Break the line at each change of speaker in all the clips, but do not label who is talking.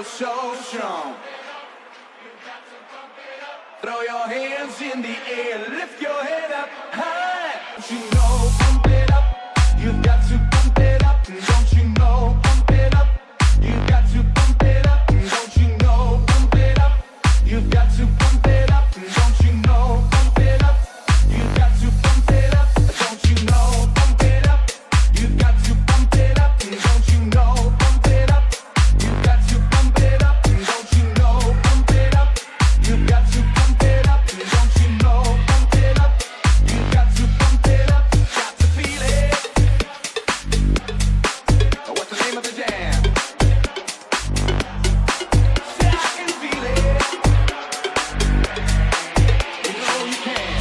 feel so strong. Throw your hands in the air, lift your head up high. Don't you know, pump it up. You've got to pump it up. Don't you know, pump it up. You've got to pump it up. Don't you know, pump it up. You've got to pump it up. Don't you know, pump it up. You've got to pump it up. Don't you know, pump it up. You've got to pump it up. Don't you know, pump it up. You've got to pump it up. Don't you know, pump it up. You've got to pump it up. Don't you know, pump it up. You've got to pump it up. Got to feel it. What's the name of the jam? Say I can feel it. You know you can.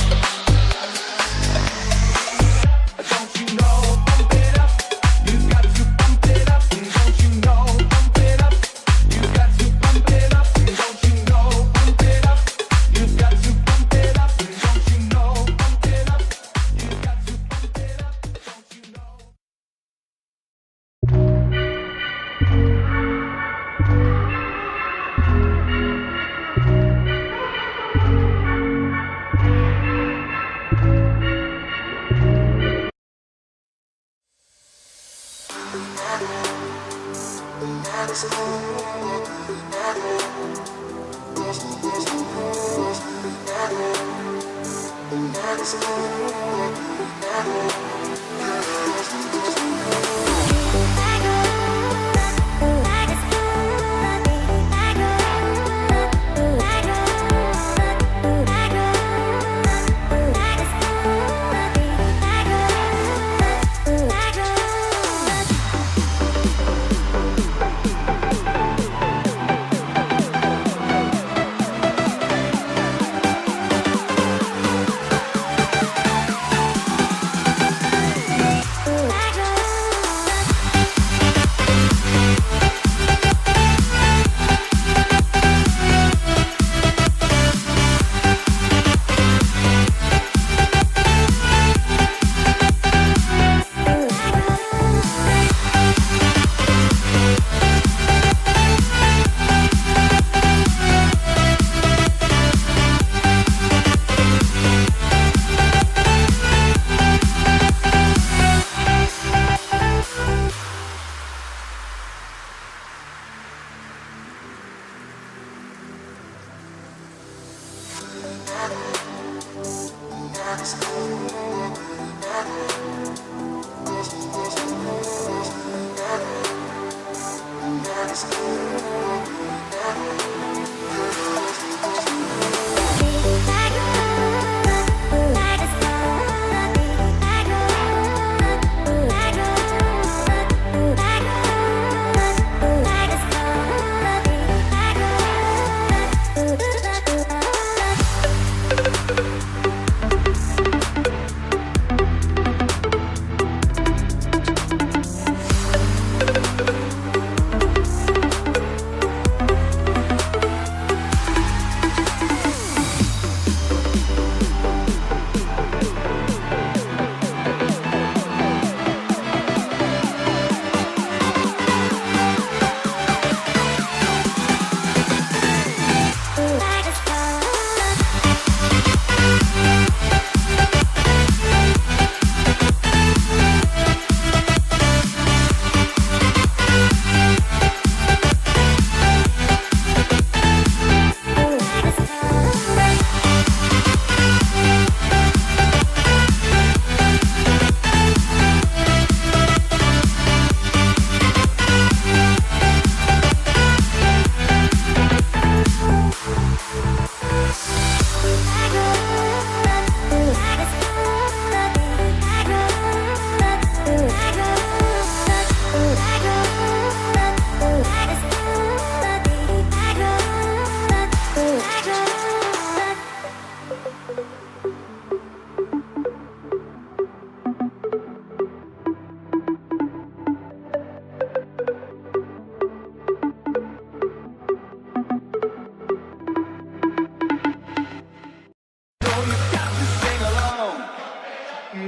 Don't you know, pump it up. You've got to pump it up. Don't you know, pump it up. You've got to pump it up. Don't you know, pump it up. You've got to pump it up. Don't you know, pump it up. You've got to pump it up. Don't you know?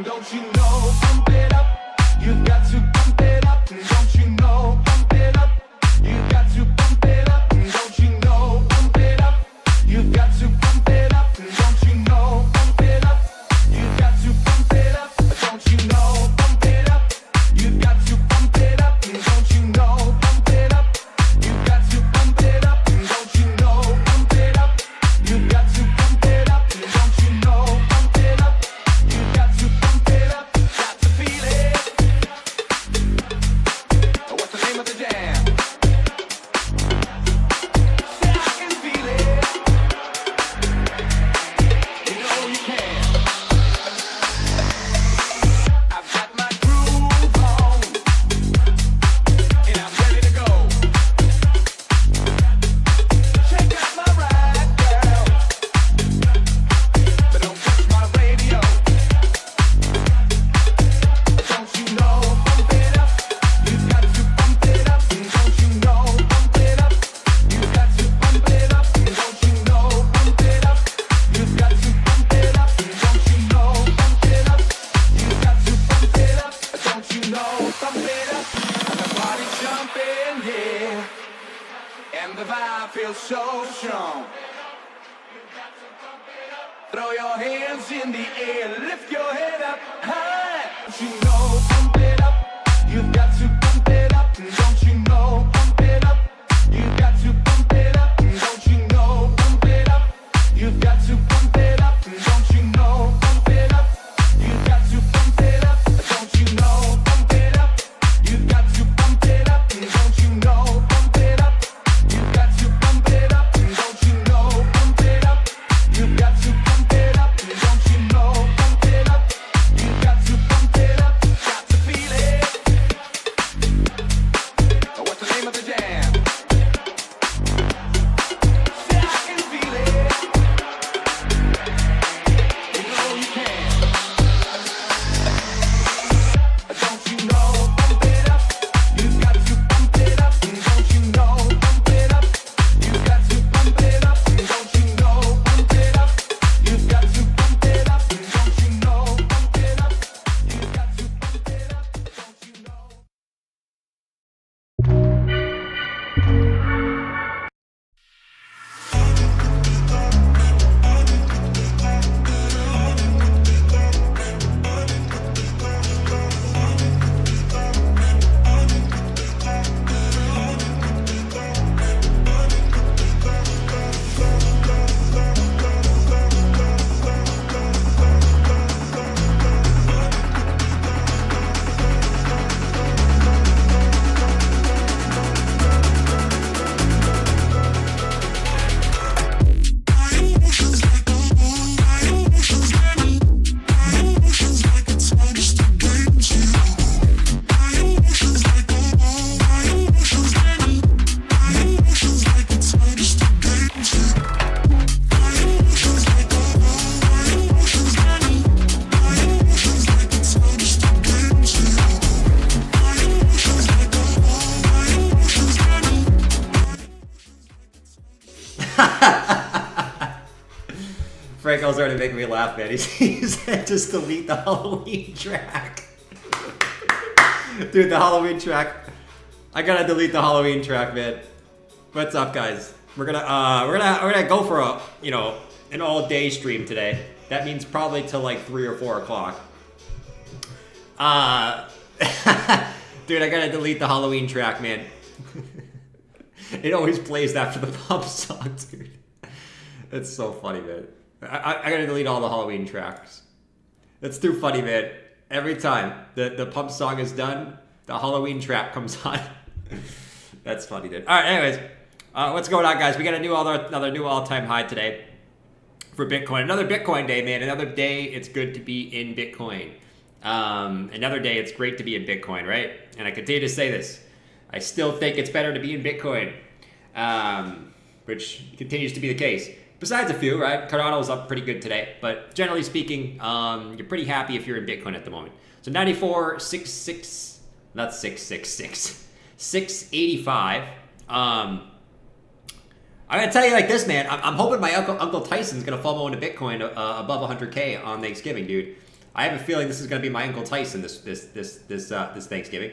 Don't you know, pump it up. You've got to pump it up. Don't you know, pump it up. You've got to pump it up. Don't you know? Pump it up. You've got to pump it up. Don't you know? Pump it up. You've got to pump it up. Don't you know? Pump it up. You've got to pump it up. Don't you know? Pump it up. You've got to pump it up. Got to feel it. What's the name of the jam? Say I can feel it. You know you can. I've got my groove on, and I'm ready to go. Check out my ride, girl, but don't touch my radio. Don't you know? Pump it up. You've got to pump it up. Don't you know? Pump it up. You've got to pump it up. Don't you know? Pump it up. You've got to pump it up. Don't you know? Pump it up. You've got to pump it up. Don't you know? Pump it up. And the body's jumping here, and the vibe feels so strong. Throw your hands in the air, lift your head up high. Don't you know? Pump it up. You've got to pump it up. Don't you know? Pump it up. You've got to pump it up. Don't you know? Pump it up. You've got to pump it up. Don't you know? Pump it up. You've got to pump it up. Don't you know? Pump it up. You've got to pump it up. Don't you know? Pump it up. You've got to pump it up. Don't you know? Pump it up. You've got to pump it up. Don't you know? Pump it up. You've got to pump it up. Got to feel it. What's the name of the jam? Say I can feel it. You know you can. Don't you know? Pump it up. You've got to pump it up. Don't you know? Pump it up. You've got to pump it up. Don't you know? Pump it up. You've got to pump it up. Don't you know? Pump it up. You've got to pump it up. Don't you know?
Franco's already making me laugh, man. He said just delete the Halloween track. Dude, the Halloween track. I gotta delete the Halloween track, man. What's up, guys? We're gonna go for a an all day stream today. That means probably till like 3 or 4 o'clock. Dude, I gotta delete the Halloween track, man. It always plays after the pump song, dude. It's so funny, man. I gotta delete all the Halloween tracks. It's too funny, man. Every time the pump song is done, the Halloween track comes on. That's funny, dude. All right, anyways, what's going on, guys? We got another new all-time high today for Bitcoin. Another Bitcoin day, man. Another day it's good to be in Bitcoin. Another day it's great to be in Bitcoin, right? And I continue to say this. I still think it's better to be in Bitcoin, which continues to be the case. Besides a few, right? Cardano's up pretty good today, but generally speaking, you're pretty happy if you're in Bitcoin at the moment. So 94.66, not 666, 685. I'm gonna tell you like this, man. I'm hoping my Uncle Tyson's gonna FOMO into Bitcoin above 100K on Thanksgiving, dude. I have a feeling this is gonna be my Uncle Tyson this Thanksgiving.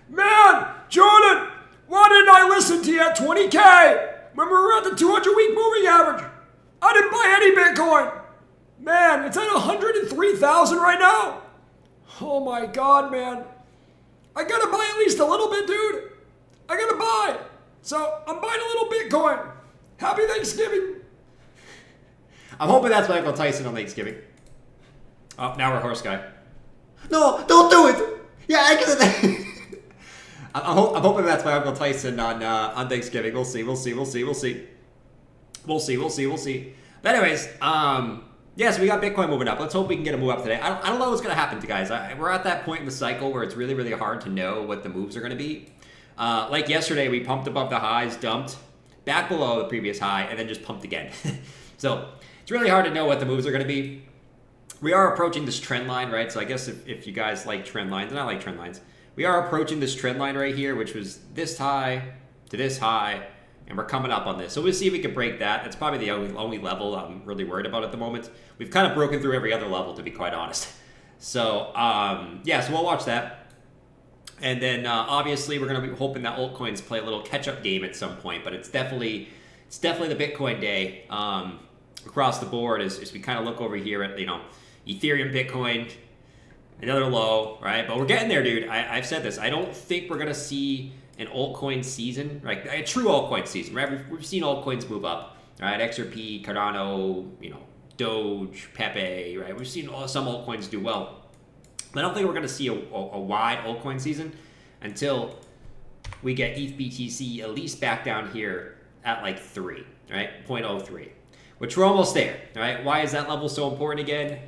Man, Jordan, why didn't I listen to you at 20K? When we were at the 200-week moving average, I didn't buy any Bitcoin. Man, it's at 103,000 right now.
Oh my God, man. I gotta buy at least a little bit, dude. I gotta buy. So I'm buying a little Bitcoin. Happy Thanksgiving.
I'm hoping that's Michael Tyson on Thanksgiving. Oh, now we're horse guy.
No, don't do it. Yeah, I guess.
I'm hoping that's my Uncle Tyson on Thanksgiving. We'll see. But anyways, yeah, so we got Bitcoin moving up. Let's hope we can get a move up today. I don't know what's going to happen to guys. We're at that point in the cycle where it's really, really hard to know what the moves are going to be. Like yesterday, we pumped above the highs, dumped back below the previous high, and then just pumped again. So it's really hard to know what the moves are going to be. We are approaching this trend line, right? So I guess if you guys like trend lines, and I like trend lines, we are approaching this trend line right here, which was this high to this high, and we're coming up on this. So we'll see if we can break that. That's probably the only level I'm really worried about at the moment. We've kind of broken through every other level, to be quite honest. So, yeah, so we'll watch that. And then, obviously, we're going to be hoping that altcoins play a little catch-up game at some point, but it's definitely the Bitcoin day across the board as we kind of look over here at, Ethereum, Bitcoin, another low, right? But we're getting there, dude. I've said this. I don't think we're going to see an altcoin season, right? A true altcoin season, right? We've seen altcoins move up, right? XRP, Cardano, Doge, Pepe, right? We've seen some altcoins do well. But I don't think we're going to see a wide altcoin season until we get ETH BTC at least back down here at like 3, right? 0.03, which we're almost there, right? Why is that level so important again?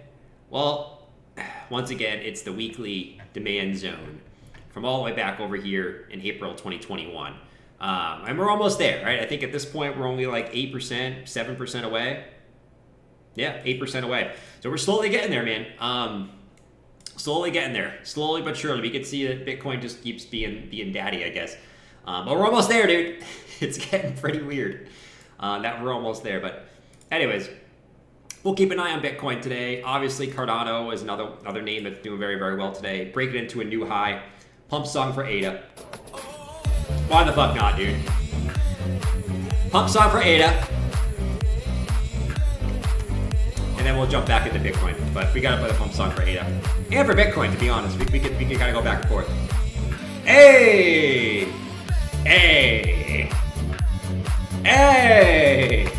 Well, once again, it's the weekly demand zone from all the way back over here in April 2021. And we're almost there, right? I think at this point, we're only like 8%, 7% away. Yeah, 8% away. So we're slowly getting there, man. Slowly getting there. Slowly but surely. We can see that Bitcoin just keeps being daddy, I guess. But we're almost there, dude. It's getting pretty weird that we're almost there. But anyways, we'll keep an eye on Bitcoin today. Obviously, Cardano is another name that's doing very, very well today. Breaking into a new high. Pump song for Ada. Why the fuck not, dude? Pump song for Ada. And then we'll jump back into Bitcoin. But we gotta play the pump song for Ada. And for Bitcoin, to be honest. We can kind of go back and forth. Hey! Hey! Hey!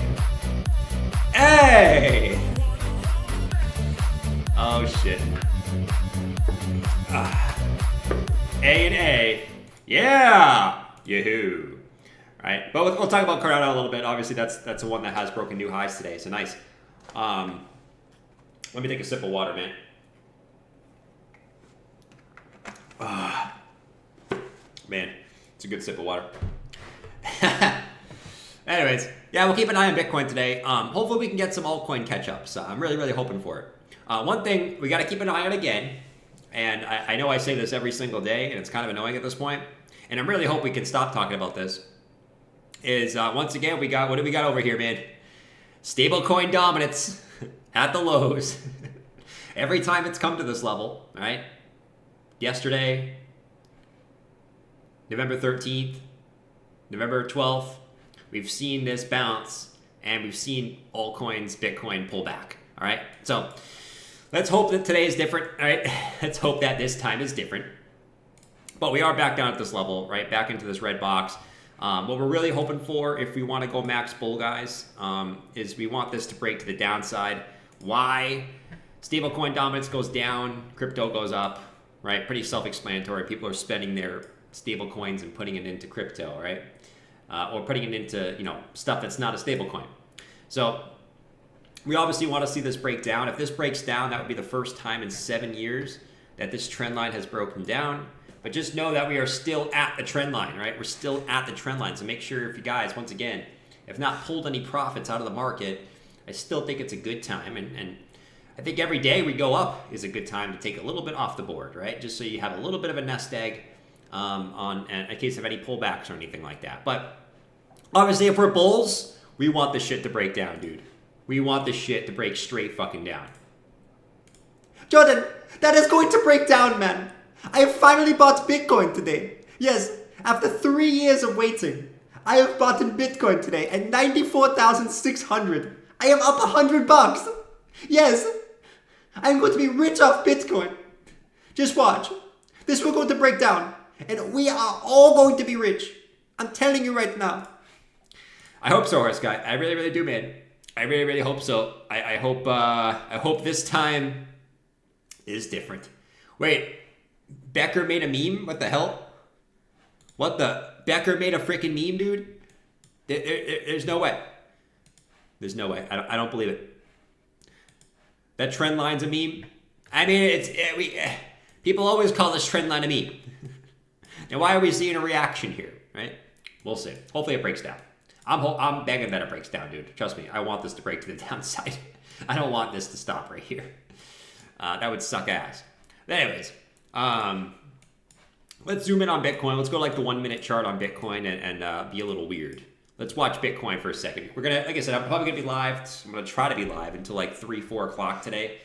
Hey! Oh, shit. A and A. Yeah! Yahoo! Right? But we'll talk about Cardano a little bit. Obviously, that's the one that has broken new highs today. So nice. Let me take a sip of water, man. Man, it's a good sip of water. Anyways, yeah, we'll keep an eye on Bitcoin today. Hopefully we can get some altcoin catch-ups. I'm really, really hoping for it. One thing we got to keep an eye on again, and I know I say this every single day, and it's kind of annoying at this point, and I really hope we can stop talking about this, is once again, what do we got over here, man? Stablecoin dominance at the lows. Every time it's come to this level, right? Yesterday, November 13th, November 12th, we've seen this bounce, and we've seen altcoins, Bitcoin pull back, all right? So let's hope that today is different, all right? Let's hope that this time is different. But we are back down at this level, right? Back into this red box. What we're really hoping for, if we want to go max bull, guys, is we want this to break to the downside. Why? Stablecoin dominance goes down, crypto goes up, right? Pretty self-explanatory. People are spending their stable coins and putting it into crypto, right? Or putting it into, stuff that's not a stable coin. So we obviously want to see this break down. If this breaks down, that would be the first time in 7 years that this trend line has broken down. But just know that we are still at the trend line, right? We're still at the trend line. So make sure if you guys, once again, have not pulled any profits out of the market, I still think it's a good time. And I think every day we go up is a good time to take a little bit off the board, right? Just so you have a little bit of a nest egg in case of any pullbacks or anything like that. But obviously, if we're bulls, we want this shit to break down, dude. We want this shit to break straight fucking down.
Jordan, that is going to break down, man. I have finally bought Bitcoin today. Yes, after 3 years of waiting, I have bought in Bitcoin today at 94,600. I am up $100. Yes, I'm going to be rich off Bitcoin. Just watch. This will go to break down. And we are all going to be rich. I'm telling you right now.
I hope so, Horse Guy. I really, really do, man. I really, really hope so. I hope this time is different. Wait, Becker made a meme? What the hell? What the? Becker made a freaking meme, dude? There's no way. There's no way. I don't believe it. That trend line's a meme. I mean, people always call this trend line a meme. Now, why are we seeing a reaction here, right? We'll see. Hopefully it breaks down. I'm begging that it breaks down, dude. Trust me, I want this to break to the downside. I don't want this to stop right here. That would suck ass. But anyways, let's zoom in on Bitcoin. Let's go to like the 1 minute chart on Bitcoin and be a little weird. Let's watch Bitcoin for a second. We're gonna, like I said, I'm probably gonna be live. I'm gonna try to be live until like 3, 4 o'clock today.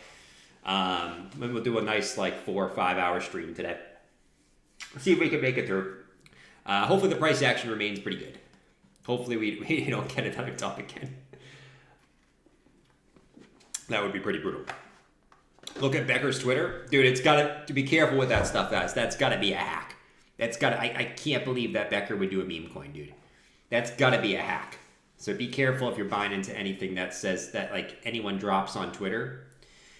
Maybe we'll do a nice like 4 or 5 hour stream today. Let's see if we can make it through. Hopefully the price action remains pretty good. Hopefully we don't get another dump again. That would be pretty brutal. Look at Becker's Twitter. Dude, it's got to be careful with that stuff, guys. That's got to be a hack. I can't believe that Becker would do a meme coin, dude. That's got to be a hack. So be careful if you're buying into anything that says that like anyone drops on Twitter.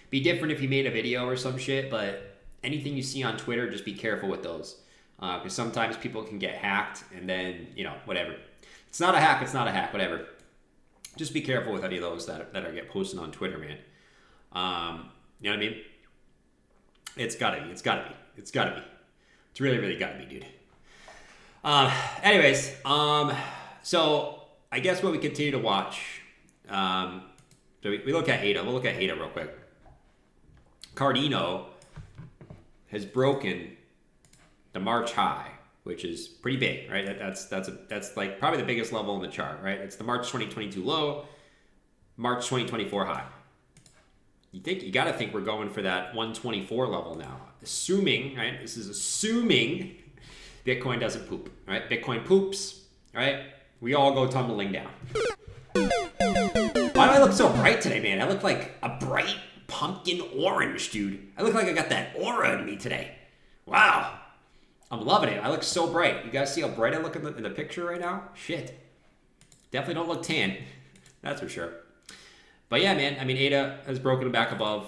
Be different if you made a video or some shit, but anything you see on Twitter, just be careful with those. Because sometimes people can get hacked and then, whatever. It's not a hack, whatever. Just be careful with any of those that are get posted on Twitter, man. You know what I mean? It's gotta be. It's really, really gotta be, dude. Anyways, so I guess what we continue to watch, so we look at ADA. We'll look at ADA real quick. Cardino has broken the March high, which is pretty big, right? That's like probably the biggest level in the chart, right? It's the March 2022 low, March 2024 high. You got to think we're going for that 124 level now, assuming, right? This is assuming Bitcoin doesn't poop, right? Bitcoin poops, right? We all go tumbling down. Why do I look so bright today, man? I look like a bright pumpkin orange, dude. I look like I got that aura in me today. Wow. I'm loving it. I look so bright. You guys see how bright I look in the picture right now? Shit. Definitely don't look tan. That's for sure. But yeah, man. I mean, ADA has broken back above.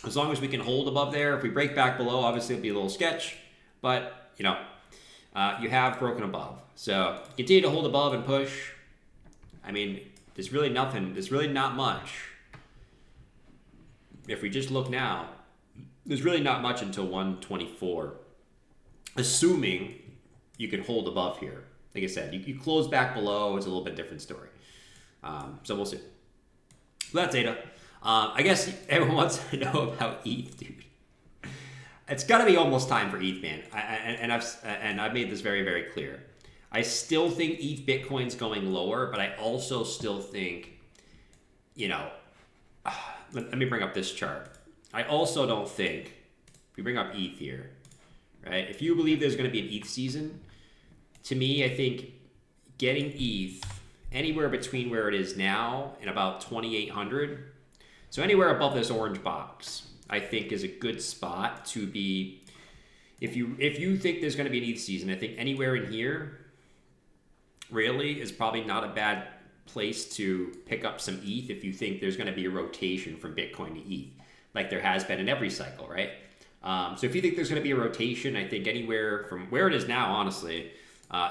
As long as we can hold above there. If we break back below, obviously it'll be a little sketch. But, you have broken above. So continue to hold above and push. I mean, there's really nothing. There's really not much. If we just look now, there's really not much until 124. Assuming you can hold above here. Like I said, you close back below, it's a little bit different story. So we'll see. So that's ADA. I guess everyone wants to know about ETH, dude. It's got to be almost time for ETH, man. I've made this very, very clear. I still think ETH Bitcoin's going lower, but I also still think, let me bring up this chart. I also don't think, if we bring up ETH here, right? If you believe there's going to be an ETH season, to me, I think getting ETH anywhere between where it is now and about 2,800, so anywhere above this orange box, I think is a good spot to be. If you think there's going to be an ETH season, I think anywhere in here really is probably not a bad place to pick up some ETH if you think there's going to be a rotation from Bitcoin to ETH, like there has been in every cycle, right? So if you think there's going to be a rotation, I think anywhere from where it is now, honestly,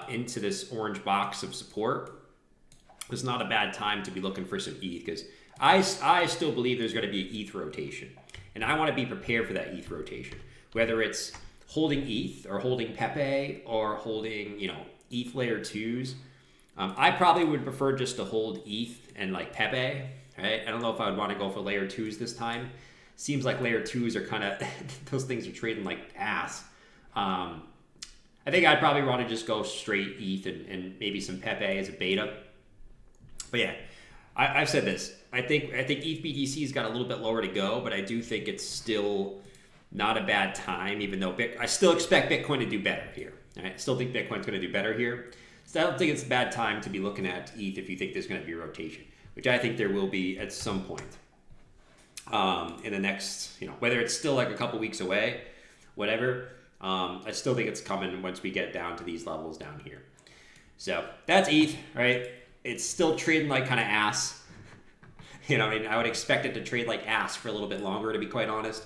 into this orange box of support, it's not a bad time to be looking for some ETH, because I still believe there's going to be an ETH rotation, and I want to be prepared for that ETH rotation, whether it's holding ETH or holding Pepe or holding, ETH layer 2s. I probably would prefer just to hold ETH and like Pepe, right? I don't know if I would want to go for layer 2s this time. Seems like layer 2s are kind of, those things are trading like ass. I think I'd probably want to just go straight ETH and maybe some Pepe as a beta. But yeah, I've said this. I think ETH BTC's got a little bit lower to go, but I do think it's still not a bad time, even though I still expect Bitcoin to do better here. Right? I still think Bitcoin's going to do better here. So I don't think it's a bad time to be looking at ETH if you think there's going to be a rotation, which I think there will be at some point in the next, whether it's still like a couple weeks away whatever. I still think it's coming once we get down to these levels down here. So that's ETH, right? It's still trading like kind of ass. You know, I mean, I would expect it to trade like ass for a little bit longer, to be quite honest.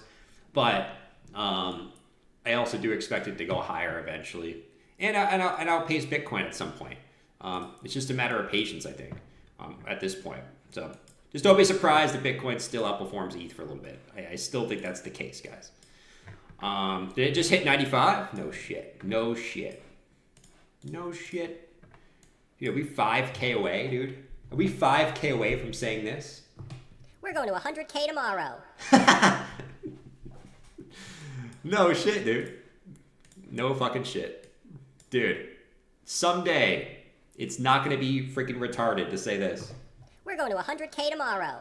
But I also do expect it to go higher eventually, and outpace Bitcoin at some point. It's just a matter of patience, I think, at this point. So just don't be surprised if Bitcoin still outperforms ETH for a little bit. I still think that's the case, guys. Did it just hit 95? No shit. No shit. No shit. Dude, are we 5K away, dude? Are we 5K away from saying this?
We're going to 100K tomorrow.
No shit, dude. No fucking shit. Dude, someday it's not going to be freaking retarded to say this.
We're going to 100K tomorrow.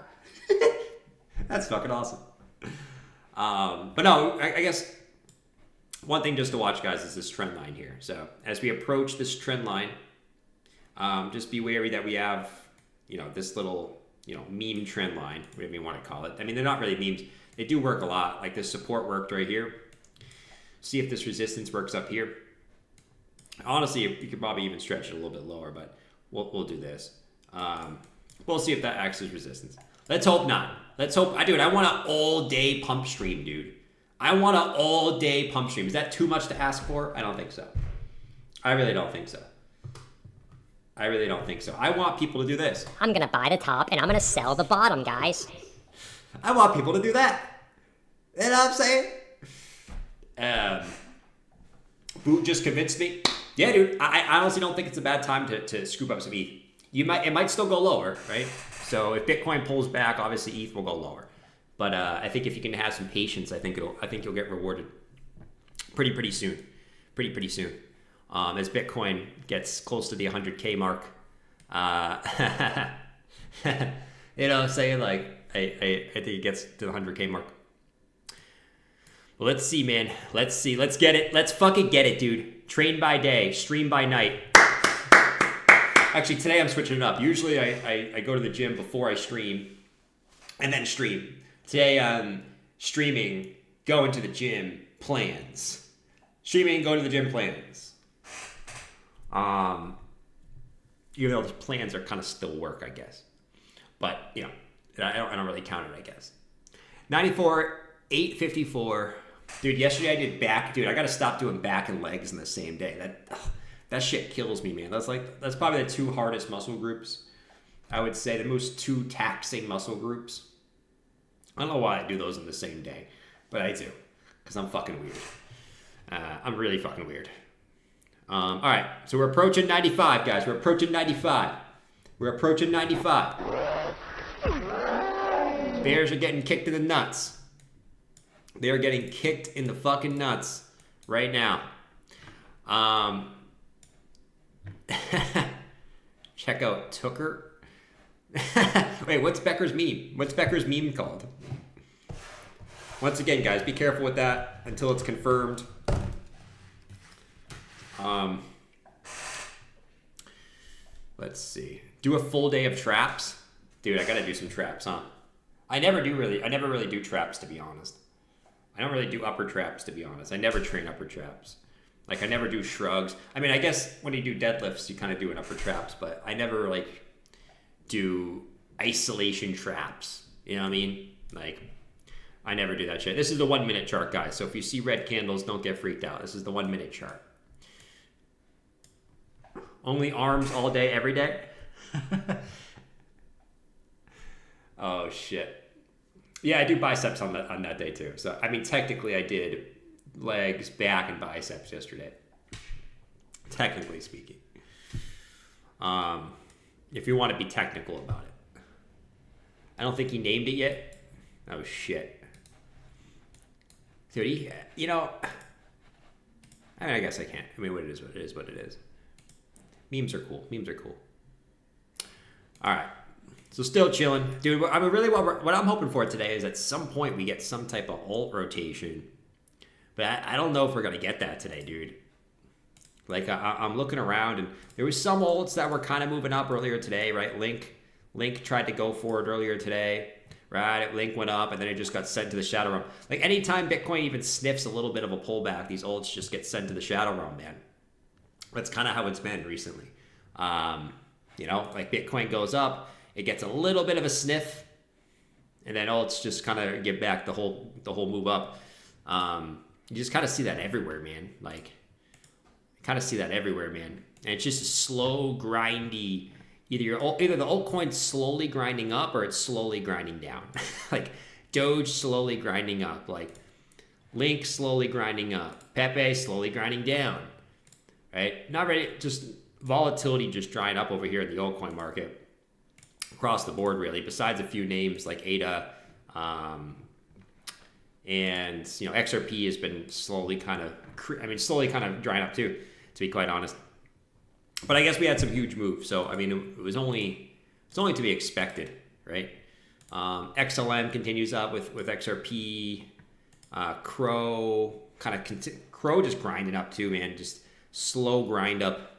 That's fucking awesome. But no, I guess one thing just to watch, guys, is this trend line here. So as we approach this trend line, just be wary that we have, this little, meme trend line, whatever you want to call it. I mean, they're not really memes. They do work a lot. Like this support worked right here. See if this resistance works up here. Honestly, you could probably even stretch it a little bit lower, but we'll do this. We'll see if that acts as resistance. Let's hope not. Let's hope. Dude, I want an all-day pump stream, dude. I want an all-day pump stream. Is that too much to ask for? I don't think so. I really don't think so. I really don't think so. I want people to do this.
I'm gonna buy the top and I'm gonna sell the bottom, guys.
I want people to do that. You know what I'm saying?
Boot just convinced me. Yeah, dude. I honestly don't think it's a bad time to scoop up some ETH. It might still go lower, right? So if Bitcoin pulls back, obviously ETH will go lower. But I think if you can have some patience, I think you'll get rewarded pretty soon. Pretty soon. As Bitcoin gets close to the 100K mark. You know what I'm saying? Like, I think it gets to the 100K mark. Well, let's see, man. Let's see. Let's get it. Let's fucking get it, dude. Train by day, stream by night. Actually, today I'm switching it up. Usually I go to the gym before I stream and then stream. Today I'm streaming, going to the gym, plans. Streaming, going to the gym, plans. Even though the plans are kind of still work, I guess. But, I don't really count it, I guess. 94, 854. Dude, yesterday I did back. Dude, I got to stop doing back and legs in the same day. That shit kills me, man. That's probably the two hardest muscle groups. I would say the most two taxing muscle groups. I don't know why I do those in the same day, but I do. Because I'm fucking weird. I'm really fucking weird. All right, so we're approaching 95, guys. We're approaching 95. We're approaching 95. Bears are getting kicked in the nuts. They are getting kicked in the fucking nuts right now. Check out Tooker. Wait, what's Becker's meme? What's Becker's meme called? Once again, guys, be careful with that until it's confirmed. Let's see. Do a full day of traps. Dude, I gotta do some traps, huh? I never really do traps, to be honest. I don't really do upper traps, to be honest. I never train upper traps. Like, I never do shrugs. I mean, I guess when you do deadlifts, you kind of do an upper traps, but I never, do isolation traps. You know what I mean? Like, I never do that shit. This is the 1 minute chart, guys. So if you see red candles, don't get freaked out. This is the 1 minute chart. Only arms all day, every day? Oh, shit. Yeah, I do biceps on that day, too. So, I mean, technically, I did legs, back, and biceps yesterday. Technically speaking. If you want to be technical about it. I don't think he named it yet. Oh, shit. Dude, I mean, I guess I can't. I mean, what it is, what it is. Memes are cool. All right. So still chilling. Dude, I mean, really what I'm hoping for today is at some point we get some type of alt rotation. But I don't know if we're going to get that today, dude. Like, I'm looking around, and there was some alts that were kind of moving up earlier today, right? Link tried to go for it earlier today. right? Link went up, and then it just got sent to the shadow realm. Like, anytime Bitcoin even sniffs a little bit of a pullback, these alts just get sent to the shadow realm, man. That's kind of how it's been recently. You know, like Bitcoin goes up, it gets a little bit of a sniff, and then alts just kind of get back the whole move up. You just kind of see that everywhere, man. Like, kind of see that everywhere, man. And it's just a slow, grindy. Either the altcoin's slowly grinding up or it's slowly grinding down. Like Doge slowly grinding up, like Link slowly grinding up, Pepe slowly grinding down. Right? Not ready. Just volatility just drying up over here in the altcoin market across the board, really. Besides a few names like ADA, and XRP has been slowly kind of drying up too, to be quite honest. But I guess we had some huge moves, so I mean it was only to be expected, right? XLM continues up with XRP, Crow Crow just grinding up too, man. Just slow grind up,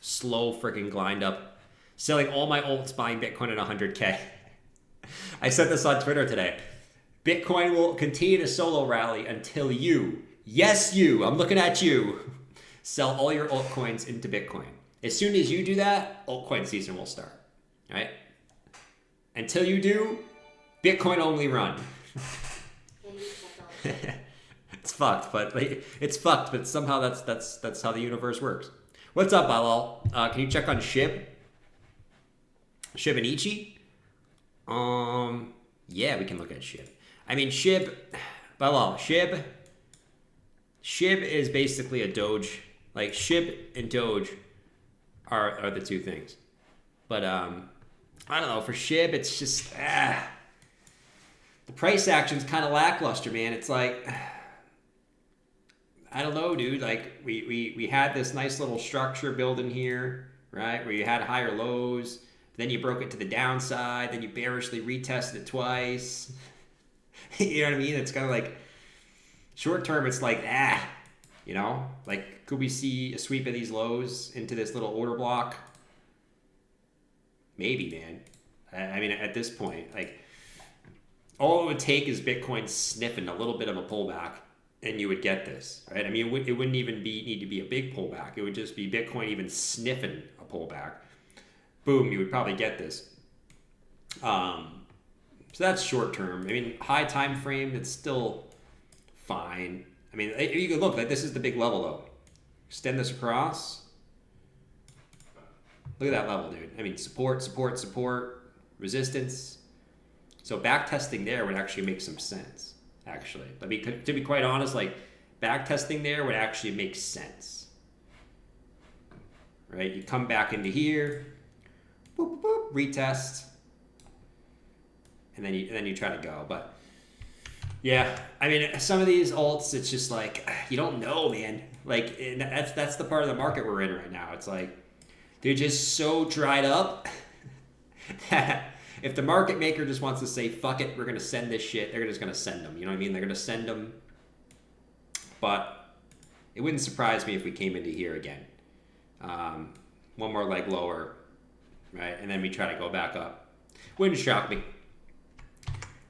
slow freaking grind up. Selling all my alts, buying Bitcoin at 100K. I said this on Twitter today. Bitcoin will continue to solo rally until you, yes you, I'm looking at you, sell all your altcoins into Bitcoin. As soon as you do that, altcoin season will start, right? Until you do, Bitcoin only run. It's fucked, but somehow that's how the universe works. What's up, Balal? Can you check on shib? Shib and Ichi? Yeah, we can look at shib. I mean, shib, Balal, shib is basically a Doge. Like shib and Doge are the two things. But I don't know, for shib it's just the price action's kind of lackluster, man. It's like, I don't know, dude. Like we had this nice little structure building here, right? Where you had higher lows, then you broke it to the downside, then you bearishly retested it twice. You know what I mean? It's kind of like short term. It's like like could we see a sweep of these lows into this little order block? Maybe, man. I mean, at this point, like all it would take is Bitcoin sniffing a little bit of a pullback, and you would get this, right? I mean, it wouldn't even need to be a big pullback. It would just be Bitcoin even sniffing a pullback. Boom, you would probably get this. So that's short term. I mean, high time frame, it's still fine. I mean, you can look, like this is the big level though. Extend this across. Look at that level, dude. I mean, support, resistance. So back testing there would actually make some sense, actually. I mean, to be quite honest, like back testing there would actually make sense. Right? You come back into here, boop, boop, boop, retest, and then you try to go. But yeah, I mean, some of these alts, it's just like you don't know, man. Like that's the part of the market we're in right now. It's like they're just so dried up that if the market maker just wants to say fuck it, we're gonna send this shit, they're just gonna send them. You know what I mean? They're gonna send them. But it wouldn't surprise me if we came into here again. One more leg lower, right? And then we try to go back up. Wouldn't shock me.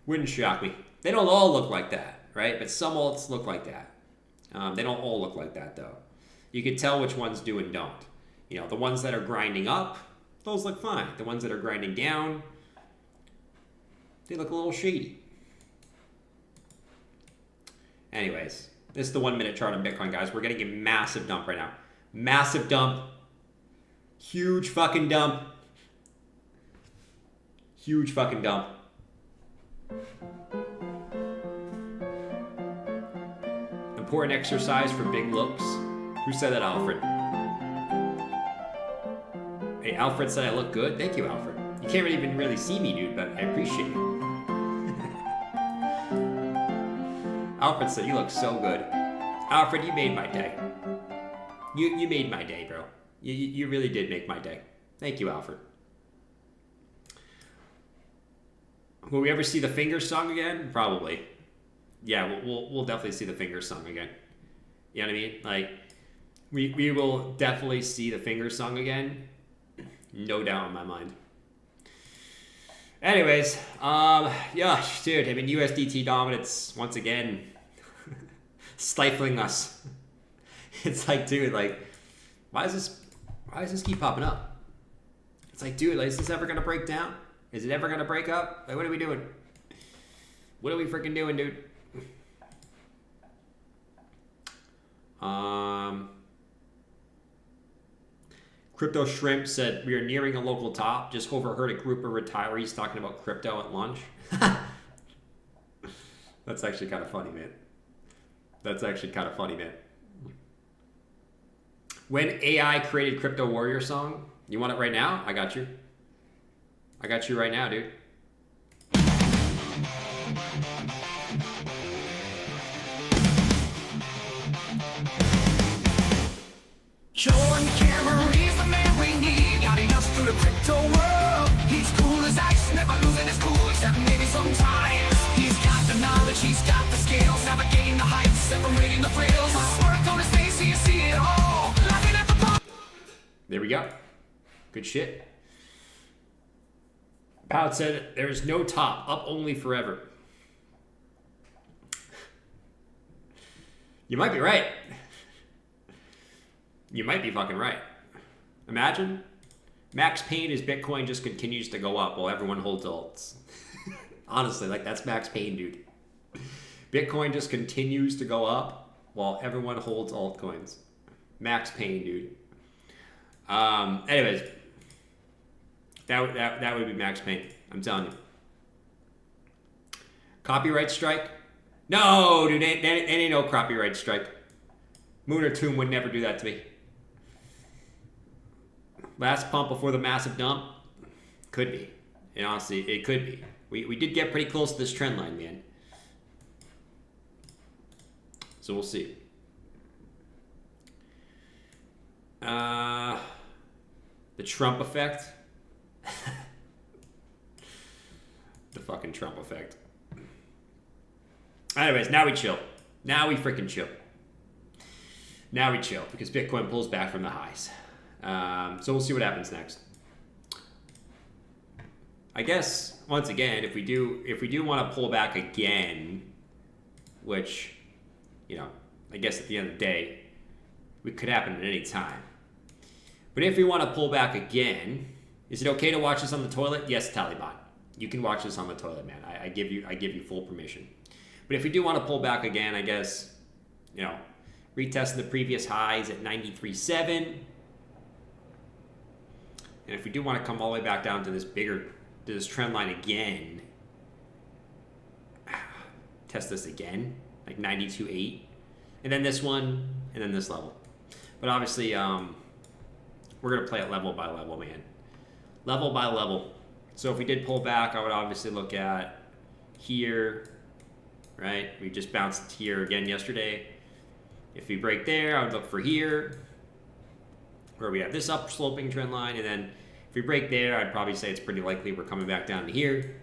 They don't all look like that, right? But some alts look like that. They don't all look like that, though. You can tell which ones do and don't. You know, the ones that are grinding up, those look fine. The ones that are grinding down, they look a little shady. Anyways, this is the 1 minute chart on Bitcoin, guys. We're getting a massive dump right now. Massive dump. Huge fucking dump. Huge fucking dump. Important exercise for big looks. Who said that, Alfred? Hey, Alfred said I look good. Thank you, Alfred. You can't even really see me, dude, but I appreciate it. Alfred said you look so good. Alfred, you made my day. You made my day, bro. You really did make my day. Thank you, Alfred. Will we ever see the finger song again? Probably. Yeah, we'll definitely see the finger song again. You know what I mean? Like, we will definitely see the finger song again. No doubt in my mind. Anyways, yeah, dude, I mean, USDT dominance, once again, stifling us. It's like, dude, like, why does this keep popping up? It's like, dude, like, is this ever gonna break down? Is it ever gonna break up? Like, what are we doing? What are we freaking doing, dude? Crypto Shrimp said, we are nearing a local top. Just overheard a group of retirees talking about crypto at lunch. That's actually kind of funny, man. That's actually kind of funny, man. When AI created Crypto Warrior song, you want it right now? I got you. I got you right now, dude.
Jordan Cameron, he's the man we need, guiding us through the crypto world. He's cool as ice, never losing his cool, except maybe sometimes. He's got the knowledge, he's got the skills, navigating the heights, separating the frills. Smirk on his face, so you see it all. Laughing at the pop.
There we go. Good shit. Pout said, there is no top, up only forever. You might be right. You might be fucking right. Imagine Max Payne is Bitcoin just continues to go up while everyone holds alts. Honestly, like, that's Max Payne, dude. Bitcoin just continues to go up while everyone holds altcoins. Max Payne, dude. Anyways, that would be Max Payne. I'm telling you. Copyright strike? No, dude, ain't no copyright strike. Moon or Tomb would never do that to me. Last pump before the massive dump? Could be. And honestly, it could be. We did get pretty close to this trend line, man. So we'll see. The Trump effect. The fucking Trump effect. Anyways, now we chill. Now we freaking chill. Now we chill because Bitcoin pulls back from the highs. So we'll see what happens next. I guess once again, if we do want to pull back again, which, you know, I guess at the end of the day, it could happen at any time. But if we want to pull back again, is it okay to watch this on the toilet? Yes, Taliban. You can watch this on the toilet, man. I give you full permission. But if we do want to pull back again, I guess, you know, retest the previous highs at 93.7. And if we do want to come all the way back down to this trend line again, test this again, like 92.8, and then this one, and then this level. But obviously, we're gonna play it level by level, man. Level by level. So if we did pull back, I would obviously look at here, right? We just bounced here again yesterday. If we break there, I would look for here, where we have this up sloping trend line, and then if we break there, I'd probably say it's pretty likely we're coming back down to here.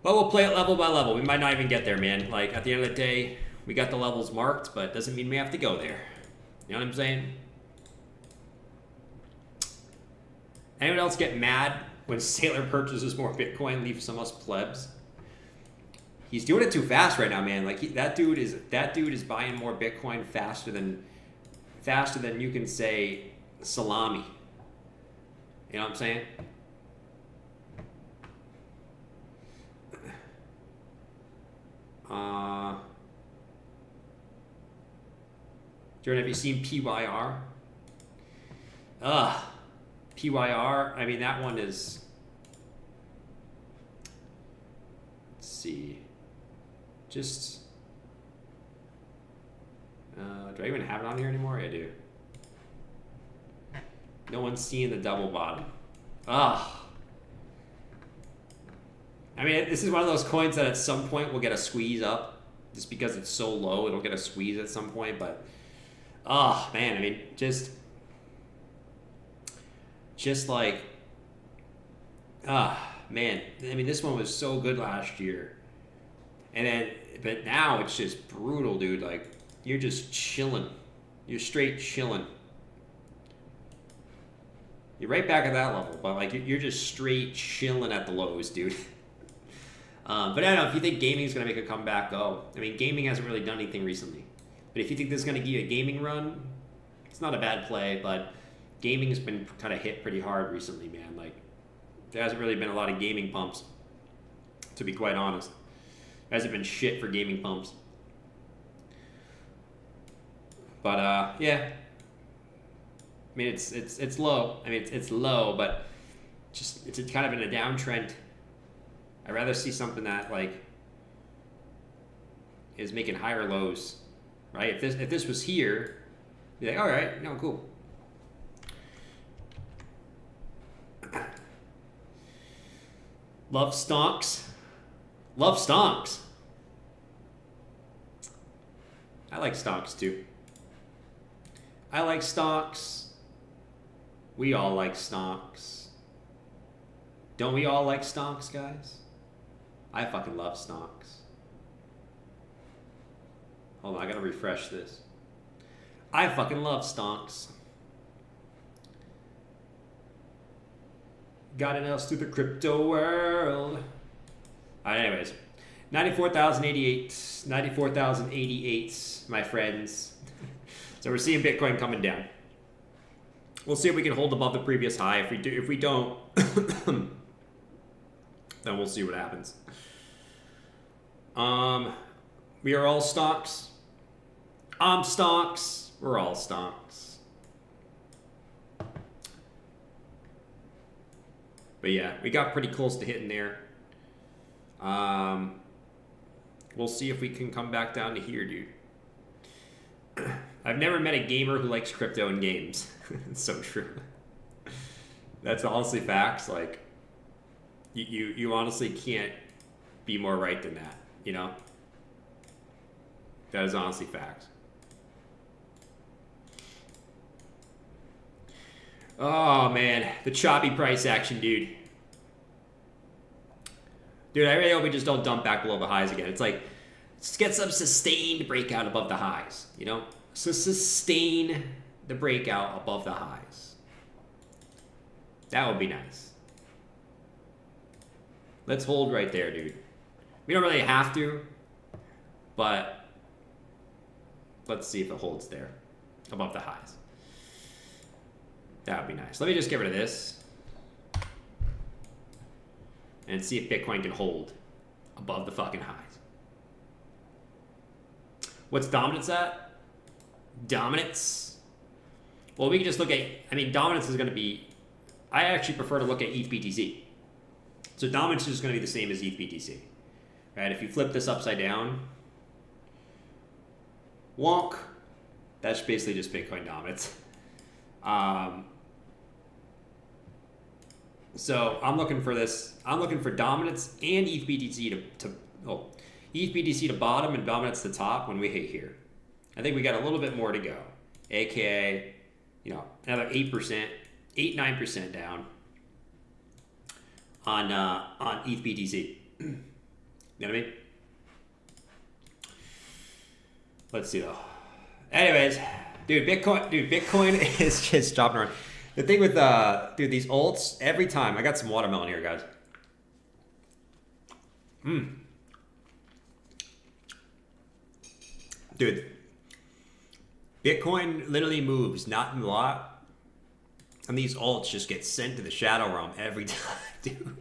But we'll play it level by level. We might not even get there, man. Like, at the end of the day, we got the levels marked, but it doesn't mean we have to go there. You know what I'm saying? Anyone else get mad when Sailor purchases more Bitcoin, leaves some us plebs? He's doing it too fast right now, man. Like, that dude is buying more Bitcoin faster than you can say salami. You know what I'm saying? Jordan, have you seen PYR? PYR, I mean, that one is... Let's see. Just... do I even have it on here anymore? I do. No one's seeing the double bottom. I mean, this is one of those coins that at some point will get a squeeze up. Just because it's so low, it'll get a squeeze at some point. But, man, I mean, just like, man. I mean, this one was so good last year. And then, but now it's just brutal, dude. Like, you're just chilling. You're straight chilling. You're right back at that level, but like you're just straight chilling at the lows, dude. But I don't know, if you think gaming is going to make a comeback, go. I mean, gaming hasn't really done anything recently. But if you think this is going to give you a gaming run, it's not a bad play, but gaming has been kind of hit pretty hard recently, man. Like, there hasn't really been a lot of gaming pumps, to be quite honest. There hasn't been shit for gaming pumps. But, yeah. I mean, it's low. I mean, it's low, but just it's kind of in a downtrend. I'd rather see something that like is making higher lows, right? If this was here, be like, all right, no, cool. Love stonks. Love stonks. I like stonks too. I like stonks. We all like stonks. Don't we all like stonks, guys? I fucking love stonks. Hold on, I gotta refresh this. I fucking love stonks. Got an else through the crypto world. Alright, anyways. 94,088. 94,088, my friends. So we're seeing Bitcoin coming down. We'll see if we can hold above the previous high. If we don't, then we'll see what happens. We are all stocks. I'm stocks. We're all stocks. But yeah, we got pretty close to hitting there. We'll see if we can come back down to here, dude. I've never met a gamer who likes crypto and games. It's so true. That's honestly facts. Like, you honestly can't be more right than that, you know? That is honestly facts. Oh, man. The choppy price action, dude. Dude, I really hope we just don't dump back below the highs again. It's like, let's get some sustained breakout above the highs, you know? So sustain the breakout above the highs. That would be nice. Let's hold right there, dude. We don't really have to, but let's see if it holds there above the highs. That would be nice. Let me just get rid of this and see if Bitcoin can hold above the fucking highs. What's dominance at? Dominance. Well, we can just look at, I mean, dominance is going to be, I actually prefer to look at ETH BTC. So dominance is going to be the same as ETH BTC. Right? If you flip this upside down, wonk, that's basically just Bitcoin dominance. So I'm looking for this, I'm looking for dominance and ETH BTC ETH BTC to bottom and dominance to top when we hit here. I think we got a little bit more to go. AKA, you know, another 8%, 8-9% down on ETH BTC. You know what I mean? Let's see though. Anyways, dude, Bitcoin is just dropping around. The thing with dude, these alts, every time I got some watermelon here, guys. Dude, Bitcoin literally moves not a lot, and these alts just get sent to the shadow realm every time, dude.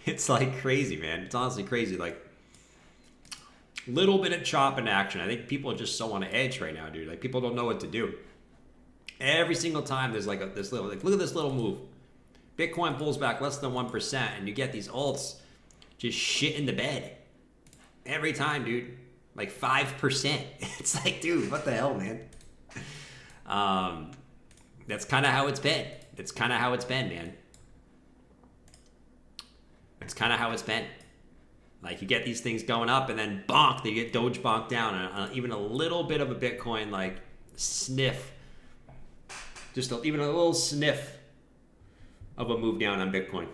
It's like crazy, man. It's honestly crazy. Like, little bit of chop in action. I think people are just so on edge right now, dude. Like, people don't know what to do. Every single time there's like this little, like, look at this little move. Bitcoin pulls back less than 1%, and you get these alts just shit in the bed. Every time, dude. Like 5%. It's like, dude, what the hell, man? That's kind of how it's been. That's kind of how it's been, man. That's kind of how it's been. Like, you get these things going up, and then bonk, they get Doge bonked down, and even a little bit of a Bitcoin, like, sniff. Just even a little sniff of a move down on Bitcoin.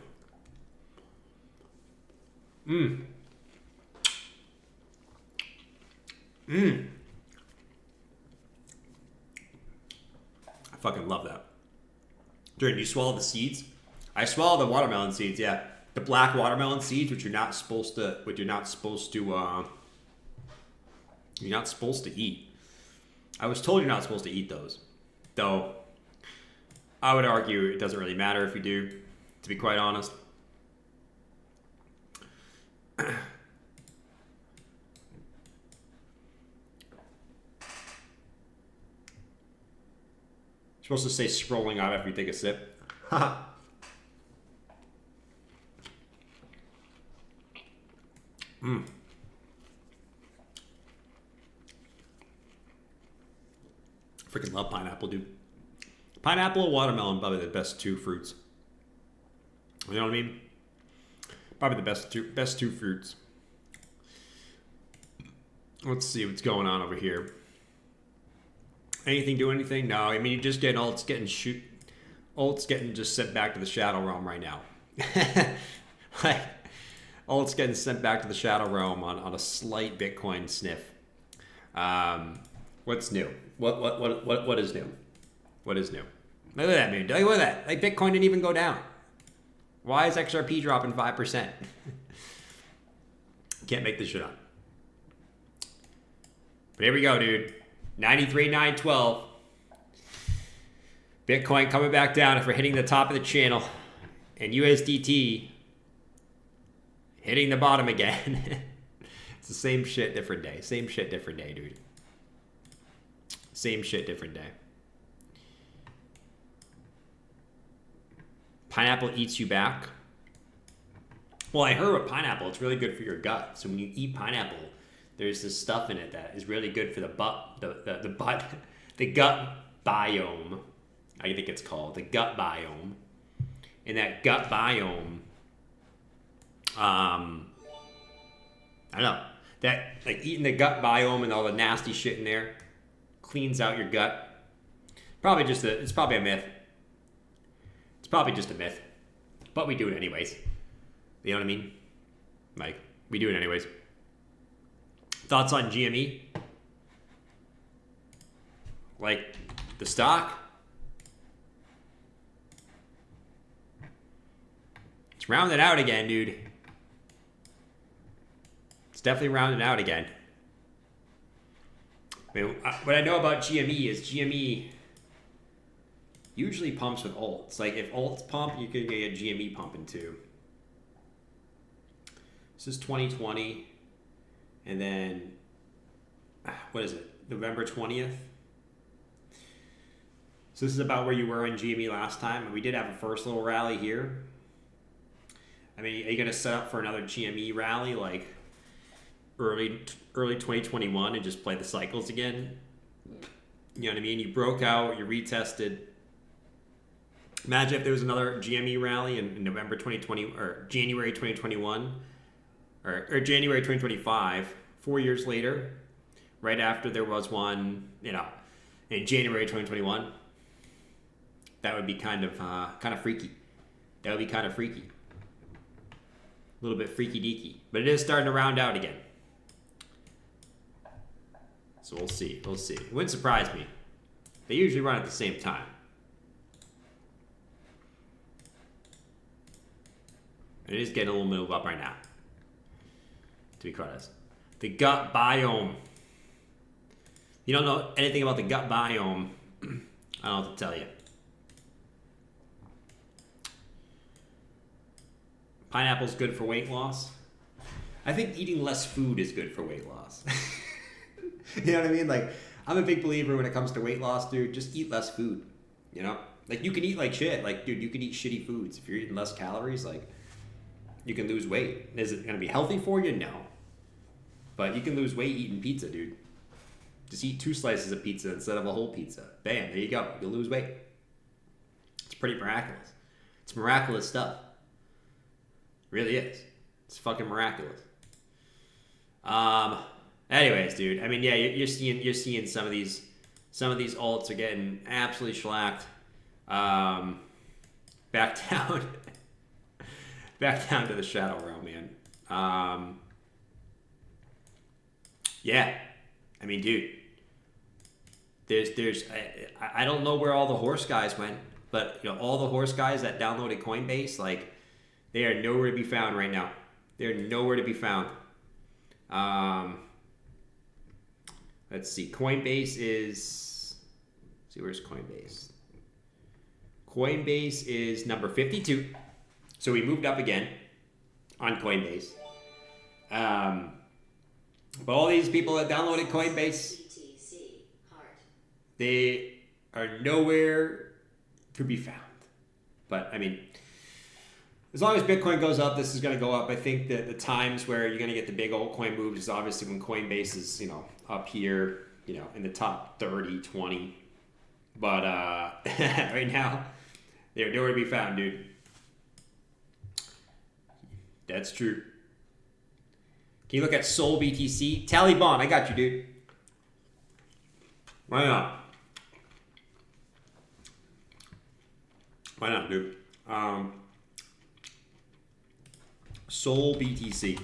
I fucking love that. Jordan, you swallow the seeds? I swallow the watermelon seeds, yeah. The black watermelon seeds, which you're not supposed to, you're not supposed to eat. I was told you're not supposed to eat those. Though, I would argue it doesn't really matter if you do, to be quite honest. You're supposed to say scrolling out after you take a sip. Freaking love pineapple, dude. Pineapple and watermelon, probably the best two fruits. You know what I mean? Probably the best two fruits. Let's see what's going on over here. Anything do anything? No, I mean, you just get Alt's getting just sent back to the shadow realm right now. Like, Alt's getting sent back to the shadow realm on a slight Bitcoin sniff. What's new? What is new? What is new? Look at that, man. Look at that. Like, Bitcoin didn't even go down. Why is XRP dropping 5%? Can't make this shit up. But here we go, dude. 93,912. Bitcoin coming back down if we're hitting the top of the channel. And USDT hitting the bottom again. It's the same shit, different day. Same shit, different day, dude. Same shit, different day. Pineapple eats you back. Well, I heard with pineapple, it's really good for your gut. So when you eat pineapple, there's this stuff in it that is really good for the gut biome. I think it's called the gut biome. And that gut biome, I don't know, that like eating the gut biome and all the nasty shit in there cleans out your gut. It's probably a myth. It's probably just a myth, but we do it anyways. You know what I mean? Like, we do it anyways. Thoughts on GME? Like, the stock? It's rounded out again, dude. It's definitely rounded out again. I mean, what I know about GME is GME usually pumps with alts. Like, if alts pump, you could get a GME pumping too. This is 2020. And then, what is it? November 20th? So this is about where you were in GME last time. And we did have a first little rally here. I mean, are you going to set up for another GME rally like early 2021 and just play the cycles again? You know what I mean? You broke out, you retested. Imagine if there was another GME rally in November 2020 or January 2021 or January 2025, 4 years later, right after there was one, in January 2021. That would be kind of freaky. That would be kind of freaky. A little bit freaky deaky. But it is starting to round out again. So we'll see. We'll see. It wouldn't surprise me. They usually run at the same time. And it is getting a little move up right now. To be quite honest. The gut biome. You don't know anything about the gut biome. I don't know what to tell you. Pineapple's good for weight loss. I think eating less food is good for weight loss. You know what I mean? Like, I'm a big believer when it comes to weight loss, dude. Just eat less food. You know? Like, you can eat like shit. Like, dude, you can eat shitty foods. If you're eating less calories, like, you can lose weight. Is it going to be healthy for you? No. But you can lose weight eating pizza, dude. Just eat 2 slices of pizza instead of a whole pizza. Bam, there you go. You'll lose weight. It's pretty miraculous. It's miraculous stuff. It really is. It's fucking miraculous. Anyways, dude. I mean, yeah, you're seeing some of these alts are getting absolutely shellacked. Back down. Back down to the shadow realm, man. Yeah. I mean, dude. I don't know where all the horse guys went. But you know, all the horse guys that downloaded Coinbase, like, they are nowhere to be found right now. They're nowhere to be found. Let's see. Coinbase is. Let's see, where's Coinbase? Coinbase is number 52. So we moved up again on Coinbase. But all these people that downloaded Coinbase, they are nowhere to be found. But I mean, as long as Bitcoin goes up, this is going to go up. I think that the times where you're going to get the big altcoin moves is obviously when Coinbase is, you know, up here, you know, in the top 30, 20. But right now, they're nowhere to be found, dude. That's true. Can you look at Sol BTC? Taliban, I got you, dude. Why not? Why not, dude? Sol BTC.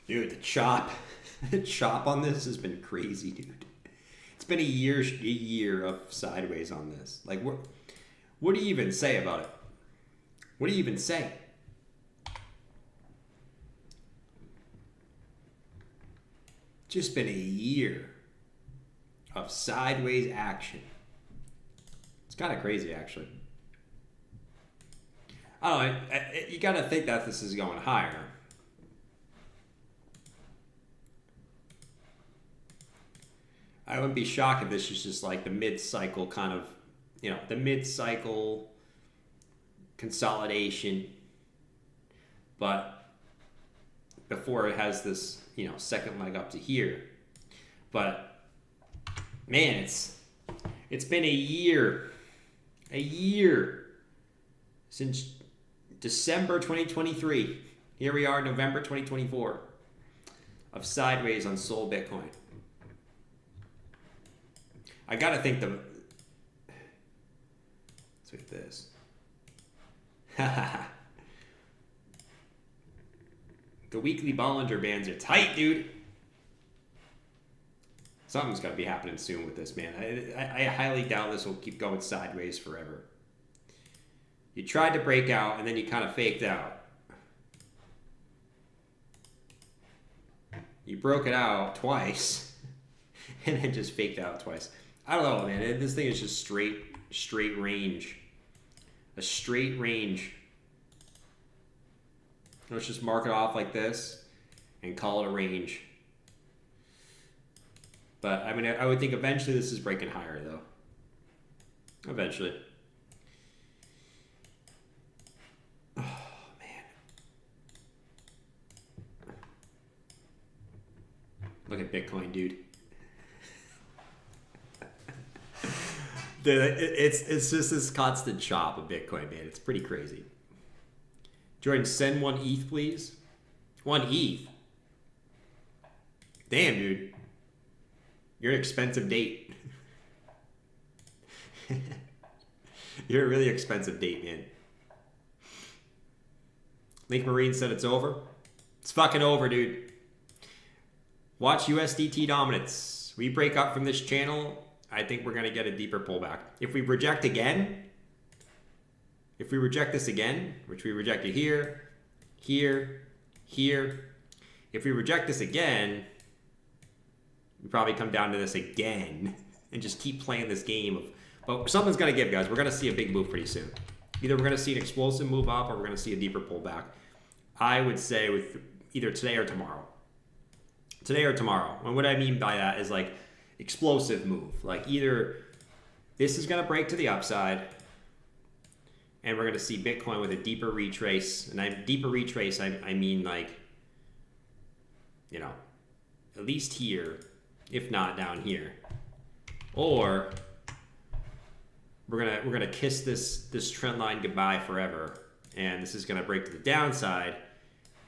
Dude, the chop. The chop on this has been crazy, dude. It's been a year of sideways on this. Like, what do you even say about it? What do you even say? Just been a year of sideways action. It's kind of crazy, actually. I don't know. You got to think that this is going higher. I wouldn't be shocked if this is just like the mid-cycle kind of, you know, the mid-cycle consolidation. But before it has this, you know, second leg up to here. But man, it's been a year since December 2023. Here we are, November 2024, of sideways on Sol Bitcoin. I gotta think let's look at this. The weekly Bollinger Bands are tight, dude. Something's gotta be happening soon with this, man. I highly doubt this will keep going sideways forever. You tried to break out and then you kind of faked out. You broke it out twice and then just faked out twice. I don't know, man. This thing is just straight range. A straight range. Let's just mark it off like this and call it a range. But I mean, I would think eventually this is breaking higher, though. Eventually. Oh, man. Look at Bitcoin, dude. It's just this constant chop of Bitcoin, man. It's pretty crazy. Jordan, send 1 ETH, please. 1 ETH? Damn, dude. You're an expensive date. You're a really expensive date, man. Link Marine said it's over. It's fucking over, dude. Watch USDT dominance. We break up from this channel, I think we're going to get a deeper pullback. If we reject again, if we reject this again, which we rejected here, here, here, if we reject this again, we probably come down to this again and just keep playing this game of, but something's going to give, guys. We're going to see a big move pretty soon. Either we're going to see an explosive move up or we're going to see a deeper pullback. I would say with either today or tomorrow. Today or tomorrow. And what I mean by that is like explosive move. Like either this is going to break to the upside and we're going to see Bitcoin with a deeper retrace. And deeper retrace, I mean like, you know, at least here, if not down here. Or we're gonna kiss this trend line goodbye forever, and this is gonna break to the downside,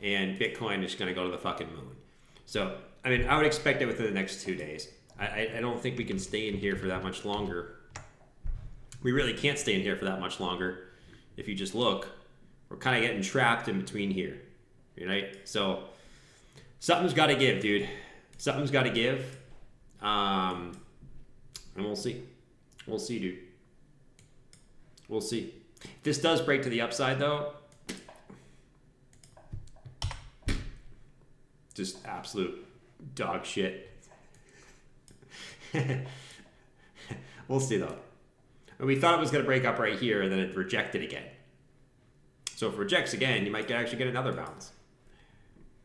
and Bitcoin is gonna go to the fucking moon. So I mean, I would expect it within the next 2 days. I don't think we can stay in here for that much longer. We really can't stay in here for that much longer. If you just look, we're kind of getting trapped in between here, right? So Something's got to give, dude. Something's got to give. And we'll see. We'll see, dude. We'll see. If this does break to the upside, though, just absolute dog shit. We'll see, though. And we thought it was going to break up right here, and then it rejected again. So if it rejects again, you might actually get another bounce.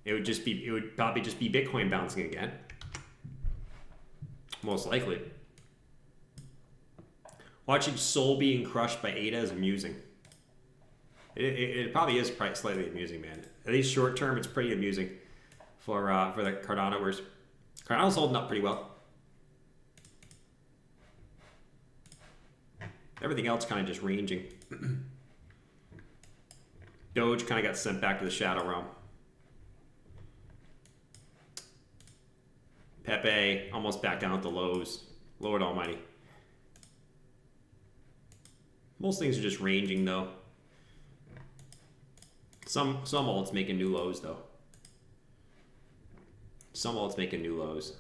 It would probably just be Bitcoin bouncing again. Most likely. Watching Sol being crushed by ADA is amusing. It probably is slightly amusing, man. At least short term, it's pretty amusing for the Cardanoers. Cardano's holding up pretty well. Everything else kind of just ranging. Doge kind of got sent back to the shadow realm. Pepe almost back down at the lows. Lord almighty. Most things are just ranging, though. Some alts making new lows, though. Some alts making new lows.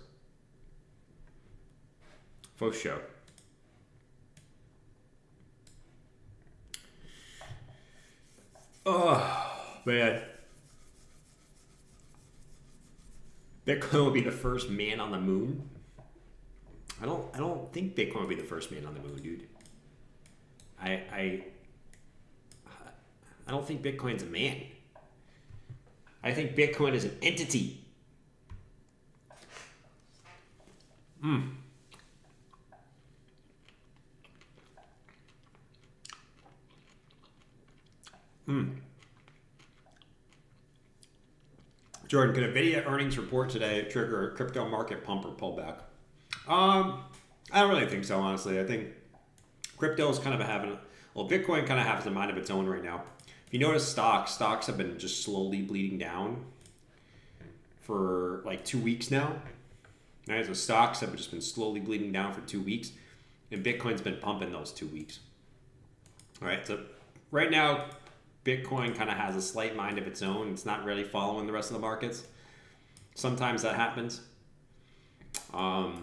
For sure. Oh, man. Bitcoin will be the first man on the moon. I don't think Bitcoin will be the first man on the moon, dude. I don't think Bitcoin's a man. I think Bitcoin is an entity. Jordan, could Nvidia earnings report today trigger a crypto market pump or pullback? I don't really think so, honestly. I think crypto is kind of Bitcoin kind of has a mind of its own right now. If you notice stocks have been just slowly bleeding down for like 2 weeks now. Right? So stocks have just been slowly bleeding down for 2 weeks, and Bitcoin's been pumping those 2 weeks. All right, so right now, Bitcoin kind of has a slight mind of its own. It's not really following the rest of the markets. Sometimes that happens. Altcoins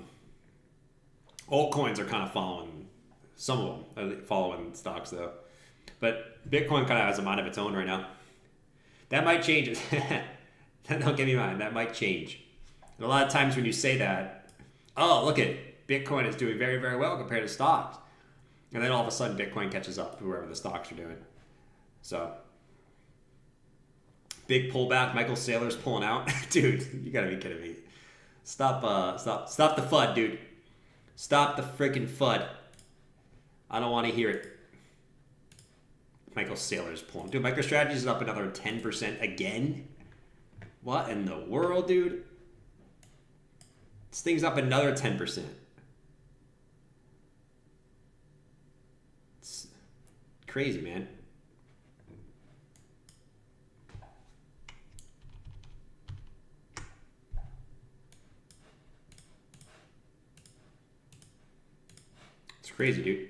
are kind of following, some of them are following stocks though. But Bitcoin kind of has a mind of its own right now. That might change. Don't get me wrong, that might change. And a lot of times when you say that, oh, look at Bitcoin is doing very, very well compared to stocks. And then all of a sudden Bitcoin catches up to wherever the stocks are doing. So, big pullback. Michael Saylor's pulling out. Dude, you gotta be kidding me. Stop the FUD, dude. Stop the freaking FUD. I don't want to hear it. Michael Saylor's pulling. Dude, MicroStrategy is up another 10% again. What in the world, dude? This thing's up another 10%. It's crazy, man. It's crazy, dude.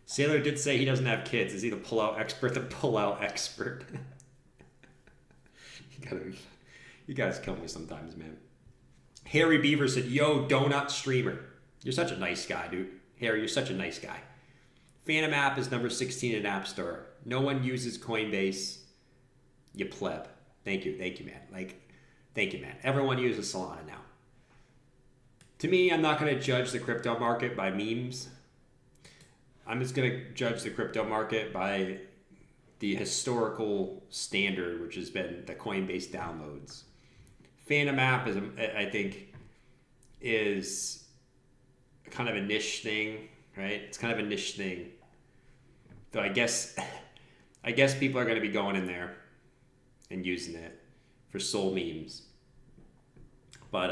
Saylor did say he doesn't have kids. Is he the pull-out expert? The pull-out expert. You guys kill me sometimes, man. Harry Beaver said, yo, donut streamer. You're such a nice guy, dude. Harry, you're such a nice guy. Phantom app is number 16 in App Store. No one uses Coinbase. You pleb. Thank you, man. Thank you, man. Everyone uses Solana now. To me, I'm not going to judge the crypto market by memes. I'm just going to judge the crypto market by the historical standard, which has been the Coinbase downloads. Phantom app is kind of a niche thing, right? It's kind of a niche thing. So I guess people are going to be going in there and using it for soul memes. But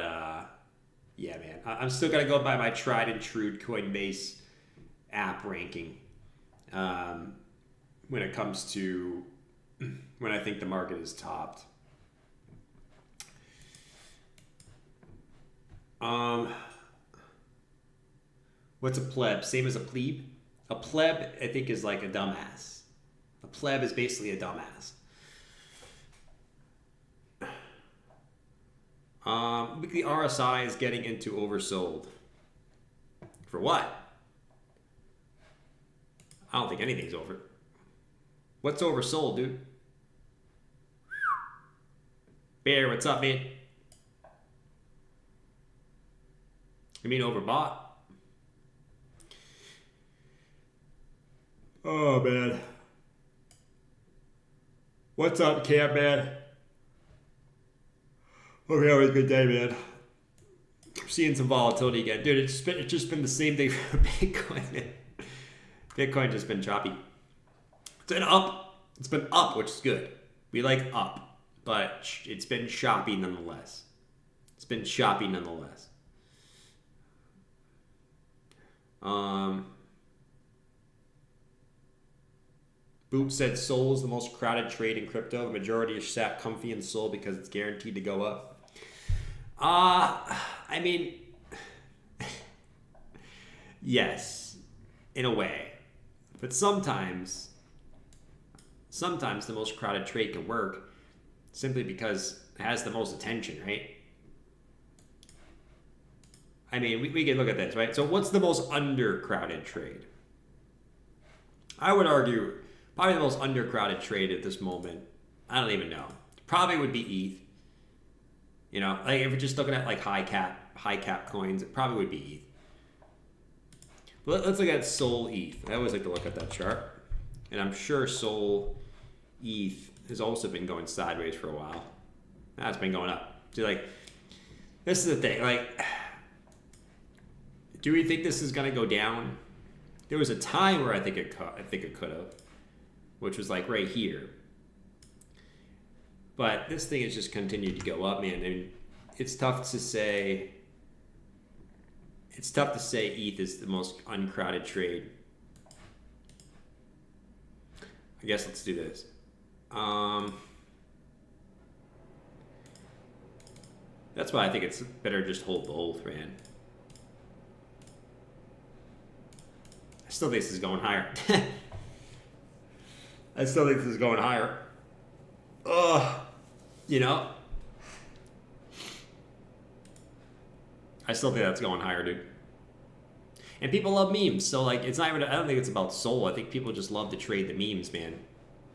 yeah, man, I'm still going to go by my tried and true Coinbase app ranking when it comes to when I think the market is topped. What's a pleb? Same as a plebe? A pleb, I think, is like a dumbass. A pleb is basically a dumbass. Weekly RSI is getting into oversold. For what? I don't think anything's over. What's oversold, dude? Bear, what's up, man? You mean overbought? Oh, man. What's up, Cam, man? Hope you're having a good day, man. I'm seeing some volatility again. Dude, it's just been the same thing for Bitcoin, man. Bitcoin just been choppy. It's been up. It's been up, which is good. We like up, but it's been choppy nonetheless. It's been choppy nonetheless. Boop said Sol is the most crowded trade in crypto. The majority is sat comfy in Sol because it's guaranteed to go up. I mean, yes, in a way. But sometimes the most crowded trade can work simply because it has the most attention, right? I mean, we can look at this, right? So what's the most undercrowded trade? I would argue probably the most undercrowded trade at this moment, I don't even know. Probably would be ETH. You know, like if we're just looking at like high cap coins, it probably would be ETH. But let's look at Sol ETH. I always like to look at that chart. And I'm sure Sol ETH has also been going sideways for a while. Now it's been going up. So like, this is the thing. Like, do we think this is gonna go down? There was a time where I think it could have, which was like right here. But this thing has just continued to go up, man. And it's tough to say. It's tough to say ETH is the most uncrowded trade. I guess let's do this. That's why I think it's better just hold both, man. I still think this is going higher. I still think this is going higher. Ugh. You know? I still think that's going higher, dude. And people love memes. So, like, it's not even, I don't think it's about Sol. I think people just love to trade the memes, man.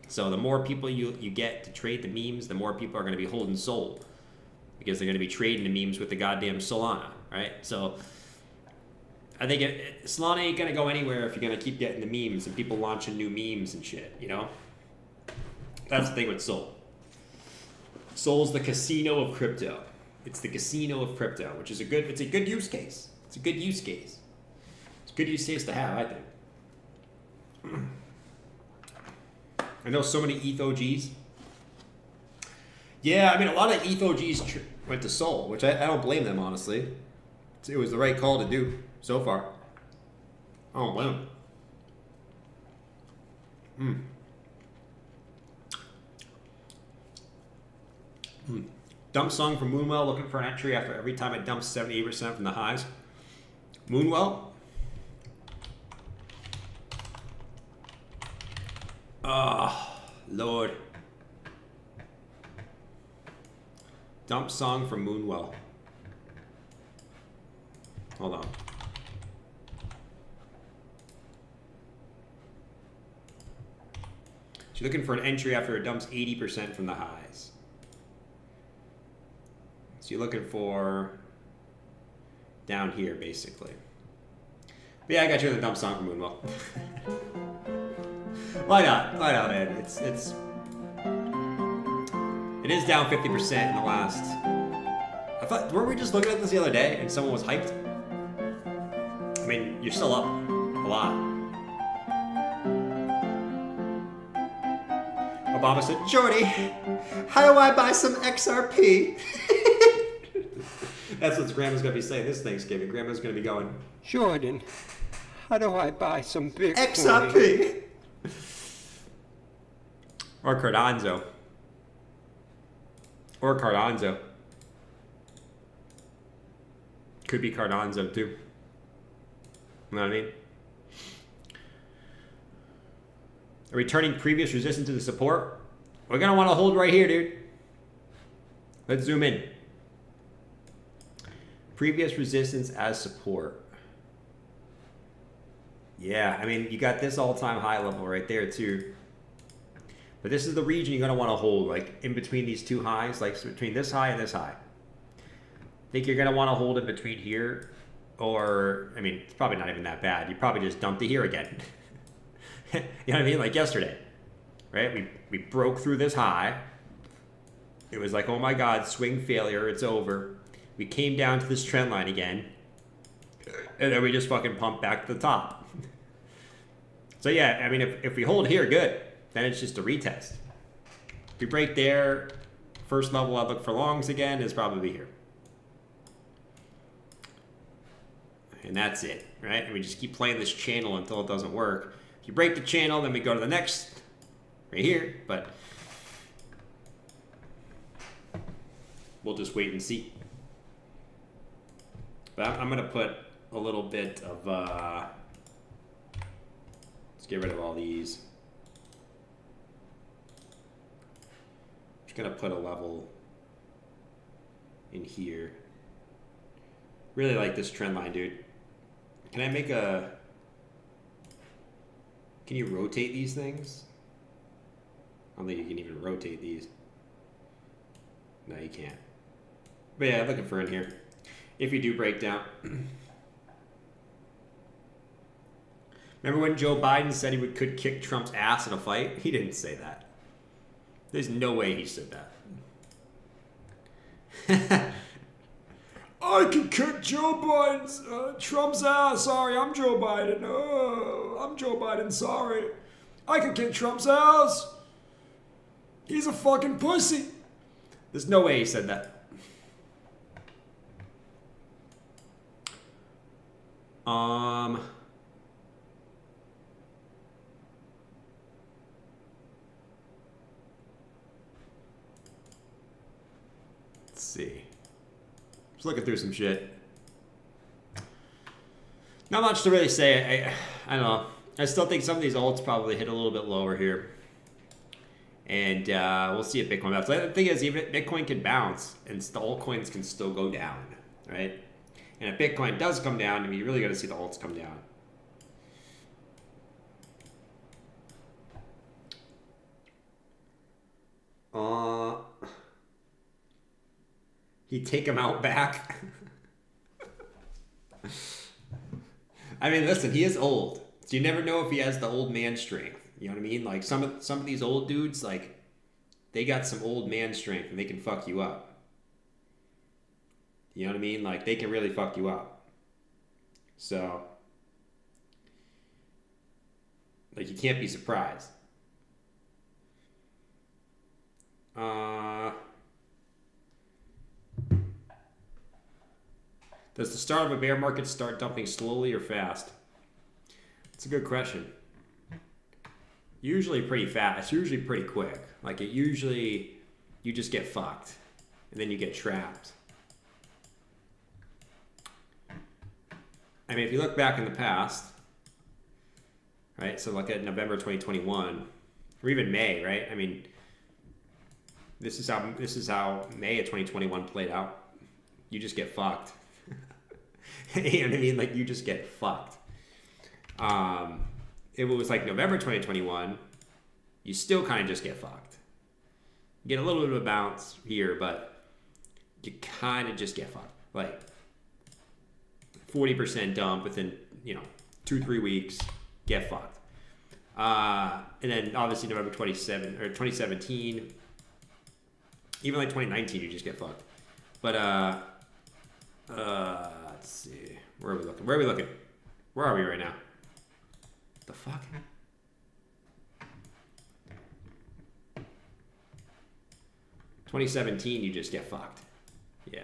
So the more people you get to trade the memes, the more people are going to be holding Sol. Because they're going to be trading the memes with the goddamn Solana, right? So I think Solana ain't going to go anywhere if you're going to keep getting the memes and people launching new memes and shit, you know? That's the thing with Sol. Sol's the casino of crypto. It's the casino of crypto, which is a good use case. It's a good use case. It's a good use case to have, I think. I know so many ETH OGs. Yeah, I mean, a lot of ETH OGs went to Sol, which I don't blame them, honestly. It was the right call to do so far. I don't blame them. Dump song from Moonwell, looking for an entry after every time it dumps 78% from the highs. Moonwell? Oh, Lord. Dump song from Moonwell. Hold on. She's looking for an entry after it dumps 80% from the highs. So you're looking for down here, basically. But yeah, I got you the dump song from Moonwell. Why not? Why not, man? It is down 50% in the last. I thought, weren't we just looking at this the other day and someone was hyped? I mean, you're still up a lot. Obama said,
Jordy, how do I buy some XRP?
that's what Grandma's going to be saying this Thanksgiving. Grandma's going to be going,
Jordan, how do I buy some Bitcoin?
XRP.
or Cardano. Or Cardano. Could be Cardano too. You know what I mean? returning previous resistance to the support. We're going to want to hold right here, dude. Let's zoom in. Previous resistance as support. Yeah, I mean, you got this all-time high level right there, too. But this is the region you're going to want to hold, like, in between these two highs, like between this high and this high. I think you're going to want to hold it between here, or, I mean, it's probably not even that bad. You probably just dumped it here again. You know what I mean? Like yesterday, right? We broke through this high. It was like, oh my God, swing failure, it's over. We came down to this trend line again, and then we just fucking pumped back to the top. So yeah, I mean, if we hold here, good. Then it's just a retest. If we break there, first level I look for longs again is probably here. And that's it, right? And we just keep playing this channel until it doesn't work. If you break the channel, then we go to the next, right here, but we'll just wait and see. But I'm gonna put a little bit of, let's get rid of all these. Just gonna put a level in here. Really like this trend line, dude. Can I make a... Can you rotate these things? I don't think you can even rotate these. No, you can't. But yeah, looking for in here. If you do break down. Remember when Joe Biden said he could kick Trump's ass in a fight? He didn't say that. There's no way he said that.
I can kick Joe Biden's, Trump's ass. Sorry, I'm Joe Biden. Oh, I'm Joe Biden. Sorry. I can kick Trump's ass. He's a fucking pussy.
There's no way he said that. Let's see. Just looking through some shit. Not much to really say. I don't know. I still think some of these alts probably hit a little bit lower here. And we'll see if Bitcoin bounces. The thing is, even if Bitcoin can bounce, and the altcoins can still go down, right? And if Bitcoin does come down, I mean, you really got to see the alts come down. He'd take him out back. I mean, listen, he is old, so you never know if he has the old man strength. You know what I mean? Like some of these old dudes, like they got some old man strength, and they can fuck you up. You know what I mean? Like they can really fuck you up. So, like you can't be surprised. Does the start of a bear market start dumping slowly or fast? It's a good question. Usually pretty fast. It's usually pretty quick. Like it usually, you just get fucked. And then you get trapped. I mean, if you look back in the past, right? So look at November 2021, or even May, right? I mean, this is how May of 2021 played out. You just get fucked. You know what I mean? Like you just get fucked. It was like November 2021, you still kind of just get fucked. You get a little bit of a bounce here, but you kind of just get fucked. Like 40% dump within, 2-3 weeks, get fucked. And then obviously November 2017, even like 2019, you just get fucked. But let's see, where are we looking? Where are we right now? The fuck? – 2017, you just get fucked. Yeah.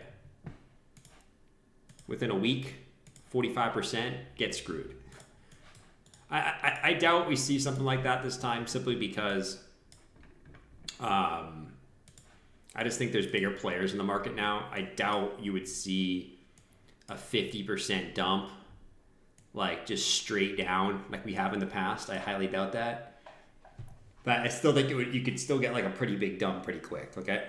Within a week, 45% get screwed. I doubt we see something like that this time, simply because I just think there's bigger players in the market now. I doubt you would see a 50% dump, like just straight down like we have in the past. I highly doubt that. But I still think you could still get like a pretty big dump pretty quick. Okay,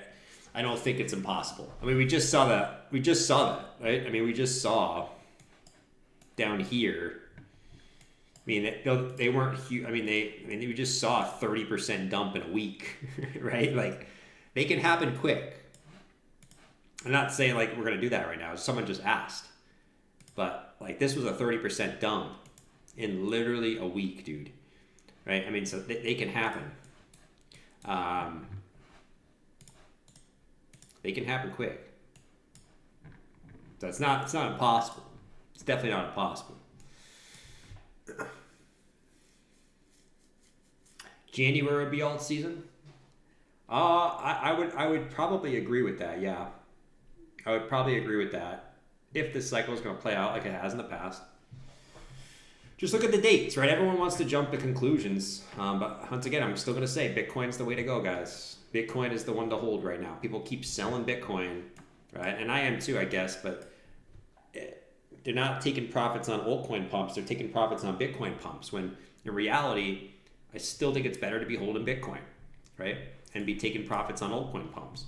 I don't think it's impossible. I mean, we just saw that. We just saw that, right? I mean, we just saw down here. I mean, they weren't huge. I mean, we just saw a 30% dump in a week, right? Like, they can happen quick. I'm not saying like we're gonna do that right now. Someone just asked, but like this was a 30% dump in literally a week, dude. Right? I mean, so they can happen. They can happen quick. So it's not impossible. It's definitely not impossible. January would be alt season. I would probably agree with that. Yeah, I would probably agree with that if this cycle is going to play out like it has in the past. Just look at the dates, right? Everyone wants to jump to conclusions, but once again, I'm still going to say Bitcoin's the way to go, guys. Bitcoin is the one to hold right now. People keep selling Bitcoin, right? And I am too, I guess, but they're not taking profits on altcoin pumps. They're taking profits on Bitcoin pumps. When in reality, I still think it's better to be holding Bitcoin, right? And be taking profits on altcoin pumps.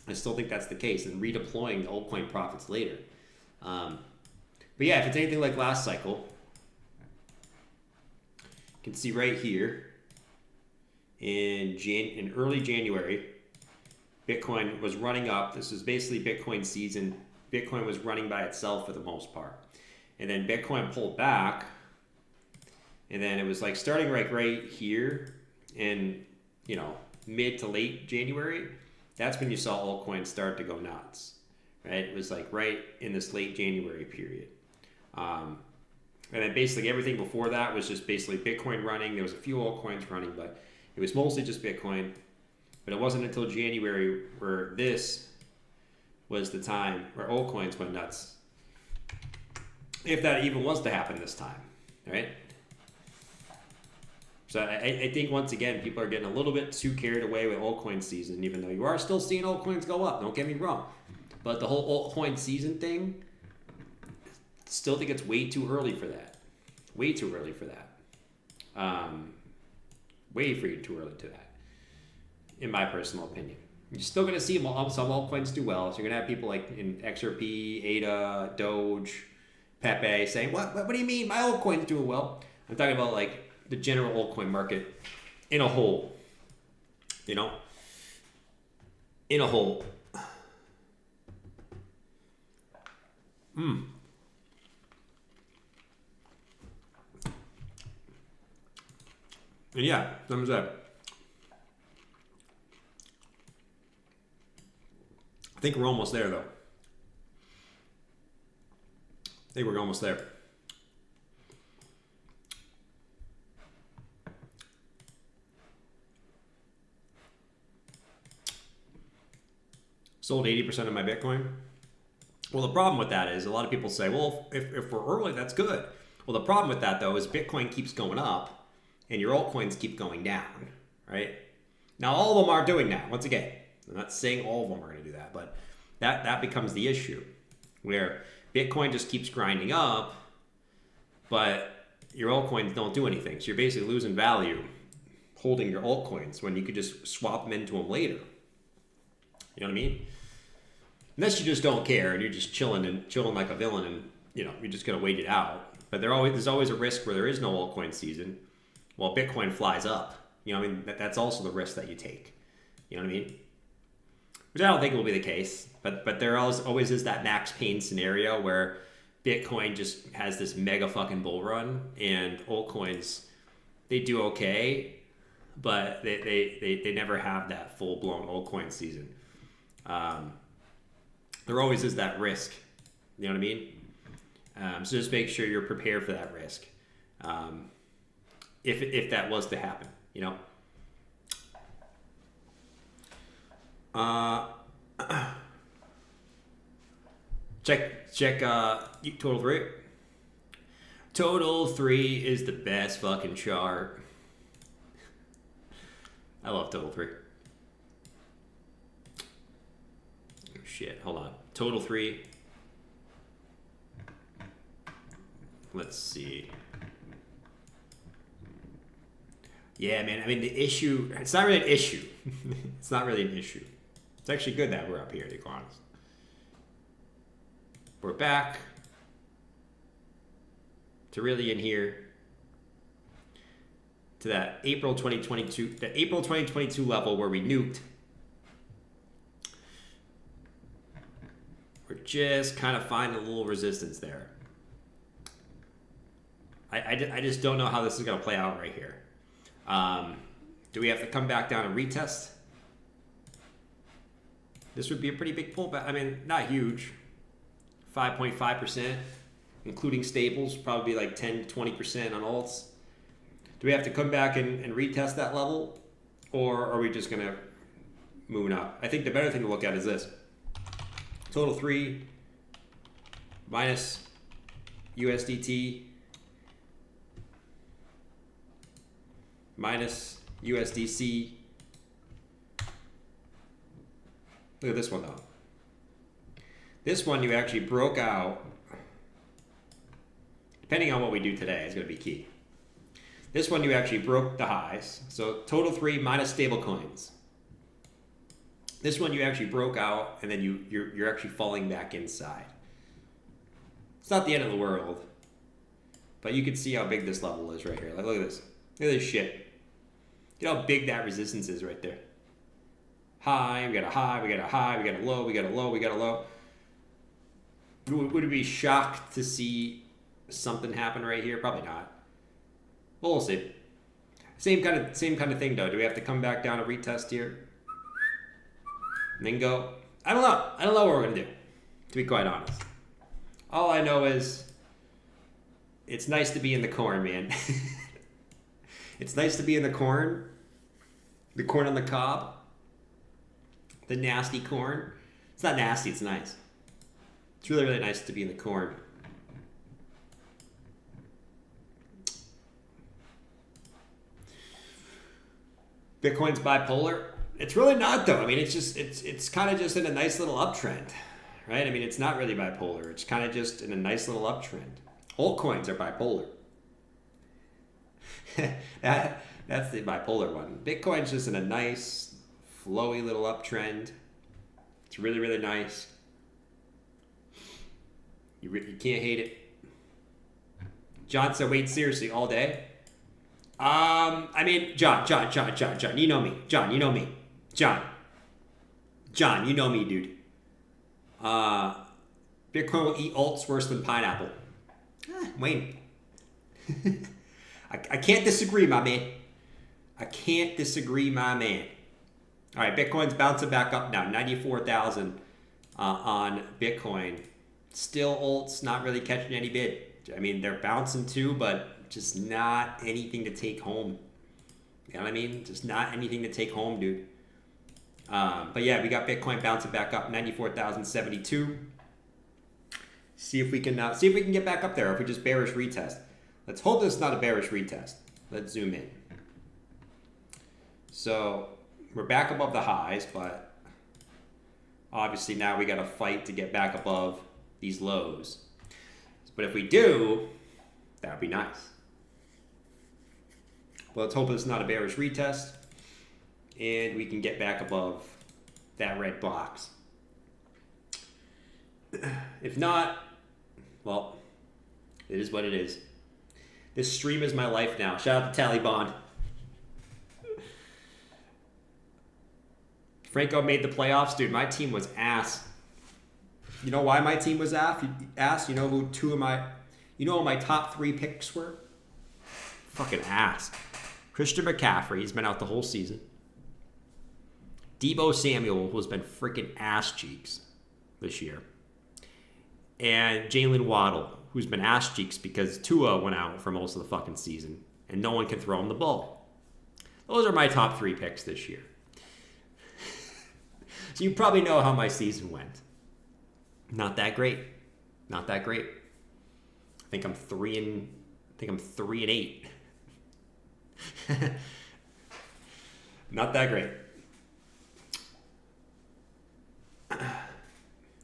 I still think that's the case, and redeploying the altcoin profits later. But yeah, if it's anything like last cycle, you can see right here in early January, Bitcoin was running up. This is basically Bitcoin season. Bitcoin was running by itself for the most part. And then Bitcoin pulled back. And then it was like starting right here in, mid to late January. That's when you saw altcoins start to go nuts, right? It was like right in this late January period. And then basically everything before that was just basically Bitcoin running. There was a few altcoins running, but it was mostly just Bitcoin. But it wasn't until January where this was the time where altcoins went nuts. If that even was to happen this time, right? So I think once again, people are getting a little bit too carried away with altcoin season, even though you are still seeing altcoins go up. Don't get me wrong. But the whole altcoin season thing, still think it's way too early for that. Way too early for that. Way too early to that, in my personal opinion. You're still going to see some altcoins do well. So you're going to have people like in XRP, ADA, Doge, Pepe saying, what do you mean my altcoin's doing well? I'm talking about like the general altcoin market in a whole, in a whole. And yeah, thumbs up. I think we're almost there though. I think we're almost there. Sold 80% of my Bitcoin. Well, the problem with that is a lot of people say, well, if we're early, that's good. Well, the problem with that, though, is Bitcoin keeps going up and your altcoins keep going down, right? Now, all of them are doing that. Once again, I'm not saying all of them are going to do that, but that becomes the issue where Bitcoin just keeps grinding up, but your altcoins don't do anything. So you're basically losing value holding your altcoins when you could just swap them into them later. You know what I mean? Unless you just don't care and you're just chilling like a villain and you're just gonna wait it out. But there's always a risk where there is no altcoin season while Bitcoin flies up. You know what I mean? That's also the risk that you take. You know what I mean? Which I don't think will be the case. But there always is that max pain scenario where Bitcoin just has this mega fucking bull run and altcoins, they do okay, but they never have that full blown altcoin season. There always is that risk. You know what I mean? So just make sure you're prepared for that risk. If that was to happen, check Total 3. Total 3 is the best fucking chart. I love Total 3. Oh, shit, hold on. Total 3. Let's see. Yeah, man. I mean, the issue, it's not really an issue. It's not really an issue. It's actually good that we're up here, to be honest. We're back to really in here to that April 2022 level where we nuked. We're just kind of finding a little resistance there. I just don't know how this is going to play out right here. Do we have to come back down and retest? This would be a pretty big pullback. I mean, not huge. 5.5%, including stables, probably like 10 to 20% on alts. Do we have to come back and retest that level? Or are we just going to move up? I think the better thing to look at is this. Total 3 minus USDT minus USDC. Look at this one though. This one you actually broke out. Depending on what we do today is going to be key. This one you actually broke the highs. So total 3 minus stable coins. This one you actually broke out and then you're actually falling back inside. It's not the end of the world. But you can see how big this level is right here. Like, look at this. Look at this shit. Look how big that resistance is right there. High, we got a high, we got a high, we got a low, we got a low, we got a low. Would it be shocked to see something happen right here? Probably not. Well, we'll see. Same kind of thing though. Do we have to come back down and retest here? And then go? I don't know. I don't know what we're gonna do, to be quite honest. All I know is it's nice to be in the corn, man. It's nice to be in the corn on the cob, the nasty corn. It's not nasty, it's nice. It's really, really nice to be in the corn. Bitcoin's bipolar. It's really not though. I mean, it's kind of just in a nice little uptrend, right? I mean, it's not really bipolar. It's kind of just in a nice little uptrend. Altcoins are bipolar. That's the bipolar one. Bitcoin's just in a nice, flowy little uptrend. It's really, really nice. You can't hate it. John said, wait, seriously, all day? I mean, John, you know me. John, you know me. John, you know me, dude. Bitcoin will eat alts worse than pineapple. Wayne. I can't disagree, my man. I can't disagree, my man. All right, Bitcoin's bouncing back up now. 94,000 on Bitcoin. Still alts, not really catching any bid. I mean, they're bouncing too, but just not anything to take home. You know what I mean? Just not anything to take home, dude. But yeah, we got Bitcoin bouncing back up, 94,072. See if we can get back up there. If we just bearish retest. Let's hope this is not a bearish retest. Let's zoom in. So we're back above the highs, but obviously now we got to fight to get back above these lows. But if we do, that would be nice. Well, let's hope it's not a bearish retest and we can get back above that red box. If not, well, it is what it is. This stream is my life now. Shout out to Taliban. Franco made the playoffs. Dude, my team was ass. You know why my team was ass? You know who my top 3 picks were? Fucking ass. Christian McCaffrey, he's been out the whole season. Deebo Samuel, who's been freaking ass cheeks this year. And Jalen Waddle, who's been ass cheeks because Tua went out for most of the fucking season and no one can throw him the ball. Those are my top 3 picks this year. So you probably know how my season went. Not that great. Not that great. I think I'm 3-8. Not that great.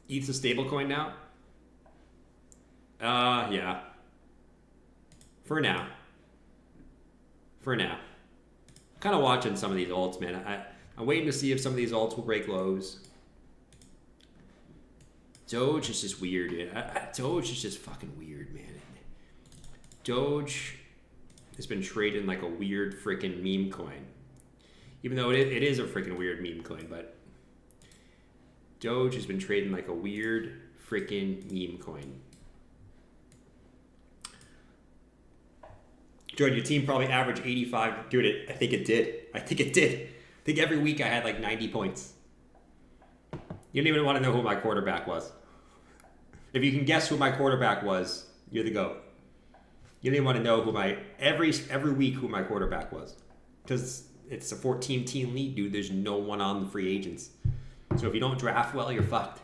ETH's a stablecoin now? Yeah. For now. kind of watching some of these alts, man. I'm waiting to see if some of these alts will break lows. Doge is just weird, dude. Doge is just fucking weird, man. Doge has been trading like a weird freaking meme coin. Even though it is a freaking weird meme coin, but Doge has been trading like a weird freaking meme coin. Jordan, your team probably averaged 85. Dude, I think it did. I think every week I had like 90 points. You don't even want to know who my quarterback was. If you can guess who my quarterback was, you're the GOAT. You don't even want to know who every week who my quarterback was. Because it's a 14-team league, dude. There's no one on the free agents. So if you don't draft well, you're fucked.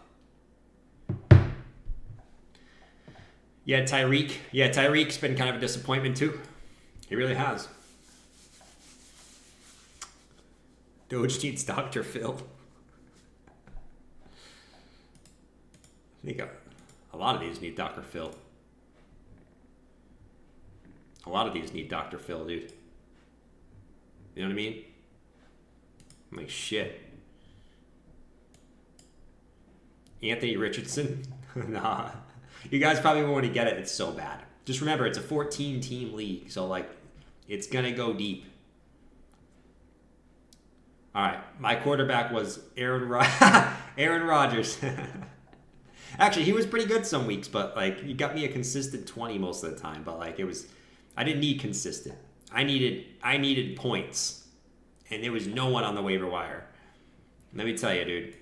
Yeah, Tyreek. Yeah, Tyreek's been kind of a disappointment too. He really has. Doge needs Dr. Phil. I think a lot of these need Dr. Phil. A lot of these need Dr. Phil, dude. You know what I mean? I'm like, shit. Anthony Richardson? Nah. You guys probably won't want to get it. It's so bad. Just remember, it's a 14-team league. So, like, it's going to go deep. All right. My quarterback was Aaron Rodgers. Actually, he was pretty good some weeks, but, like, he got me a consistent 20 most of the time. But, like, I didn't need consistent. I needed points. And there was no one on the waiver wire. Let me tell you, dude.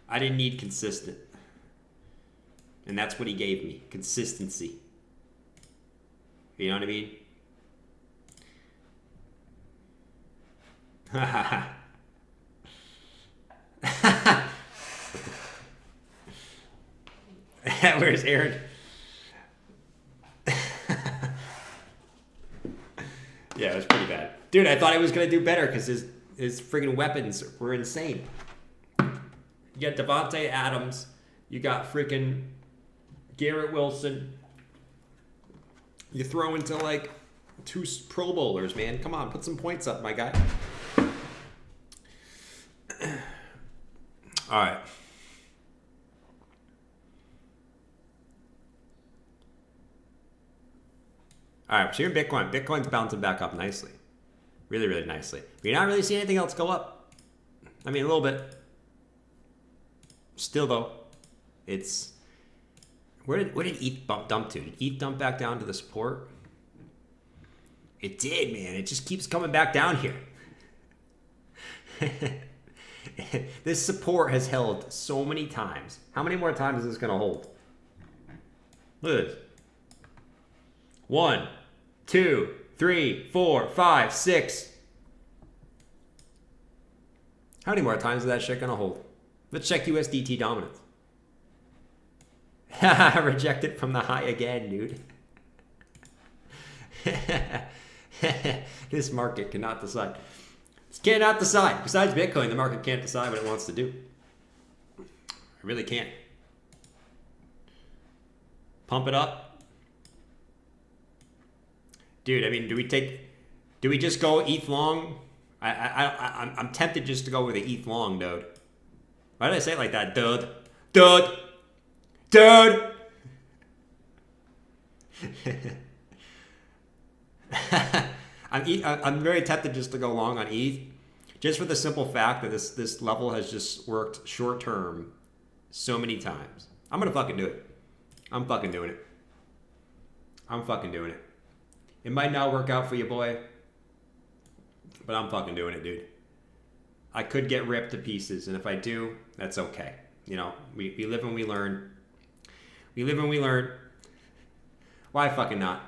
I didn't need consistent. And that's what he gave me. Consistency. You know what I mean? Where's Aaron? Yeah, it was pretty bad. Dude, I thought he was going to do better because his friggin' weapons were insane. You got Devontae Adams. You got freaking Garrett Wilson. You throw into like 2 Pro Bowlers, man. Come on, put some points up, my guy. All right. All right, so you're in Bitcoin. Bitcoin's bouncing back up nicely. Really, really nicely. But you're not really seeing anything else go up. I mean, a little bit. Still, though, it's... Where did ETH dump to? Did ETH dump back down to the support? It did, man. It just keeps coming back down here. This support has held so many times. How many more times is this going to hold? Look at this. 1, 2, 3, 4, 5, 6. How many more times is that shit going to hold? Let's check USDT dominance. Rejected from the high again, dude. This market cannot decide. It cannot decide. Besides Bitcoin, the market can't decide what it wants to do. It really can't. Pump it up. Dude, I mean, do we just go ETH long? I'm tempted just to go with the ETH long, dude. Why did I say it like that, dude? Dude! Dude! I'm very tempted just to go long on ETH, just for the simple fact that this level has just worked short term so many times. I'm gonna fucking do it. I'm fucking doing it. I'm fucking doing it. It might not work out for you, boy, but I'm fucking doing it, dude. I could get ripped to pieces, and if I do, that's okay. You know, we live and we learn. We live and we learn. Why fucking not?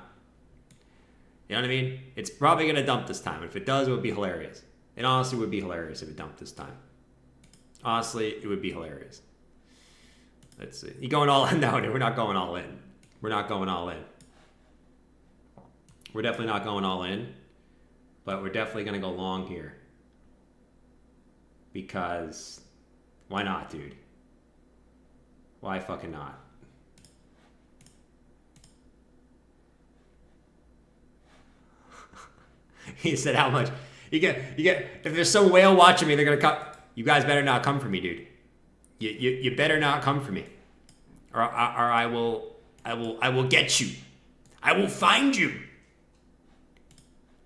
You know what I mean? It's probably going to dump this time. If it does, it would be hilarious. It honestly would be hilarious if it dumped this time. Honestly, it would be hilarious. Let's see. You going all in? No, dude, we're not going all in. We're not going all in. We're definitely not going all in. But we're definitely going to go long here. Because why not, dude? Why fucking not? He said, how much? You get. If there's some whale watching me, they're gonna come. You guys better not come for me, dude. You better not come for me, or I will get you. I will find you.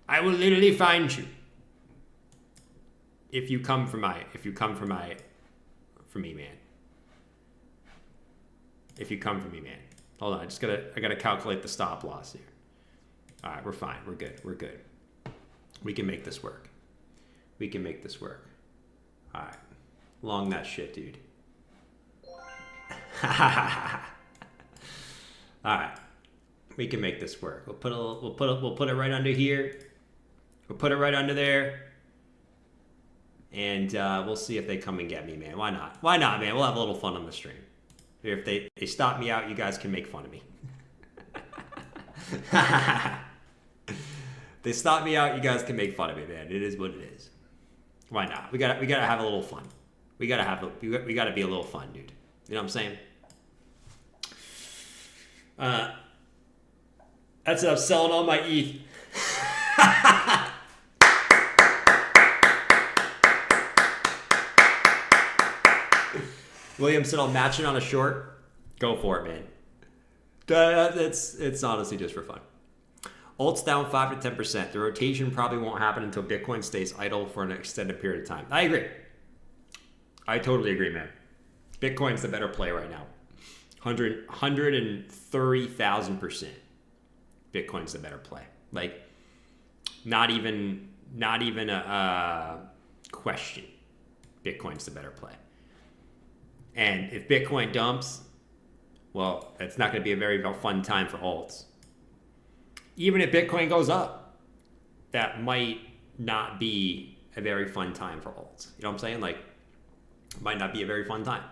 I will literally find you. If you come for me, man. If you come for me, man. Hold on, I gotta calculate the stop loss here. All right, we're fine. We're good. We can make this work. All right, long that shit, dude. All right, we can make this work. We'll put it right under here. We'll put it right under there. And we'll see if they come and get me, man. Why not? Why not, man? We'll have a little fun on the stream. If they stop me out, you guys can make fun of me. They stop me out, you guys can make fun of me, man. It is what it is. Why not? We gotta have a little fun. We gotta be a little fun, dude. You know what I'm saying? That's it. I'm selling all my ETH. William said, I'll match it on a short. Go for it, man. It's honestly just for fun. Alt's down 5 to 10%. The rotation probably won't happen until Bitcoin stays idle for an extended period of time. I agree. I totally agree, man. Bitcoin's the better play right now. 130,000%. Bitcoin's the better play. Like, not even a question. Bitcoin's the better play. And if Bitcoin dumps, well, it's not going to be a very fun time for alts. Even if Bitcoin goes up, that might not be a very fun time for alts. You know what I'm saying? Like, it might not be a very fun time.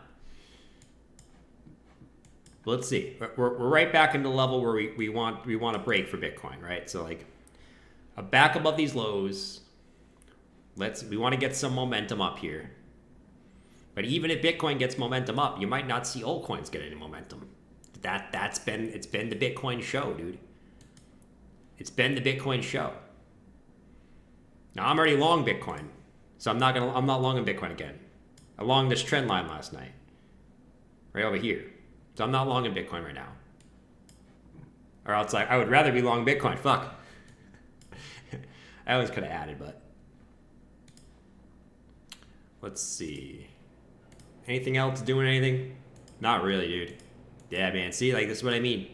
Let's see. We're right back in the level where we want to break for Bitcoin, right? So like a back above these lows. We want to get some momentum up here. But even if Bitcoin gets momentum up, you might not see altcoins get any momentum. It's been the Bitcoin show, dude. It's been the Bitcoin show. Now I'm already long Bitcoin, so I'm not long in Bitcoin again. I longed this trend line last night, right over here. So I'm not long in Bitcoin right now. Or else I would rather be long Bitcoin. Fuck. I always could have added, but let's see. Anything else doing anything? Not really, dude. Yeah, man. See, like, this is what I mean.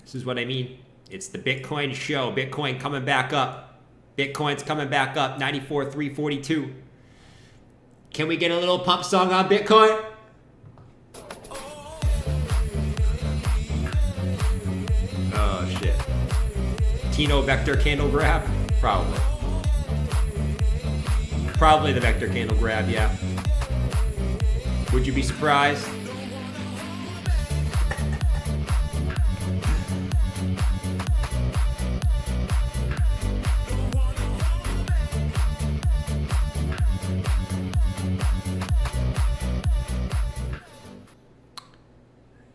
This is what I mean. It's the Bitcoin show. Bitcoin coming back up. Bitcoin's coming back up. 94,342. Can we get a little pump song on Bitcoin? Oh, shit. Tino Vector candle grab? Probably. Probably the Vector candle grab, yeah. Would you be surprised?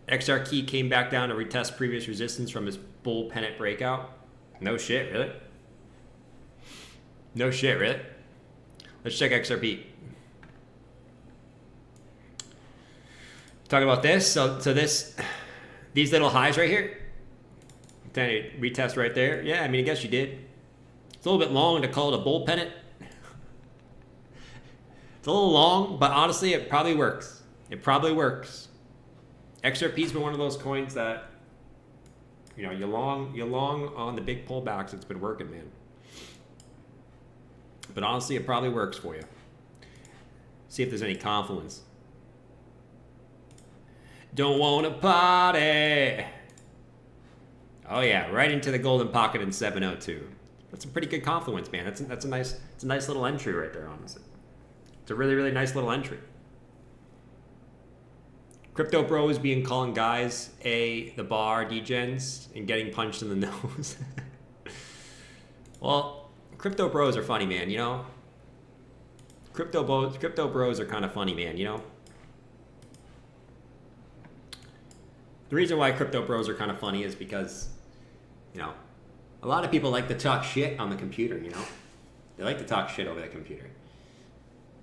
XR Key came back down to retest previous resistance from his bull pennant breakout. No shit, really? No shit, really? Let's check XRP. Talk about this. So these little highs right here. Then retest right there. Yeah, I mean, I guess you did. It's a little bit long to call it a bull pennant. It's a little long, but honestly, it probably works. It probably works. XRP's been one of those coins that, you know, you long on the big pullbacks. It's been working, man. But honestly, it probably works for you. See if there's any confluence. Don't wanna party. Oh yeah, right into the golden pocket in 702. That's a pretty good confluence, man. It's a nice little entry right there, honestly. It's a really, really nice little entry. Crypto bros being calling guys the bar degens and getting punched in the nose. Well, crypto bros are funny, man, you know? Crypto bros are kind of funny, man, you know? The reason why crypto bros are kind of funny is because, you know, A lot of people like to talk shit on the computer, you know? They like to talk shit over the computer.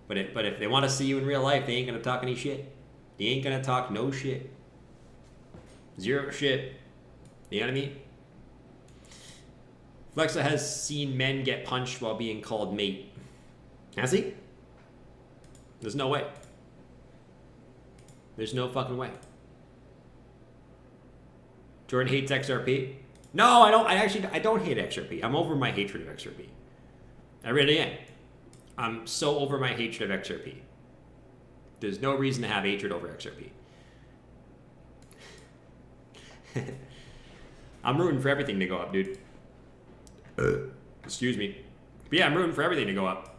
But if they want to see you in real life, they ain't going to talk any shit. They ain't going to talk no shit. Zero shit. You know what I mean? Flexa has seen men get punched while being called mate. Has he? There's no way. There's no fucking way. Jordan hates XRP. No, I don't. I don't hate XRP. I'm over my hatred of XRP. I really am. I'm so over my hatred of XRP. There's no reason to have hatred over XRP. I'm rooting for everything to go up, dude. Excuse me. But yeah, I'm rooting for everything to go up.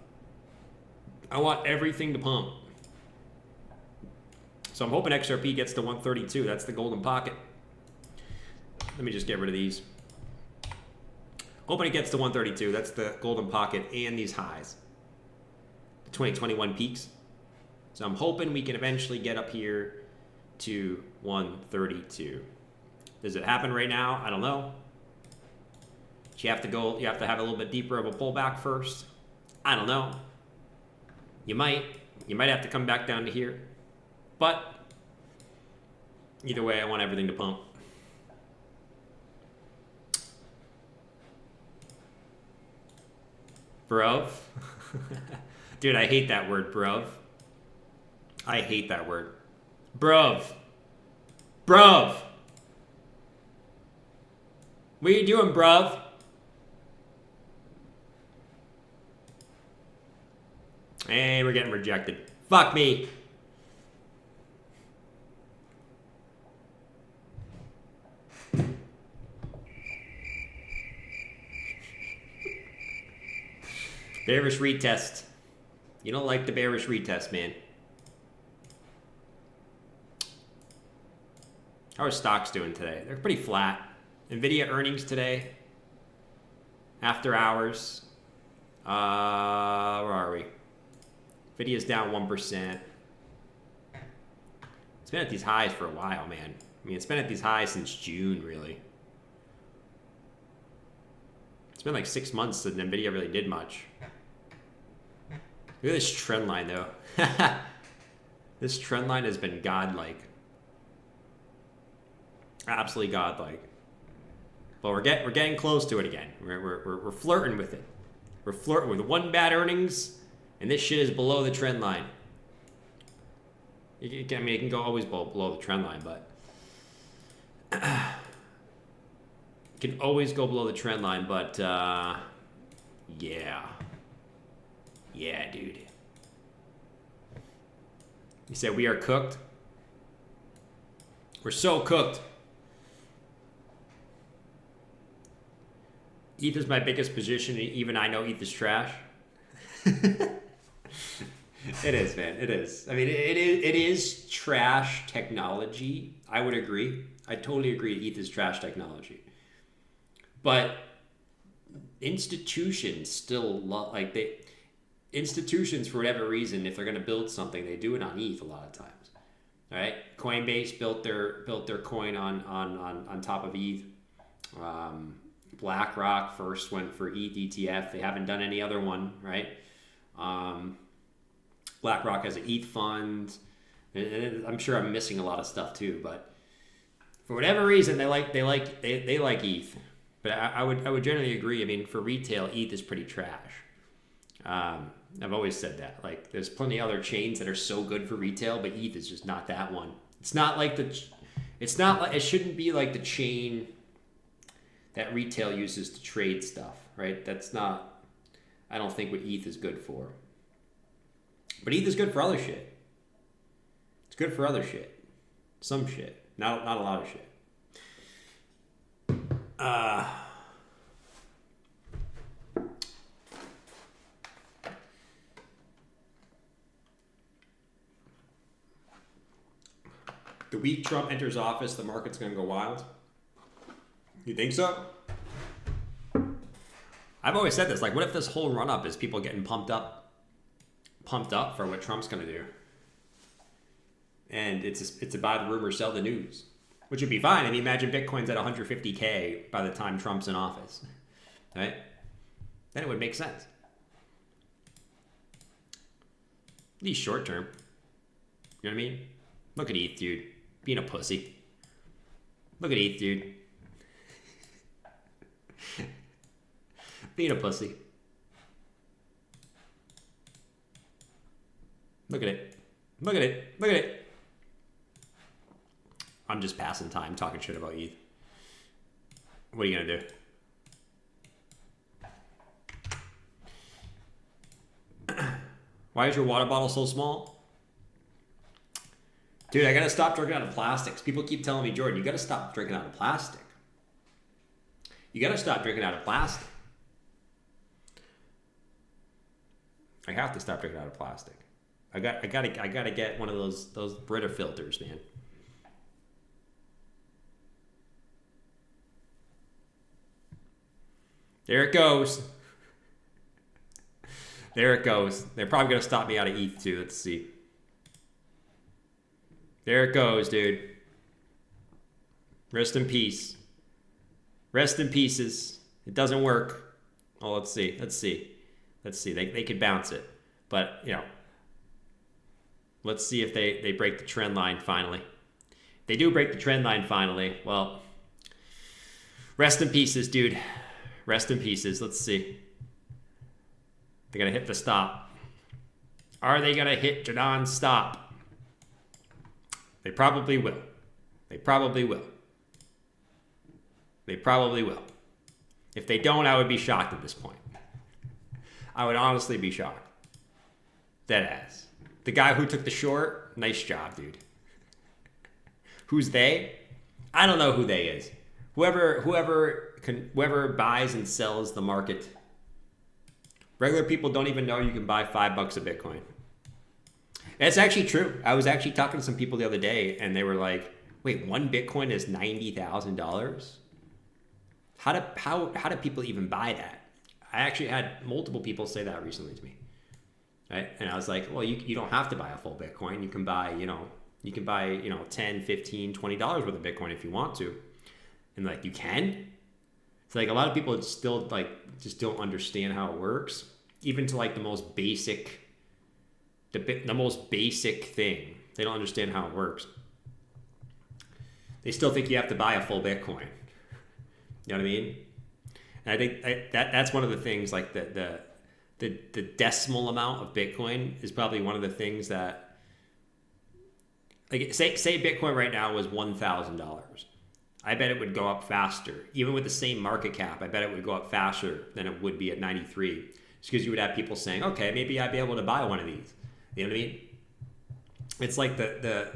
I want everything to pump. So I'm hoping XRP gets to 132. That's the golden pocket. Let me just get rid of these. Hoping it gets to 132. That's the golden pocket and these highs. The 2021 peaks. So I'm hoping we can eventually get up here to 132. Does it happen right now? I don't know. You have to have a little bit deeper of a pullback first. I don't know. You might have to come back down to here. But either way, I want everything to pump. Bruv. Dude, I hate that word, bruv. I hate that word. Bruv. Bruv. What are you doing, bruv? Hey, we're getting rejected. Fuck me. Bearish retest. You don't like the bearish retest, man. How are stocks doing today? They're pretty flat. Nvidia earnings today. After hours. Where are we? Nvidia's down 1%. It's been at these highs for a while, man. I mean, it's been at these highs since June, really. It's been like 6 months that Nvidia really did much. Look at this trend line, though. This trend line has been godlike. Absolutely godlike. But we're getting close to it again. We're flirting with it. We're flirting with one bad earnings, and this shit is below the trend line. I mean, it can go always below the trend line, but it can always go below the trend line. But yeah, dude. You said we are cooked. We're so cooked. ETH is my biggest position, and even I know ETH is trash. It is, man. It is. I mean, it is trash technology. I would agree. I totally agree. ETH is trash technology. But institutions still institutions, for whatever reason, if they're going to build something, they do it on ETH a lot of times. All right. Coinbase built their coin on top of ETH. BlackRock first went for ETH ETF. They haven't done any other one, right? BlackRock has an ETH fund. And I'm sure I'm missing a lot of stuff too, but for whatever reason, they like ETH. But I would generally agree. I mean, for retail, ETH is pretty trash. I've always said that. Like, there's plenty of other chains that are so good for retail, but ETH is just not that one. It's not like it shouldn't be like the chain that retail uses to trade stuff, right? That's not, I don't think what ETH is good for. But ETH is good for other shit. It's good for other shit. Some shit. Not a lot of shit. The week Trump enters office, the market's going to go wild. You think so? I've always said this. Like, what if this whole run-up is people getting pumped up for what Trump's going to do? And it's about rumor, sell the news, which would be fine. I mean, imagine Bitcoin's at 150K by the time Trump's in office. right? Then it would make sense. These short term. You know what I mean? Look at ETH, dude. Being a pussy. Look at ETH, dude. Being a pussy. Look at it. Look at it. Look at it. I'm just passing time talking shit about ETH. What are you gonna do? Why is your water bottle so small? Dude, I gotta stop drinking out of plastics. People keep telling me, Jordan, you gotta stop drinking out of plastic. You gotta stop drinking out of plastic. I have to stop drinking out of plastic. I gotta get one of those Brita filters, man. There it goes. There it goes. They're probably going to stop me out of ETH too. Let's see. There it goes, dude. Rest in peace. Rest in pieces. It doesn't work. Oh, let's see. Let's see. Let's see. They could bounce it. But, you know, let's see if they break the trend line finally. If they do break the trend line finally, well, rest in pieces, dude. Rest in pieces. Let's see. They're going to hit the stop. Are they going to hit Jadon's stop? They probably will. They probably will. They probably will. If they don't, I would be shocked at this point. I would honestly be shocked. Deadass. The guy who took the short, nice job, dude. Who's they? I don't know who they is. Whoever buys and sells the market. Regular people don't even know you can buy $5 of Bitcoin. That's actually true. I was actually talking to some people the other day, and they were like, "Wait, one Bitcoin is $90,000? How do people even buy that?" I actually had multiple people say that recently to me, right? And I was like, "Well, you don't have to buy a full Bitcoin. You can buy, $10, $15, $20 worth of Bitcoin if you want to." And like, you can. It's like a lot of people still just don't understand how it works, even to like the most basic thing. They don't understand how it works. They still think you have to buy a full Bitcoin. You know what I mean? And I think that's one of the things, like the decimal amount of Bitcoin is probably one of the things that, like, say Bitcoin right now was $1,000. I bet it would go up faster. Even with the same market cap, I bet it would go up faster than it would be at 93. Just because you would have people saying, okay, maybe I'd be able to buy one of these. You know what I mean? It's like the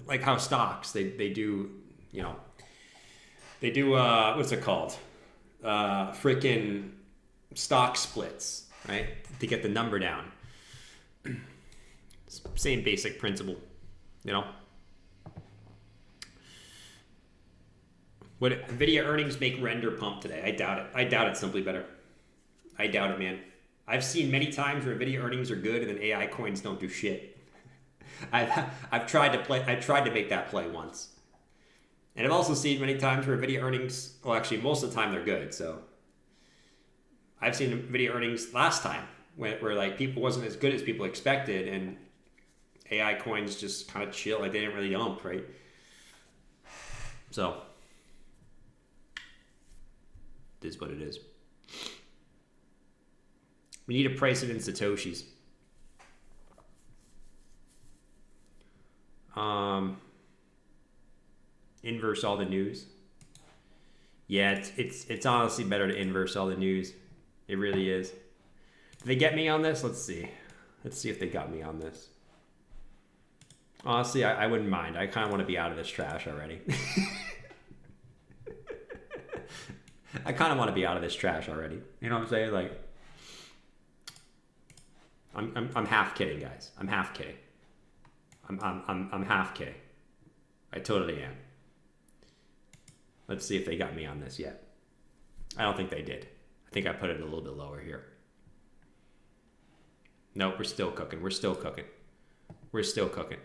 like how stocks, they do, they do, what's it called? Freaking stock splits, right? To get the number down. Same basic principle, Would NVIDIA earnings make render pump today? I doubt it. I doubt it, Simply Better. I doubt it, man. I've seen many times where NVIDIA earnings are good and then AI coins don't do shit. I've tried to make that play once. And I've also seen many times where NVIDIA earnings, well, actually most of the time they're good. So I've seen NVIDIA earnings last time where like people wasn't as good as people expected, and AI coins just kind of chill, like they didn't really dump, right? So it is what it is. We need to price it in Satoshis. Inverse all the news. Yeah, it's honestly better to inverse all the news. It really is. Did they get me on this? Let's see. Let's see if they got me on this. Honestly, I wouldn't mind. I kind of want to be out of this trash already. I kind of want to be out of this trash already. You know what I'm saying? Like, I'm half kidding, guys. I'm half kidding. I'm half kidding. I totally am. Let's see if they got me on this yet. I don't think they did. I think I put it a little bit lower here. Nope, we're still cooking. We're still cooking. We're still cooking.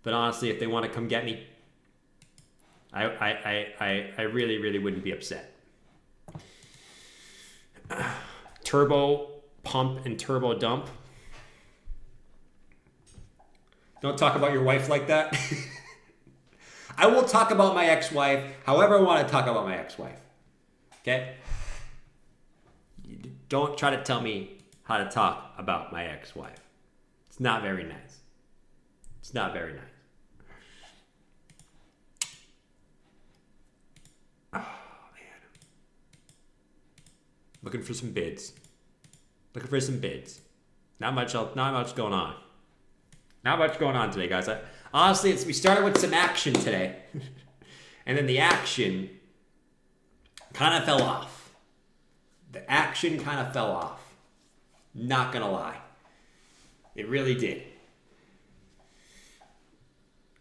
But honestly, if they want to come get me, I really, really wouldn't be upset. turbo pump and turbo dump. Don't talk about your wife like that. I will talk about my ex-wife however I want to talk about my ex-wife. Okay? Don't try to tell me how to talk about my ex-wife. It's not very nice. It's not very nice. Oh, man. Looking for some bids. Looking for some bids. Not much going on. Not much going on today, guys. Honestly, we started with some action today. And then the action kind of fell off. The action kind of fell off. Not gonna lie. It really did.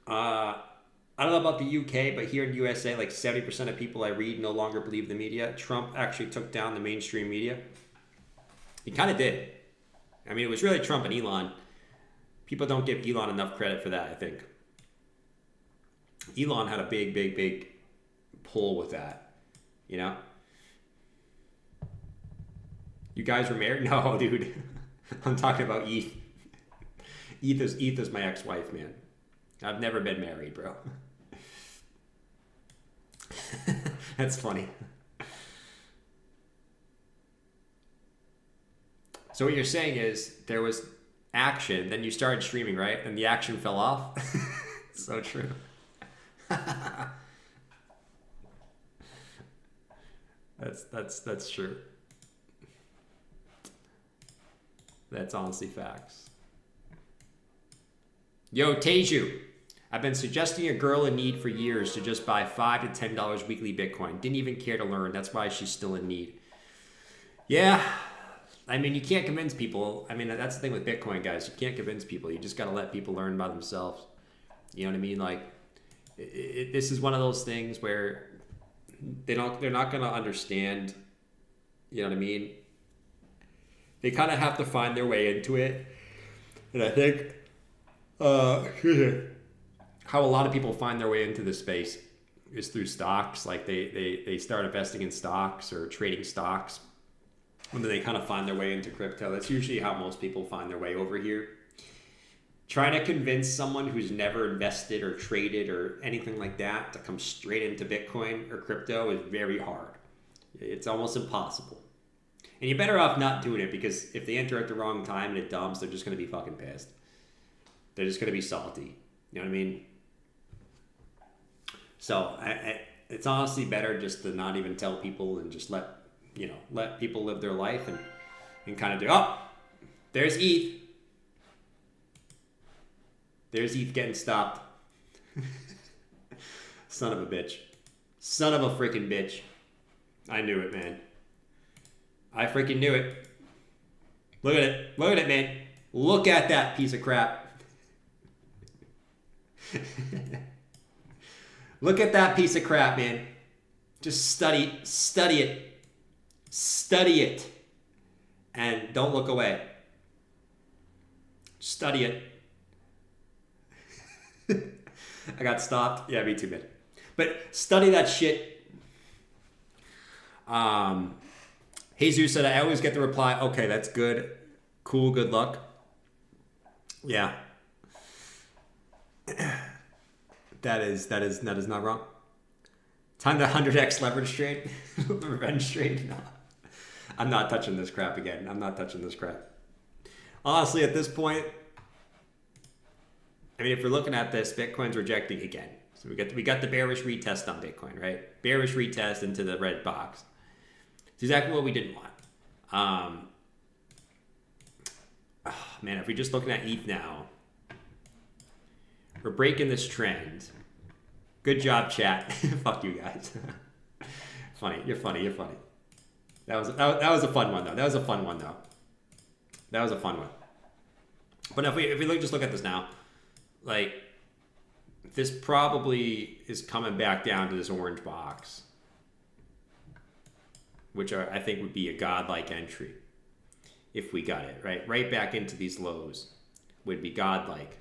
I don't know about the UK, but here in the USA, like 70% of people I read no longer believe the media. Trump actually took down the mainstream media. He kind of did. I mean, it was really Trump and Elon. People don't give Elon enough credit for that, I think. Elon had a big pull with that, you know? You guys were married? No, dude. I'm talking about ETH. ETH is my ex-wife, man. I've never been married, bro. That's funny. So what you're saying is there was action, then you started streaming, right? And the action fell off. So true. That's true. That's honestly facts. Yo, Teju. I've been suggesting a girl in need for years to just buy $5 to $10 weekly Bitcoin. Didn't even care to learn. That's why she's still in need. Yeah. I mean, you can't convince people. I mean, that's the thing with Bitcoin, guys. You can't convince people. You just got to let people learn by themselves. You know what I mean? Like, this is one of those things where they're not going to understand. You know what I mean? They kind of have to find their way into it. And I think how a lot of people find their way into this space is through stocks. Like they start investing in stocks or trading stocks. And then they kind of find their way into crypto. That's usually how most people find their way over here. Trying to convince someone who's never invested or traded or anything like that to come straight into Bitcoin or crypto is very hard. It's almost impossible. And you're better off not doing it, because if they enter at the wrong time and it dumps, they're just going to be fucking pissed. They're just going to be salty. You know what I mean? So it's honestly better just to not even tell people and just let people live their life and kind of do, oh, there's ETH. There's ETH getting stopped. Son of a bitch. Son of a freaking bitch. I knew it, man. I freaking knew it. Look at it. Look at it, man. Look at that piece of crap. Look at that piece of crap, man. Just study it. Study it. And don't look away. Study it. I got stopped. Yeah, me too, man. But study that shit. Jesus said, I always get the reply, okay, that's good. Cool, good luck. Yeah. That is not wrong. Time to 100x leverage trade. Revenge trade. No. I'm not touching this crap again. I'm not touching this crap. Honestly, at this point, I mean, if we're looking at this, Bitcoin's rejecting again. So we got the bearish retest on Bitcoin, right? Bearish retest into the red box. It's exactly what we didn't want. Man, if we're just looking at ETH now, we're breaking this trend. Good job, chat. Fuck you guys. Funny. You're funny. That was a fun one though. That was a fun one. But if we just look at this now, like, this probably is coming back down to this orange box, which I think would be a godlike entry if we got it, right? Right back into these lows would be godlike.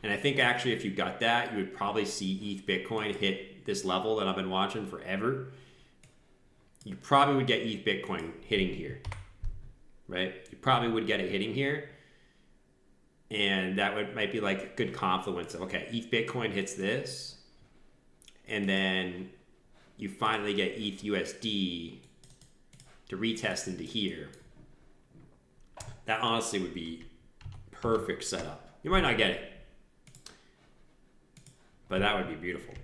And I think actually if you got that, you would probably see ETH Bitcoin hit this level that I've been watching forever. You probably would get ETH Bitcoin hitting here. right? You probably would get it hitting here. And that might be like a good confluence of, okay, ETH Bitcoin hits this. And then you finally get ETH USD to retest into here. That honestly would be perfect setup. You might not get it, but that would be beautiful.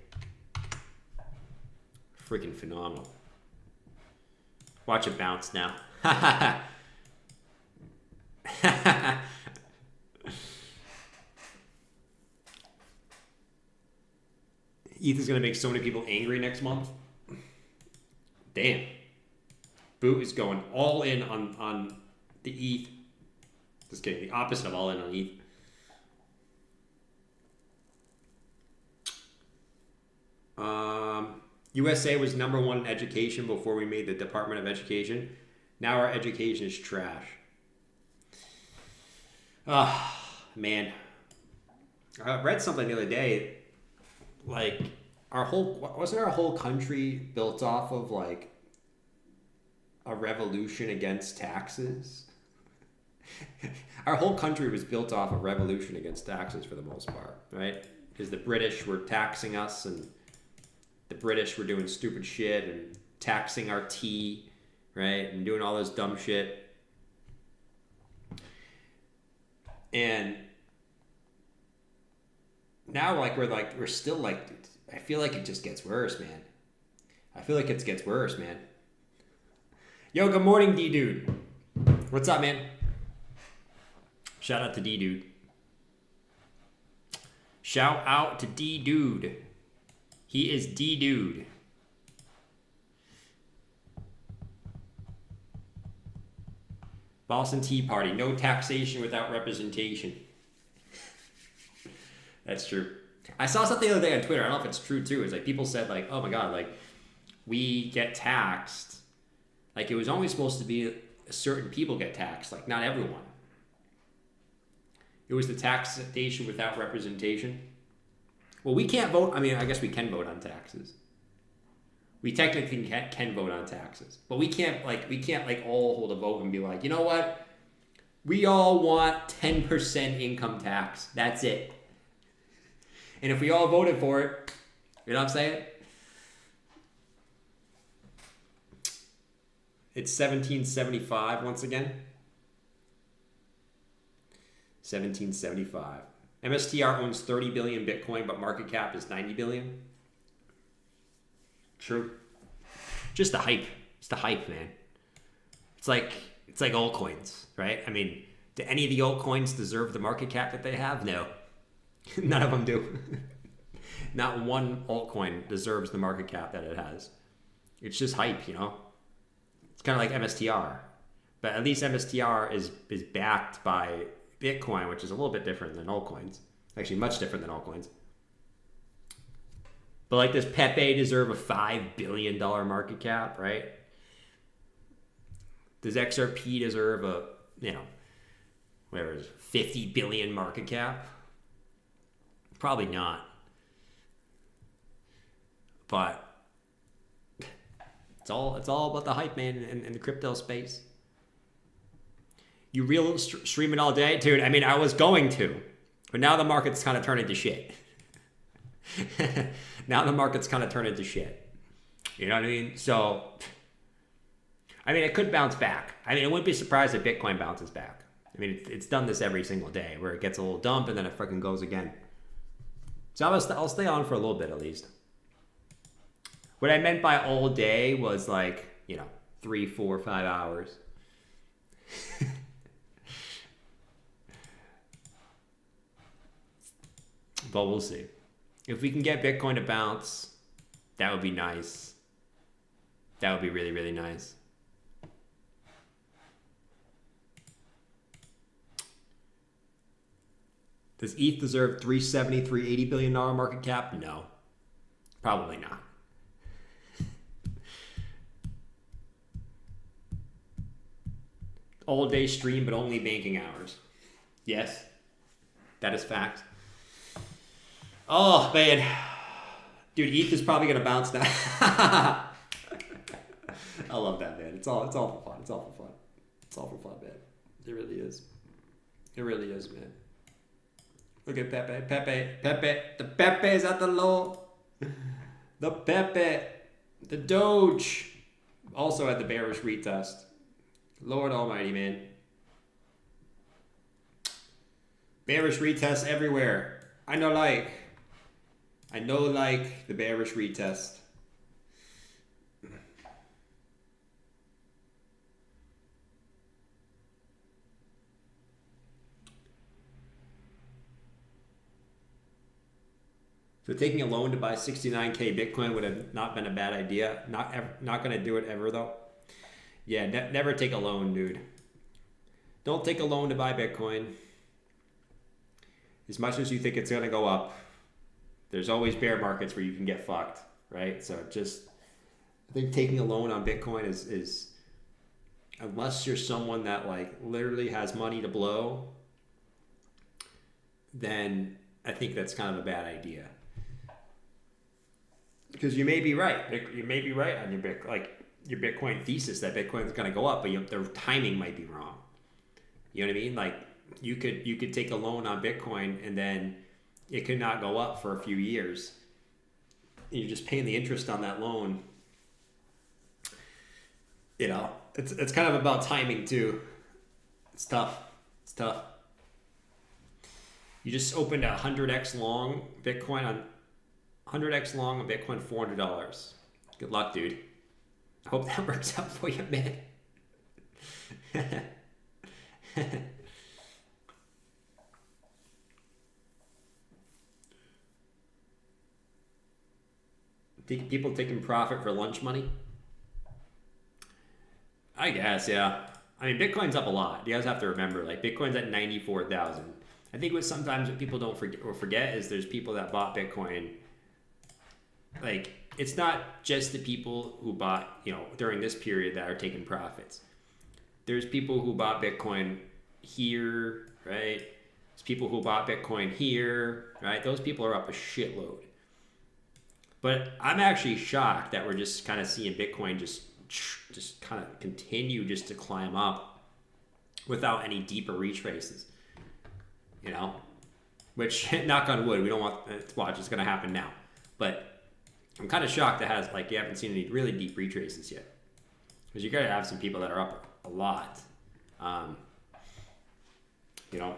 Freaking phenomenal. Watch it bounce now. ETH is going to make so many people angry next month. Damn. Boo is going all in on the ETH. Just kidding. The opposite of all in on ETH. USA was #1 in education before we made the Department of Education. Now our education is trash. Man. I read something the other day. Like, wasn't our whole country built off of like a revolution against taxes? Our whole country was built off a revolution against taxes for the most part, right? Because the British were taxing us, and the British were doing stupid shit and taxing our tea, right? And doing all this dumb shit. And now, like, we're still like, I feel like it just gets worse, man. I feel like it gets worse, man. Yo, good morning, D-Dude. What's up, man? Shout out to D-Dude. Shout out to D-Dude. He is D-Dude. Boston Tea Party. No taxation without representation. That's true. I saw something the other day on Twitter. I don't know if it's true too. It's like people said like, oh my God, like we get taxed. Like it was only supposed to be certain people get taxed, like not everyone. It was the taxation without representation. Well, we can't vote. I mean, I guess we can vote on taxes. We technically can vote on taxes, but we can't all hold a vote and be like, you know what? We all want 10% income tax. That's it. And if we all voted for it, you know what I'm saying? It's 1775 once again. 1775. MSTR owns 30 billion Bitcoin, but market cap is 90 billion. True. Just the hype. It's the hype, man. It's like altcoins, right? I mean, do any of the altcoins deserve the market cap that they have? No. None of them do. Not one altcoin deserves the market cap that it has. It's just hype, you know? It's kind of like MSTR. But at least MSTR is backed by Bitcoin, which is a little bit different than altcoins. Actually, much different than altcoins. But like, does Pepe deserve a $5 billion market cap, right? Does XRP deserve a, whatever it is, 50 billion market cap? Probably not. But it's all about the hype, man, in the crypto space. You real stream it all day? Dude, I mean, I was going to. But now the market's kind of turned into shit. Now the market's kind of turned into shit. You know what I mean? So, I mean, it could bounce back. I mean, I wouldn't be surprised if Bitcoin bounces back. I mean, it's done this every single day where it gets a little dump and then it freaking goes again. So I'll stay on for a little bit at least. What I meant by all day was like, 3, 4, 5 hours. But we'll see. If we can get Bitcoin to bounce, that would be nice. That would be really, really nice. Does ETH deserve $370, $380 billion market cap? No. Probably not. All day stream, but only banking hours. Yes. That is fact. Oh, man. Dude, ETH is probably going to bounce now. I love that, man. It's all for fun. It's all for fun. It's all for fun, man. It really is. It really is, man. Look at Pepe. Pepe. The Pepe is at the low. The Pepe. The Doge. Also at the bearish retest. Lord almighty, man. Bearish retest everywhere. I know like the bearish retest. So taking a loan to buy 69K Bitcoin would have not been a bad idea. Not gonna do it ever though. Yeah, never take a loan, dude. Don't take a loan to buy Bitcoin. As much as you think it's gonna go up, there's always bear markets where you can get fucked, right? So just, I think taking a loan on Bitcoin is unless you're someone that like literally has money to blow, then I think that's kind of a bad idea. Because you may be right. You may be right on your Bitcoin thesis that Bitcoin is going to go up, but the timing might be wrong. You know what I mean? Like you could take a loan on Bitcoin and then it could not go up for a few years. You're just paying the interest on that loan. You know, it's kind of about timing too. It's tough. It's tough. You just opened a 100x long Bitcoin on 100x long on Bitcoin, $400. Good luck, dude. I hope that works out for you, man. People taking profit for lunch money? I guess, yeah. I mean, Bitcoin's up a lot. You guys have to remember, like, Bitcoin's at 94,000. I think what people don't forget is there's people that bought Bitcoin. Like, it's not just the people who bought, you know, during this period that are taking profits. There's people who bought Bitcoin here, right? There's people who bought Bitcoin here, right? Those people are up a shitload. But I'm actually shocked that we're just kind of seeing Bitcoin just kind of continue just to climb up without any deeper retraces. You know, which, knock on wood, we don't want to watch. It's going to happen now. But I'm kind of shocked that you haven't seen any really deep retraces yet. Because you got to have some people that are up a lot. You know,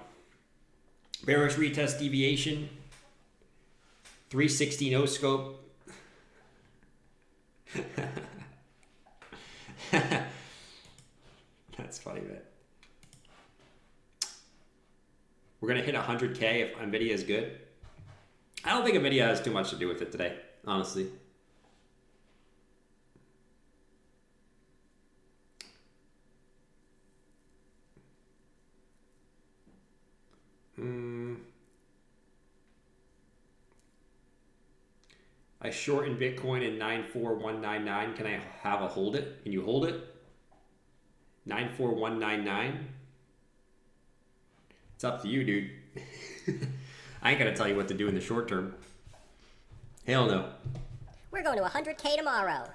bearish retest deviation, 360 no scope. That's funny, man. We're going to hit 100K if NVIDIA is good. I don't think NVIDIA has too much to do with it today, honestly. I shortened Bitcoin in 94199. Can I have a hold it? Can you hold it? 94199. It's up to you, dude. I ain't gonna tell you what to do in the short term. Hell no.
We're going to 100K tomorrow.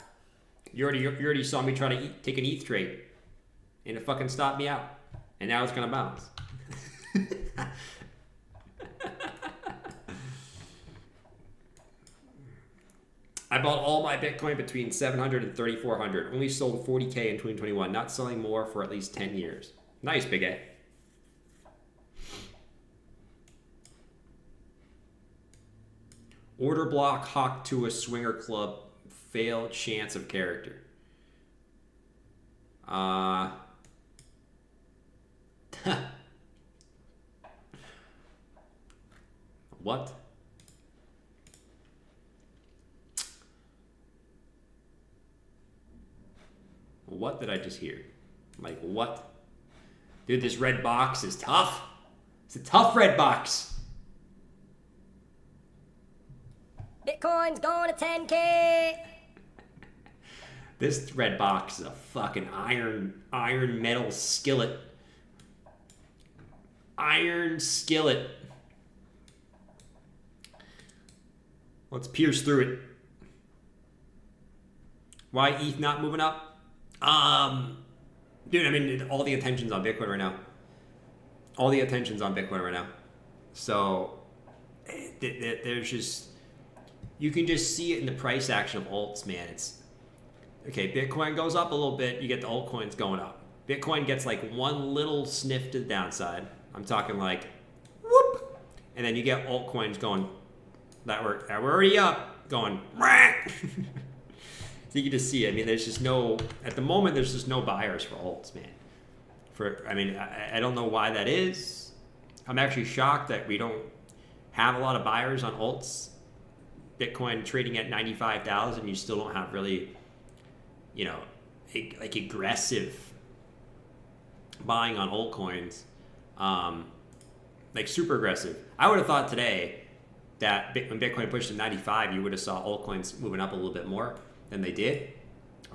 You already saw me try to take an ETH trade, and it fucking stopped me out. And now it's gonna bounce. I bought all my Bitcoin between 700 and 3,400. Only sold 40K in 2021. Not selling more for at least 10 years. Nice, Big A. Order block hawk to a swinger club. Fail chance of character. What? What did I just hear? Like, what? Dude, this red box is tough. It's a tough red box.
Bitcoin's going to 10K.
This red box is a fucking iron metal skillet. Iron skillet. Let's pierce through it. Why ETH not moving up? Dude, I mean, all the attention's on Bitcoin right now. All the attention's on Bitcoin right now. So there's just, you can just see it in the price action of alts, man. It's, okay, Bitcoin goes up a little bit, you get the altcoins going up. Bitcoin gets like one little sniff to the downside. I'm talking like, whoop. And then you get altcoins going, that we're already up, going, so you can just see it. I mean, there's just no, at the moment, there's just no buyers for alts, man. I don't know why that is. I'm actually shocked that we don't have a lot of buyers on alts. Bitcoin trading at 95,000, you still don't have really, you know, like aggressive buying on altcoins, like super aggressive. I would have thought today that when Bitcoin pushed to 95, you would have saw altcoins moving up a little bit more than they did,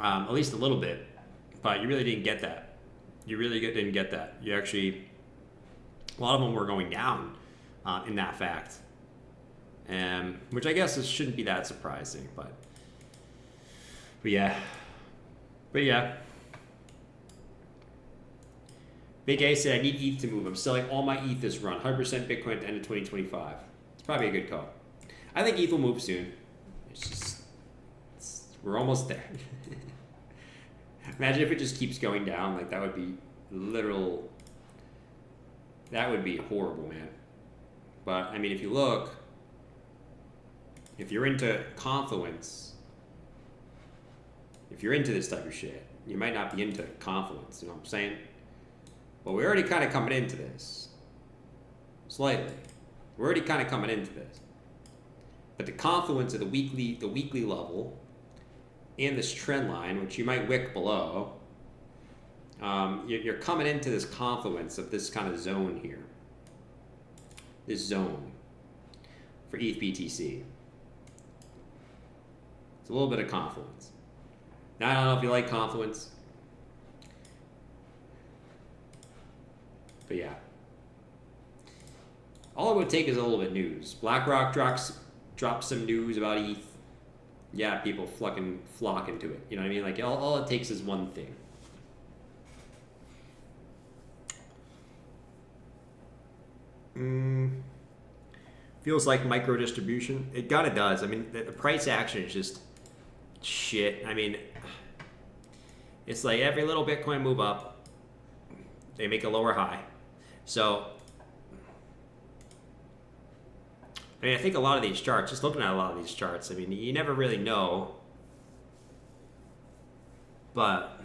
at least a little bit. But you really didn't get that. You really didn't get that. You actually, a lot of them were going down in that fact, which I guess it shouldn't be that surprising. But yeah. Big A said, I need ETH to move. I'm selling all my ETH this run. 100% Bitcoin at the end of 2025. It's probably a good call. I think ETH will move soon. We're almost there. Imagine if it just keeps going down. Like, that would be that would be horrible, man. But, I mean, if you look, if you're into Confluence, if you're into this type of shit, you might not be into Confluence, you know what I'm saying? But we're already kind of coming into this. Slightly. We're already kind of coming into this. But the confluence of the weekly level and this trend line, which you might wick below, you're coming into this confluence of this kind of zone here. This zone for ETH BTC. It's a little bit of confluence. Now, I don't know if you like confluence. But yeah. All it would take is a little bit of news. BlackRock drops some news about ETH. Yeah, people fucking flock into it. You know what I mean? Like, all it takes is one thing. Feels like micro distribution. It kind of does. I mean, the price action is just shit. I mean, it's like every little Bitcoin move up, they make a lower high. So, I mean, I think a lot of these charts, just looking at a lot of these charts, I mean, you never really know. But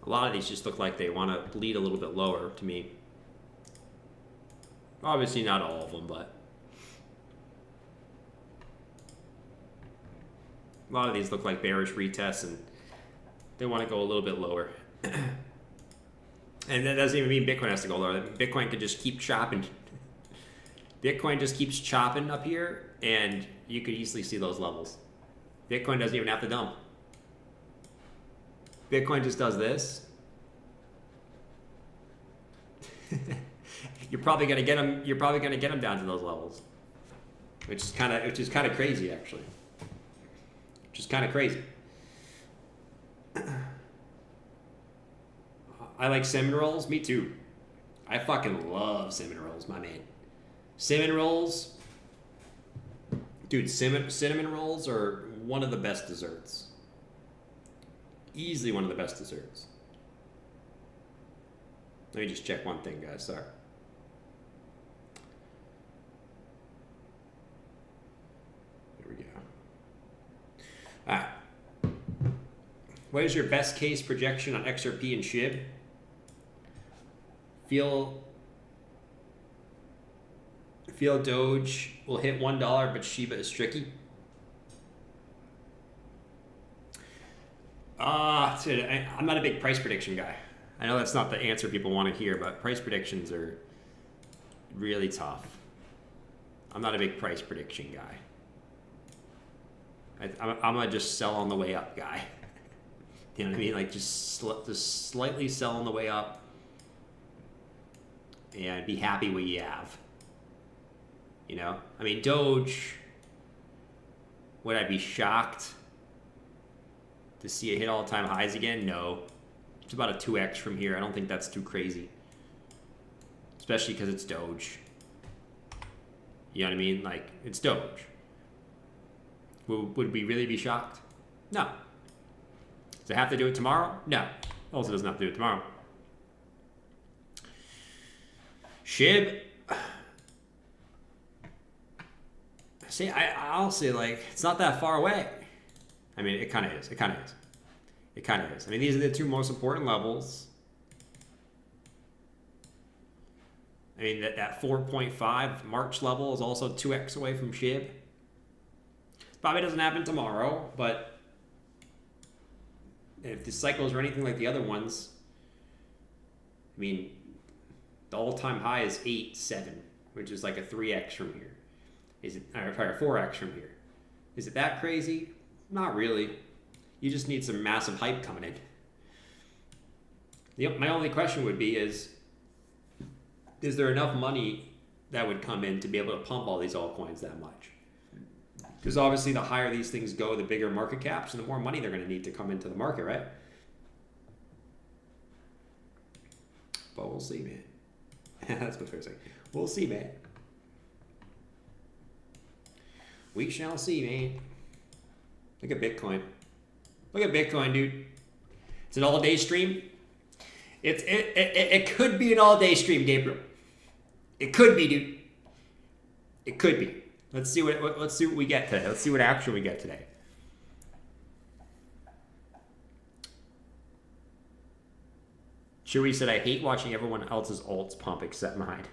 a lot of these just look like they want to bleed a little bit lower to me. Obviously not all of them, but a lot of these look like bearish retests and they want to go a little bit lower. And that doesn't even mean Bitcoin has to go lower. Bitcoin could just keep chopping. Bitcoin just keeps chopping up here, and you could easily see those levels. Bitcoin doesn't even have to dump. Bitcoin just does this. You're probably gonna get them. You're probably gonna get them down to those levels, which is kind of crazy, actually. Which is kind of crazy. I like cinnamon rolls. Me too. I fucking love cinnamon rolls, my man. Cinnamon rolls, dude. Cinnamon rolls are one of the best desserts. Easily one of the best desserts. Let me just check one thing, guys. Sorry. There we go. All right. What is your best case projection on XRP and SHIB? Feel Doge will hit $1, but Shiba is tricky. I'm not a big price prediction guy. I know that's not the answer people want to hear, but price predictions are really tough. I'm not a big price prediction guy. I'm a just sell on the way up guy. You know what I mean? Like just slightly sell on the way up and be happy what you have. You know? I mean, Doge, would I be shocked to see it hit all-time highs again? No. It's about a 2x from here. I don't think that's too crazy. Especially because it's Doge. You know what I mean? Like, it's Doge. Would we really be shocked? No. Does it have to do it tomorrow? No. Also doesn't have to do it tomorrow. Shib. See, I honestly, like, it's not that far away. I mean, it kind of is. It kind of is. It kind of is. I mean, these are the two most important levels. I mean, that 4.5 March level is also 2x away from SHIB. Probably doesn't happen tomorrow, but if the cycles are anything like the other ones, I mean, the all-time high is 8.7, which is like a 3x from here. Is it, or sorry, 4x from here? Is it that crazy? Not really. You just need some massive hype coming in. My only question would be is there enough money that would come in to be able to pump all these altcoins that much? Because obviously the higher these things go, the bigger market caps and the more money they're going to need to come into the market, right? But we'll see, man. That's what they're saying. We'll see, man. We shall see, man. Look at Bitcoin. Look at Bitcoin, dude. It's an all-day stream. It could be an all-day stream, Gabriel. It could be, dude. It could be. Let's see what we get today. Let's see what action we get today. Chewy said, I hate watching everyone else's alts pump except mine.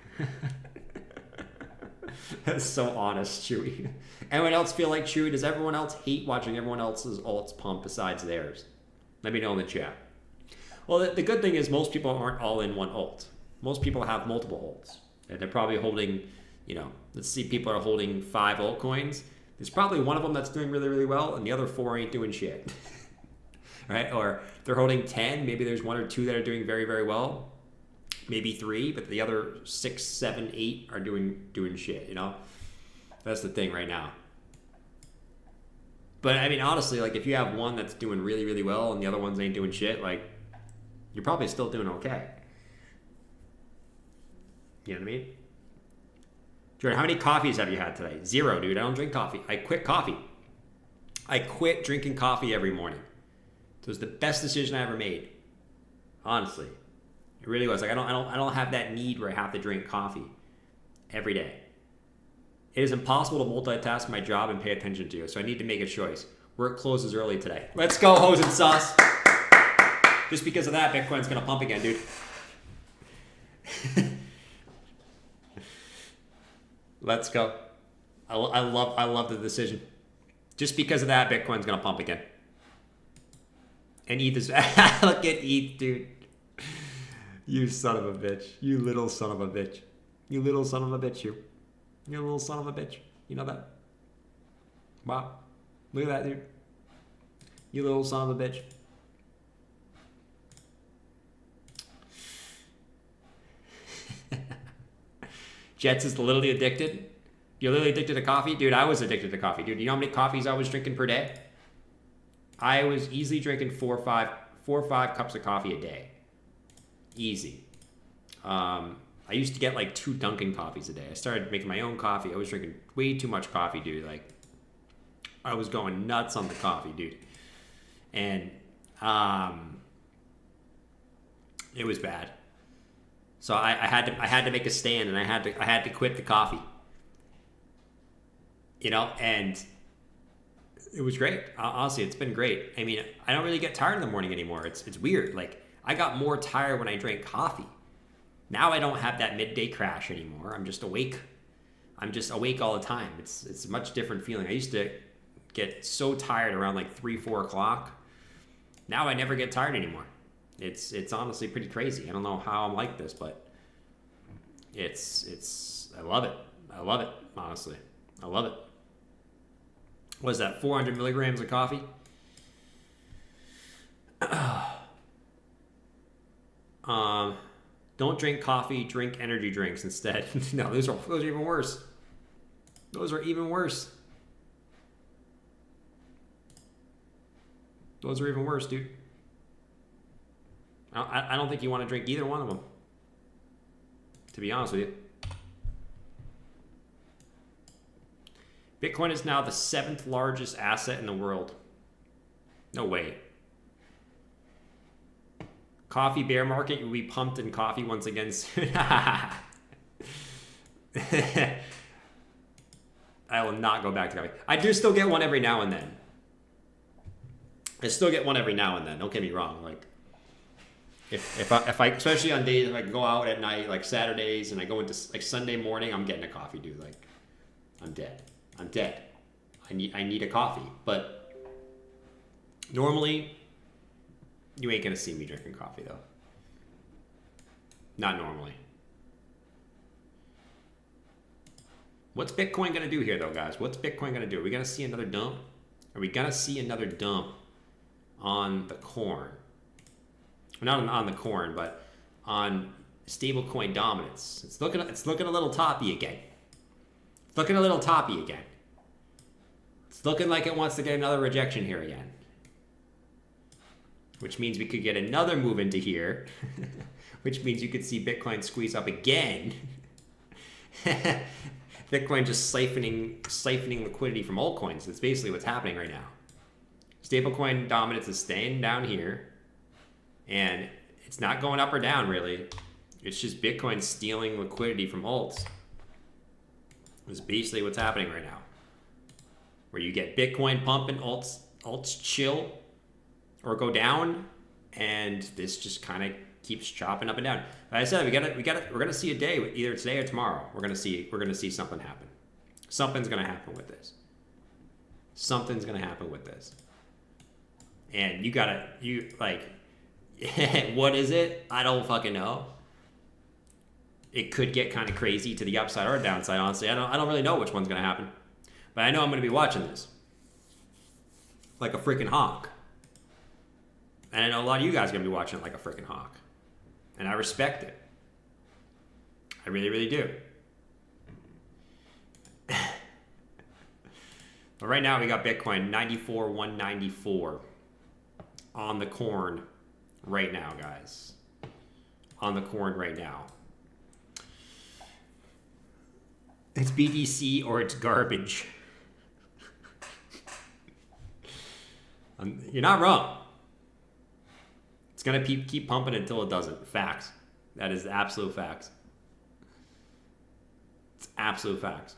That's so honest, Chewy. Anyone else feel like Chewy? Does everyone else hate watching everyone else's alts pump besides theirs? Let me know in the chat. Well, the good thing is most people aren't all in one alt. Most people have multiple alts. And they're probably holding, you know, let's see, people are holding 5 altcoins. There's probably one of them that's doing really, really well, and the other 4 ain't doing shit. Right? Or they're holding 10. Maybe there's 1 or 2 that are doing very, very well. Maybe 3, but the other 6, 7, 8 are doing shit, you know? That's the thing right now. But I mean, honestly, like if you have one that's doing really, really well and the other ones ain't doing shit, like you're probably still doing okay. You know what I mean? Jordan, how many coffees have you had today? 0, dude. I don't drink coffee. I quit coffee. I quit drinking coffee every morning. So it was the best decision I ever made. Honestly. It really was. Like I don't have that need where I have to drink coffee every day. It is impossible to multitask my job and pay attention to, so I need to make a choice. Work closes early today. Let's go, Hose and Sauce. Just because of that, Bitcoin's gonna pump again, dude. Let's go. I love the decision. Just because of that, Bitcoin's gonna pump again. And ETH is look at ETH, dude. You son of a bitch. You little son of a bitch. You little son of a bitch, you. You little son of a bitch. You know that? Wow. Look at that, dude. You little son of a bitch. Jets is literally addicted. You're literally addicted to coffee? Dude, I was addicted to coffee. Dude, you know how many coffees I was drinking per day? I was easily drinking 4 or 5 cups of coffee a day. Easy. I used to get like 2 Dunkin' coffees a day. I started making my own coffee. I was drinking way too much coffee, dude. Like, I was going nuts on the coffee, dude. And it was bad. So I had to make a stand, and I had to quit the coffee. You know, and it was great. Honestly, it's been great. I mean, I don't really get tired in the morning anymore. It's weird. Like, I got more tired when I drank coffee. Now I don't have that midday crash anymore. I'm just awake. I'm just awake all the time. It's a much different feeling. I used to get so tired around like 3, 4 o'clock. Now I never get tired anymore. It's honestly pretty crazy. I don't know how I'm like this, but it's I love it. I love it, honestly. I love it. What is that, 400 milligrams of coffee? Don't drink coffee, drink energy drinks instead. No, those are even worse. Those are even worse. Those are even worse, dude. I don't think you want to drink either one of them, to be honest with you. Bitcoin is now the 7th largest asset in the world. No way. Coffee bear market, you'll be pumped in coffee once again soon. I will not go back to coffee. I do still get one every now and then. Don't get me wrong. Like, if I especially on days if I go out at night, like Saturdays, and I go into like Sunday morning, I'm getting a coffee, dude. Like, I'm dead. I need a coffee. But normally, you ain't gonna see me drinking coffee though. Not normally. What's Bitcoin gonna do here though, guys? What's Bitcoin gonna do? Are we gonna see another dump? Are we gonna see another dump on the corn? Not on the corn, but on stablecoin dominance. It's looking a little toppy again. It's looking like it wants to get another rejection here again. Which means we could get another move into here. Which means you could see Bitcoin squeeze up again. Bitcoin just siphoning liquidity from altcoins. That's basically what's happening right now. Stablecoin dominance is staying down here. And it's not going up or down, really. It's just Bitcoin stealing liquidity from alts. That's basically what's happening right now. Where you get Bitcoin pumping, alts chill or go down, and this just kind of keeps chopping up and down. Like I said, we're gonna see a day, either today or tomorrow. We're gonna see something happen. Something's gonna happen with this. And what is it? I don't fucking know. It could get kind of crazy to the upside or downside, honestly. I don't really know which one's gonna happen. But I know I'm gonna be watching this. Like a freaking hawk. And I know a lot of you guys are gonna be watching it like a freaking hawk. And I respect it. I really, really do. But right now we got Bitcoin 94,194 on the corn right now, guys. On the corn right now. It's BTC or it's garbage. You're not wrong. It's going to keep pumping until it doesn't. Facts. That is absolute facts. It's absolute facts.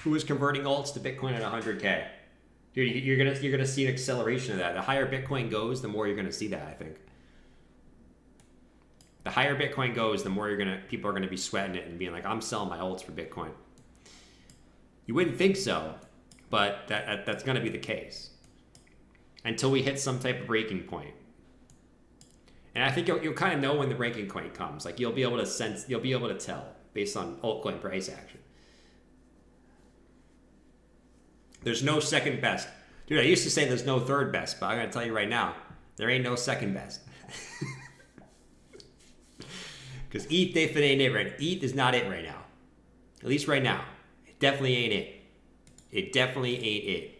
Who is converting alts to Bitcoin at 100K? Dude, you're gonna see an acceleration of that. The higher Bitcoin goes, the more you're gonna see that, I think. The higher Bitcoin goes, the more people are gonna be sweating it and being like, I'm selling my alts for Bitcoin. You wouldn't think so, but that's gonna be the case. Until we hit some type of breaking point. And I think you'll kind of know when the breaking point comes. Like you'll be able to tell based on altcoin price action. There's no second best. Dude, I used to say there's no third best, but I'm going to tell you right now, there ain't no second best. Because ETH, if it ain't it right, ETH is not it right now. At least right now. It definitely ain't it. It definitely ain't it.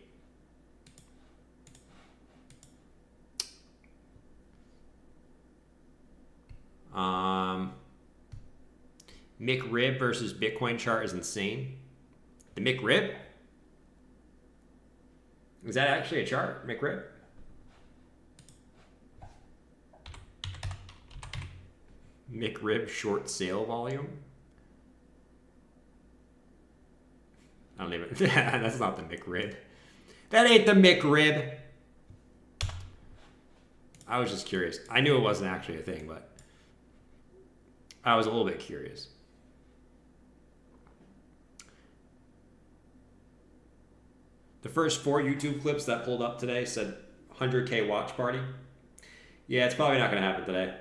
McRib versus Bitcoin chart is insane. The McRib? Is that actually a chart, McRib? McRib short sale volume? I don't even... That's not the McRib. That ain't the McRib. I was just curious. I knew it wasn't actually a thing, but I was a little bit curious. The first 4 YouTube clips that pulled up today said 100K watch party. Yeah, it's probably not going to happen today.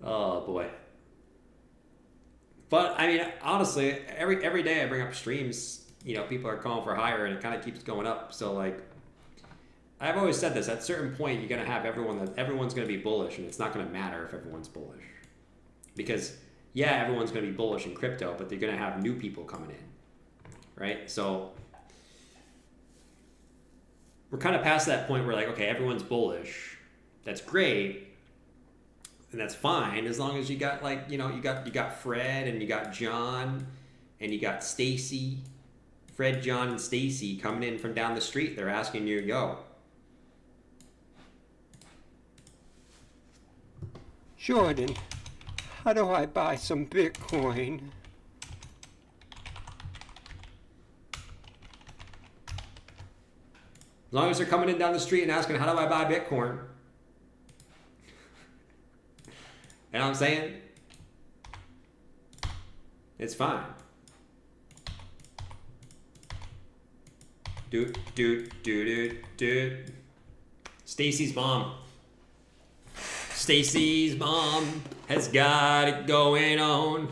Oh, boy. But, I mean, honestly, every day I bring up streams, people are calling for higher, and it kind of keeps going up. So, like, I've always said this. At a certain point, you're going to have everyone's going to be bullish, and it's not going to matter if everyone's bullish. Because, yeah, everyone's going to be bullish in crypto, but they're going to have new people coming in. Right? So we're kind of past that point where like, okay, everyone's bullish. That's great. And that's fine as long as you got like, you got Fred and you got John and you got Stacy. Fred, John, and Stacy coming in from down the street. They're asking you, yo.
Jordan, how do I buy some Bitcoin?
As long as they're coming in down the street and asking, how do I buy Bitcoin? You know what I'm saying? It's fine. Dude. Stacy's mom. Stacy's mom has got it going on.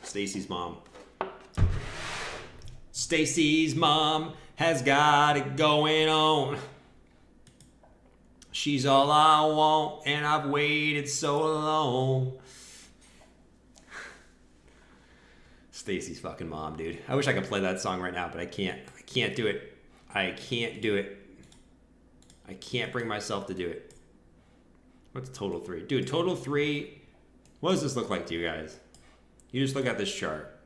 Stacy's mom. Stacy's mom has got it going on. She's all I want, and I've waited so long. Stacy's fucking mom, dude. I wish I could play that song right now, but I can't. I can't do it. I can't do it. I can't bring myself to do it. What's total 3? Dude, total 3. What does this look like to you guys? You just look at this chart.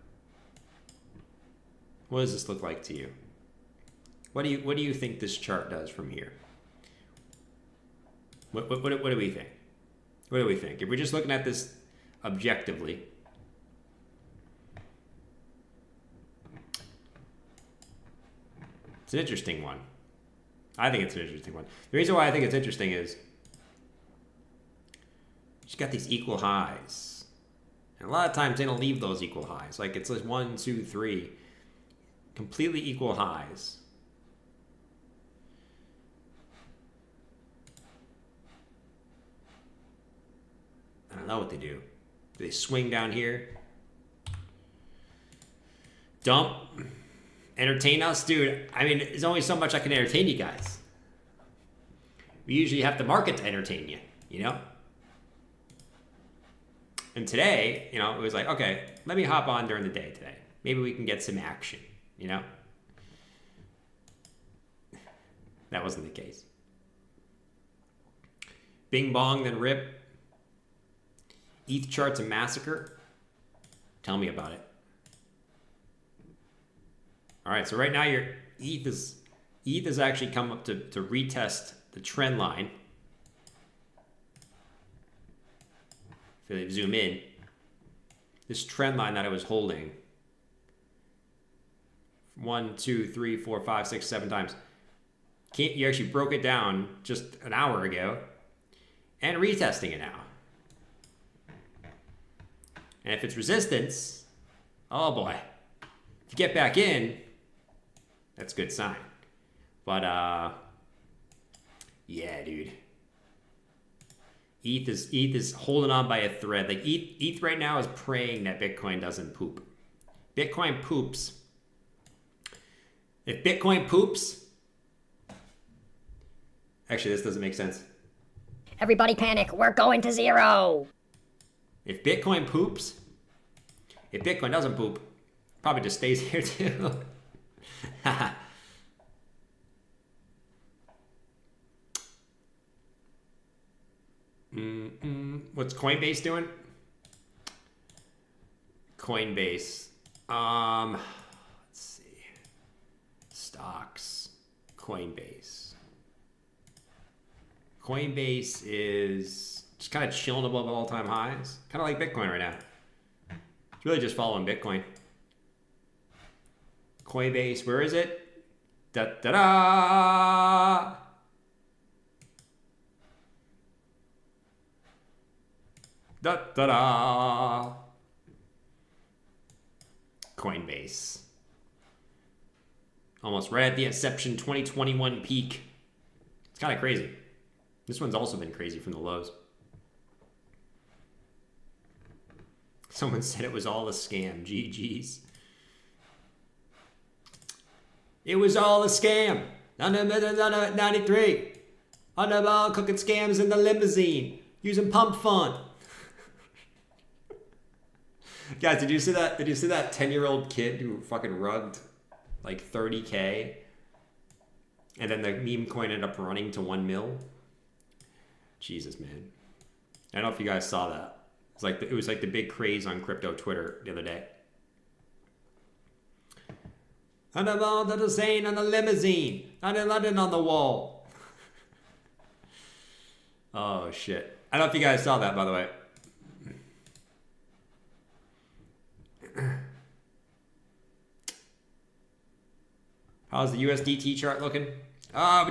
What does this look like to you? What do you think this chart does from here? What do we think? What do we think? If we're just looking at this objectively, it's an interesting one. I think it's an interesting one. The reason why I think it's interesting is she's got these equal highs. And a lot of times they don't leave those equal highs. Like it's like 1, 2, 3. Completely equal highs. I don't know what they do. Do they swing down here? Dump? Entertain us? Dude, I mean, there's only so much I can entertain you guys. We usually have to market to entertain you, you know? And today, you know, it was like, okay, let me hop on during the day today. Maybe we can get some action, you know? That wasn't the case. Bing bong, then rip. ETH chart's a massacre. Tell me about it. All right, so right now your ETH has actually come up to retest the trend line. If you zoom in, this trend line that I was holding 1, 2, 3, 4, 5, 6, 7 times. You actually broke it down just an hour ago and retesting it now. And if it's resistance, oh boy, if you get back in, that's a good sign. But yeah, dude. ETH is holding on by a thread. Like ETH right now is praying that Bitcoin doesn't poop. Bitcoin poops. If Bitcoin poops, actually this doesn't make sense.
Everybody panic, we're going to 0.
If Bitcoin poops, if Bitcoin doesn't poop, probably just stays here too. What's Coinbase doing? Coinbase. Let's see. Stocks. Coinbase. Coinbase is just kind of chilling above all-time highs. Kind of like Bitcoin right now. It's really just following Bitcoin. Coinbase, where is it? Da-da-da! Da-da-da! Coinbase. Almost right at the Inception 2021 peak. It's kind of crazy. This one's also been crazy from the lows. Someone said it was all a scam. GG's. It was all a scam. 93. Underball cooking scams in the limousine. Using pump fund. Guys, did you see that? Did you see that 10-year-old kid who fucking rugged like 30K? And then the meme coin ended up running to 1 mil? Jesus, man. I don't know if you guys saw that. It was like the big craze on crypto Twitter the other day. And I'm on the Zane on the limousine. And in London on the wall. Oh, shit. I don't know if you guys saw that, by the way. How's the USDT chart looking?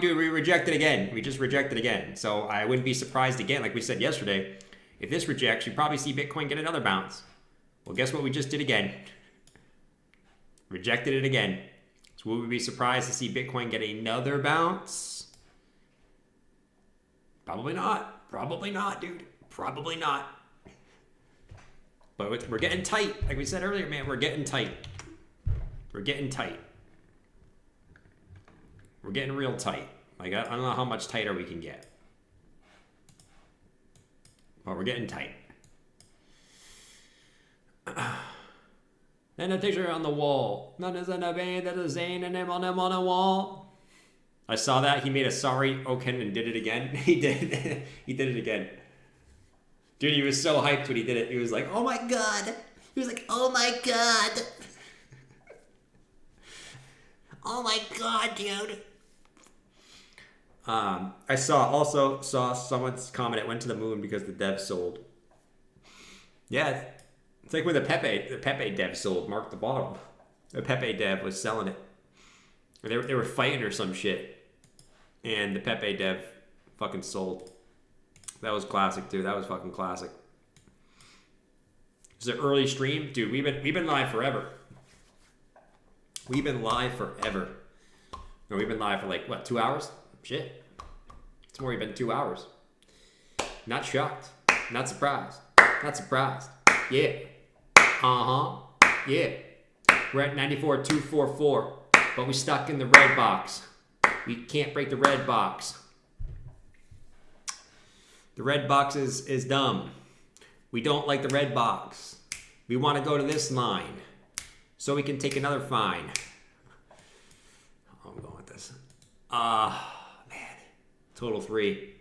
Dude, we rejected again. We just rejected again. So I wouldn't be surprised again, like we said yesterday. If this rejects, you probably see Bitcoin get another bounce. Well, guess what we just did again? Rejected it again. So would we be surprised to see Bitcoin get another bounce? Probably not. Probably not, dude. Probably not. But we're getting tight. Like we said earlier, man, we're getting tight. We're getting tight. We're getting real tight. Like, I don't know how much tighter we can get. But we're getting tight. And a picture on the wall. None is in a band that is Zane and him on a wall. I saw that. He made a sorry Oken and did it again. He did. He did it again. Dude, he was so hyped when he did it. He was like, oh my god. He was like, oh my god. Oh my god, dude. I also saw someone's comment. It went to the moon because the dev sold. Yeah, it's like when the Pepe dev sold. Mark the bottom. The Pepe dev was selling it. They were fighting or some shit, and the Pepe dev fucking sold. That was classic, dude. That was fucking classic. It's an early stream, dude. We've been live forever. We've been live forever. No, we've been live for like what, 2 hours? Shit. It's more than 2 hours. Not shocked. Not surprised. Not surprised. Yeah. Uh-huh. Yeah. We're at 94,244, but we stuck in the red box. We can't break the red box. The red box is dumb. We don't like the red box. We want to go to this line so we can take another fine. Oh, I'm going with this. Man. Total 3.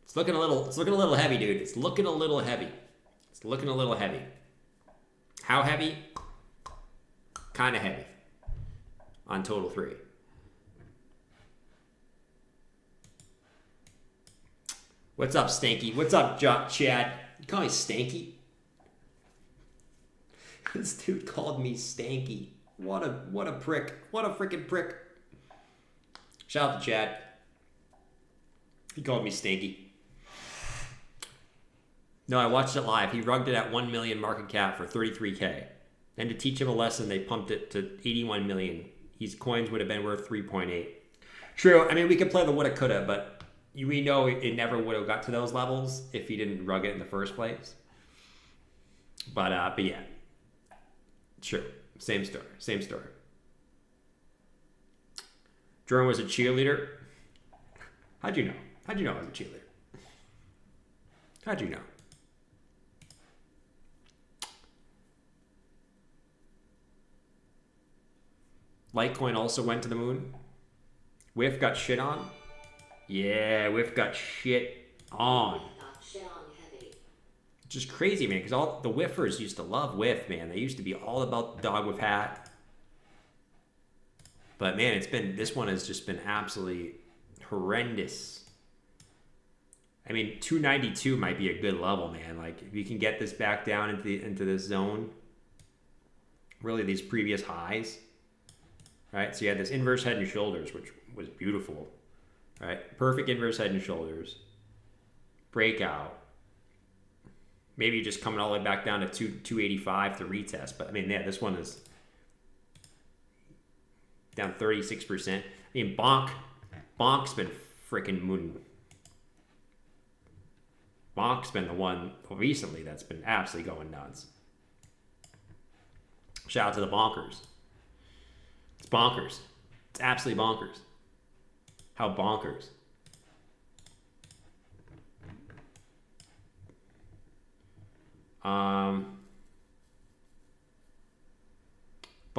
It's looking a little heavy, dude. It's looking a little heavy. It's looking a little heavy. How heavy? Kind of heavy. On total 3. What's up, Stanky? What's up, Chad? You call me Stanky? This dude called me Stanky. What a prick. What a freaking prick. Shout out to Chad. He called me Stanky. No, I watched it live. He rugged it at 1 million market cap for 33K. And to teach him a lesson, they pumped it to 81 million. His coins would have been worth 3.8. True. I mean, we could play the woulda coulda, but we know it never would have got to those levels if he didn't rug it in the first place. But yeah. True. Same story. Same story. Jerome was a cheerleader. How'd you know? How'd you know I was a cheerleader? How'd you know? Litecoin also went to the moon. Whiff got shit on. Yeah, Whiff got shit on. Just crazy, man, because all the Whiffers used to love Whiff, man. They used to be all about the dog with hat. But man, this one has just been absolutely horrendous. I mean, 292 might be a good level, man. Like, if you can get this back down into this zone, really these previous highs, right? So you had this inverse head and shoulders, which was beautiful, right? Perfect inverse head and shoulders. Breakout. Maybe just coming all the way back down to 285 to retest. But I mean, yeah, this one is down 36%. I mean, Bonk's been freaking mooning. Bonk's been the one recently that's been absolutely going nuts. Shout out to the bonkers. It's bonkers. It's absolutely bonkers. How bonkers.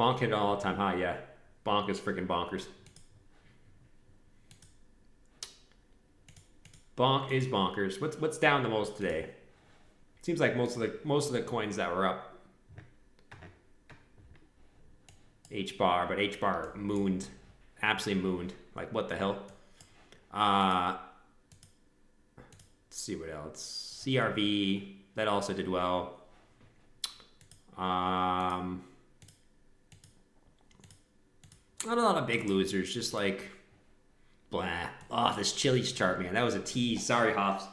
Bonk hit an all-time high, yeah. Bonk is freaking bonkers. Bonk is bonkers. What's down the most today? Seems like most of the coins that were up. H bar, but H bar mooned, absolutely mooned. Like what the hell? Let's see what else. CRV, that also did well. Not a lot of big losers, just like blah. Oh, this Chili's chart, man. That was a tease. Sorry, Hops.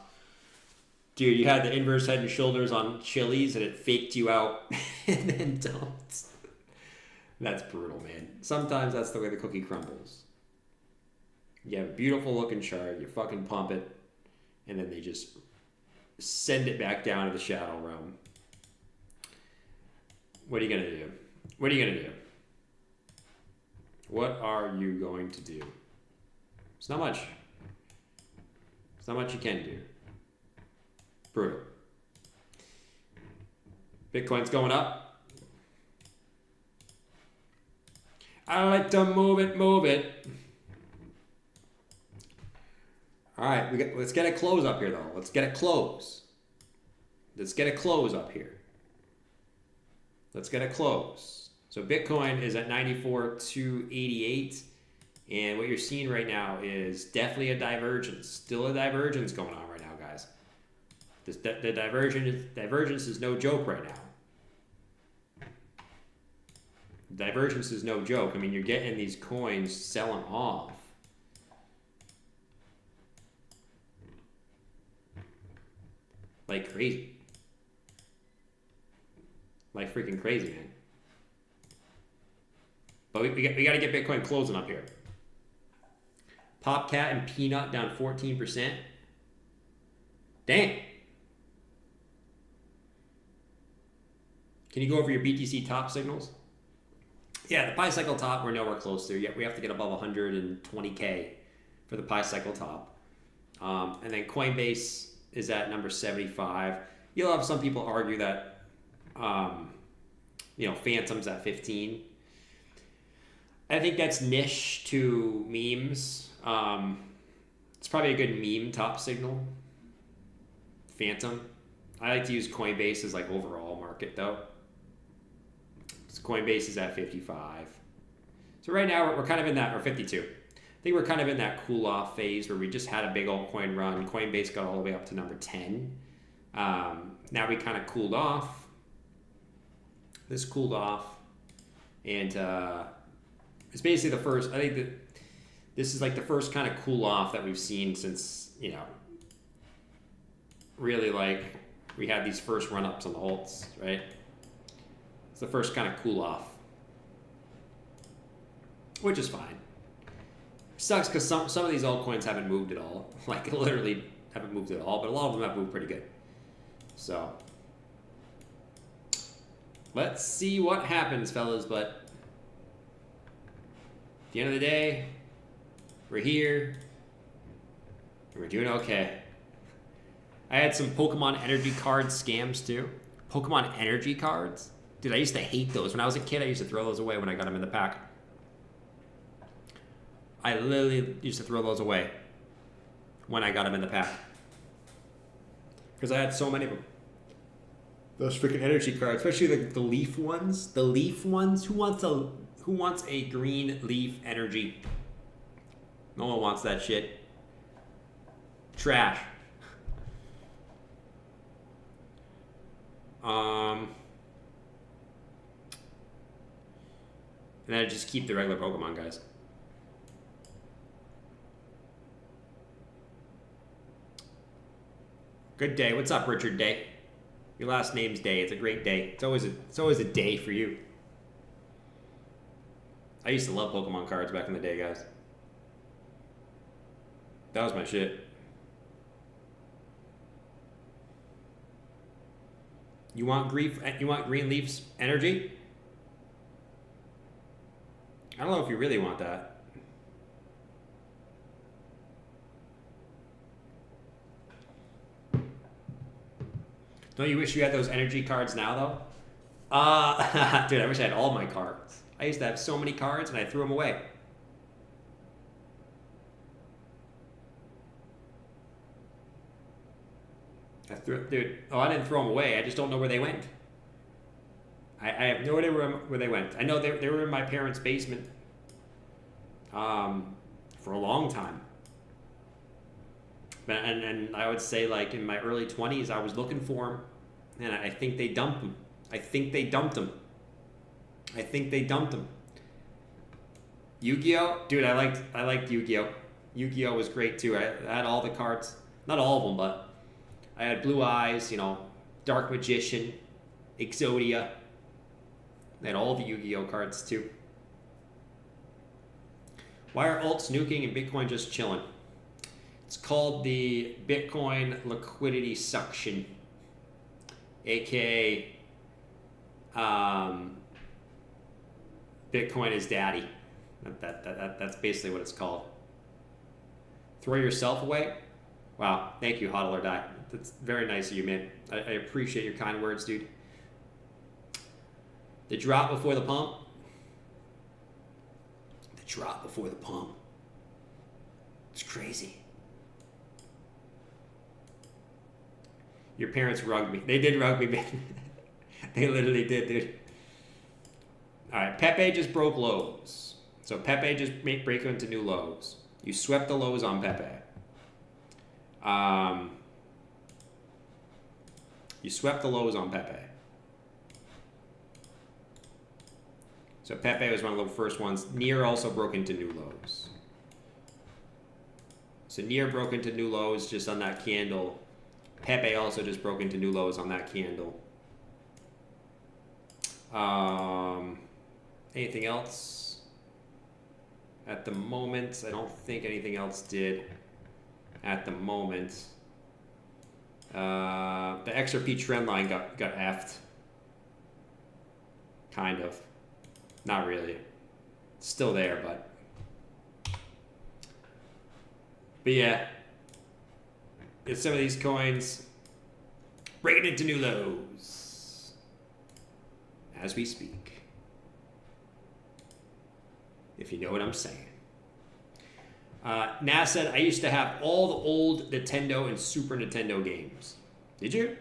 Dude, you had the inverse head and shoulders on Chili's and it faked you out and then dumped. That's brutal, man. Sometimes that's the way the cookie crumbles. You have a beautiful looking chart, you fucking pump it, and then they just send it back down to the shadow realm. What are you gonna do? What are you gonna do? What are you going to do? It's not much. It's not much you can do. Brutal. Bitcoin's going up. I like to move it, move it. All right, let's get a close up here, though. Let's get a close. Let's get a close up here. Let's get a close. So Bitcoin is at 94,288. And what you're seeing right now is definitely a divergence. Still a divergence going on right now, guys. The divergence is no joke right now. Divergence is no joke. I mean, you're getting these coins selling off. Like crazy. Like freaking crazy, man. But we got to get Bitcoin closing up here. Popcat and Peanut down 14%. Dang. Can you go over your BTC top signals? Yeah, the Pi Cycle top, we're nowhere close there yet. We have to get above 120K for the Pi Cycle top. And then Coinbase is at number 75. You'll have some people argue that, Phantom's at 15. I think that's niche to memes. It's probably a good meme top signal. Phantom. I like to use Coinbase as like overall market though. So Coinbase is at 55. So right now we're kind of in that, or 52. I think we're kind of in that cool off phase where we just had a big altcoin run. Coinbase got all the way up to number 10. Now we kind of cooled off. This cooled off. And it's basically the first, I think that this is like the first kind of cool off that we've seen since, really like we had these first run ups on the alts, right? It's the first kind of cool off, which is fine. Sucks because some of these altcoins haven't moved at all. Like literally haven't moved at all, but a lot of them have moved pretty good. So let's see what happens, fellas. But at the end of the day, we're here and we're doing okay. I had some Pokemon energy card scams too. Pokemon energy cards? Dude, I used to hate those. When I was a kid, I used to throw those away when I got them in the pack. I literally used to throw those away when I got them in the pack. Because I had so many of them. Those freaking energy cards, especially the leaf ones. The leaf ones. Who wants a green leaf energy? No one wants that shit. Trash. And then I just keep the regular Pokemon guys. Good day. What's up, Richard Day? Your last name's Day. It's a great day. It's always a day for you. I used to love Pokemon cards back in the day, guys. That was my shit. You want green leaf's energy? I don't know if you really want that. Don't you wish you had those energy cards now, though? Dude, I wish I had all my cards. I used to have so many cards and I threw them away. Dude, oh, I didn't throw them away. I just don't know where they went. I have no idea where they went. I know they were in my parents' basement for a long time. And I would say, like, in my early 20s, I was looking for them, and I think they dumped them. I think they dumped them. Yu-Gi-Oh! Dude, I liked Yu-Gi-Oh! Yu-Gi-Oh! Was great, too. I had all the cards. Not all of them, but I had Blue Eyes, you know, Dark Magician, Exodia. I had all the Yu-Gi-Oh! Cards, too. Why are alts nuking and Bitcoin just chilling? It's called the Bitcoin liquidity suction, aka Bitcoin is daddy. That's basically what it's called. Throw yourself away? Wow, thank you, Hodl or Die. That's very nice of you, man. I appreciate your kind words, dude. The drop before the pump. The drop before the pump. It's crazy. Your parents rugged me. They did rug me, man. They literally did, dude. All right, Pepe just broke lows. So Pepe just break into new lows. You swept the lows on Pepe. You swept the lows on Pepe. So Pepe was one of the first ones. Near also broke into new lows. So Near broke into new lows just on that candle. Pepe also just broke into new lows on that candle. Anything else? At the moment, I don't think anything else did. At the moment. The XRP trend line got effed. Kind of. Not really. It's still there, but yeah. It's some of these coins breaking into new lows as we speak. If you know what I'm saying. Nas said, I used to have all the old Nintendo and Super Nintendo games. Did you?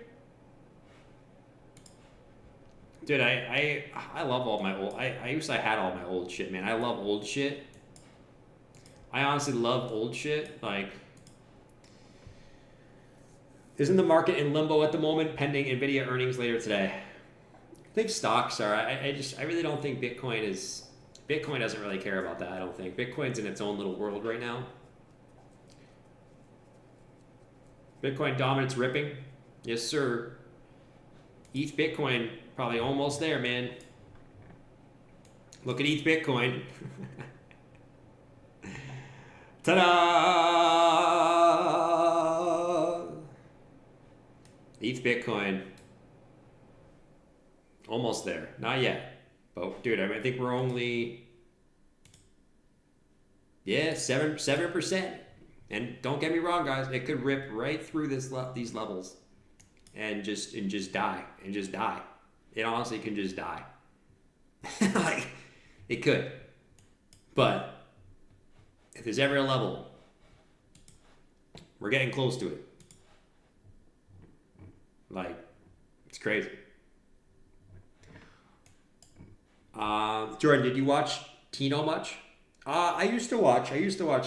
Dude, I love all my old... I used to had all my old shit, man. I love old shit. I honestly love old shit. Like, isn't the market in limbo at the moment, pending NVIDIA earnings later today? I think stocks are. I really don't think Bitcoin is... Bitcoin doesn't really care about that, I don't think. Bitcoin's in its own little world right now. Bitcoin dominance ripping. Yes, sir. ETH Bitcoin probably almost there, man. Look at ETH Bitcoin. Ta-da! ETH Bitcoin. Almost there. Not yet. But, dude, I think we're only... Yeah, 7%. And don't get me wrong, guys. It could rip right through these levels. And just die. And just die. It honestly can just die. Like, it could. But if there's ever a level, we're getting close to it. Like, it's crazy. Jordan, did you watch Tino much? I used to watch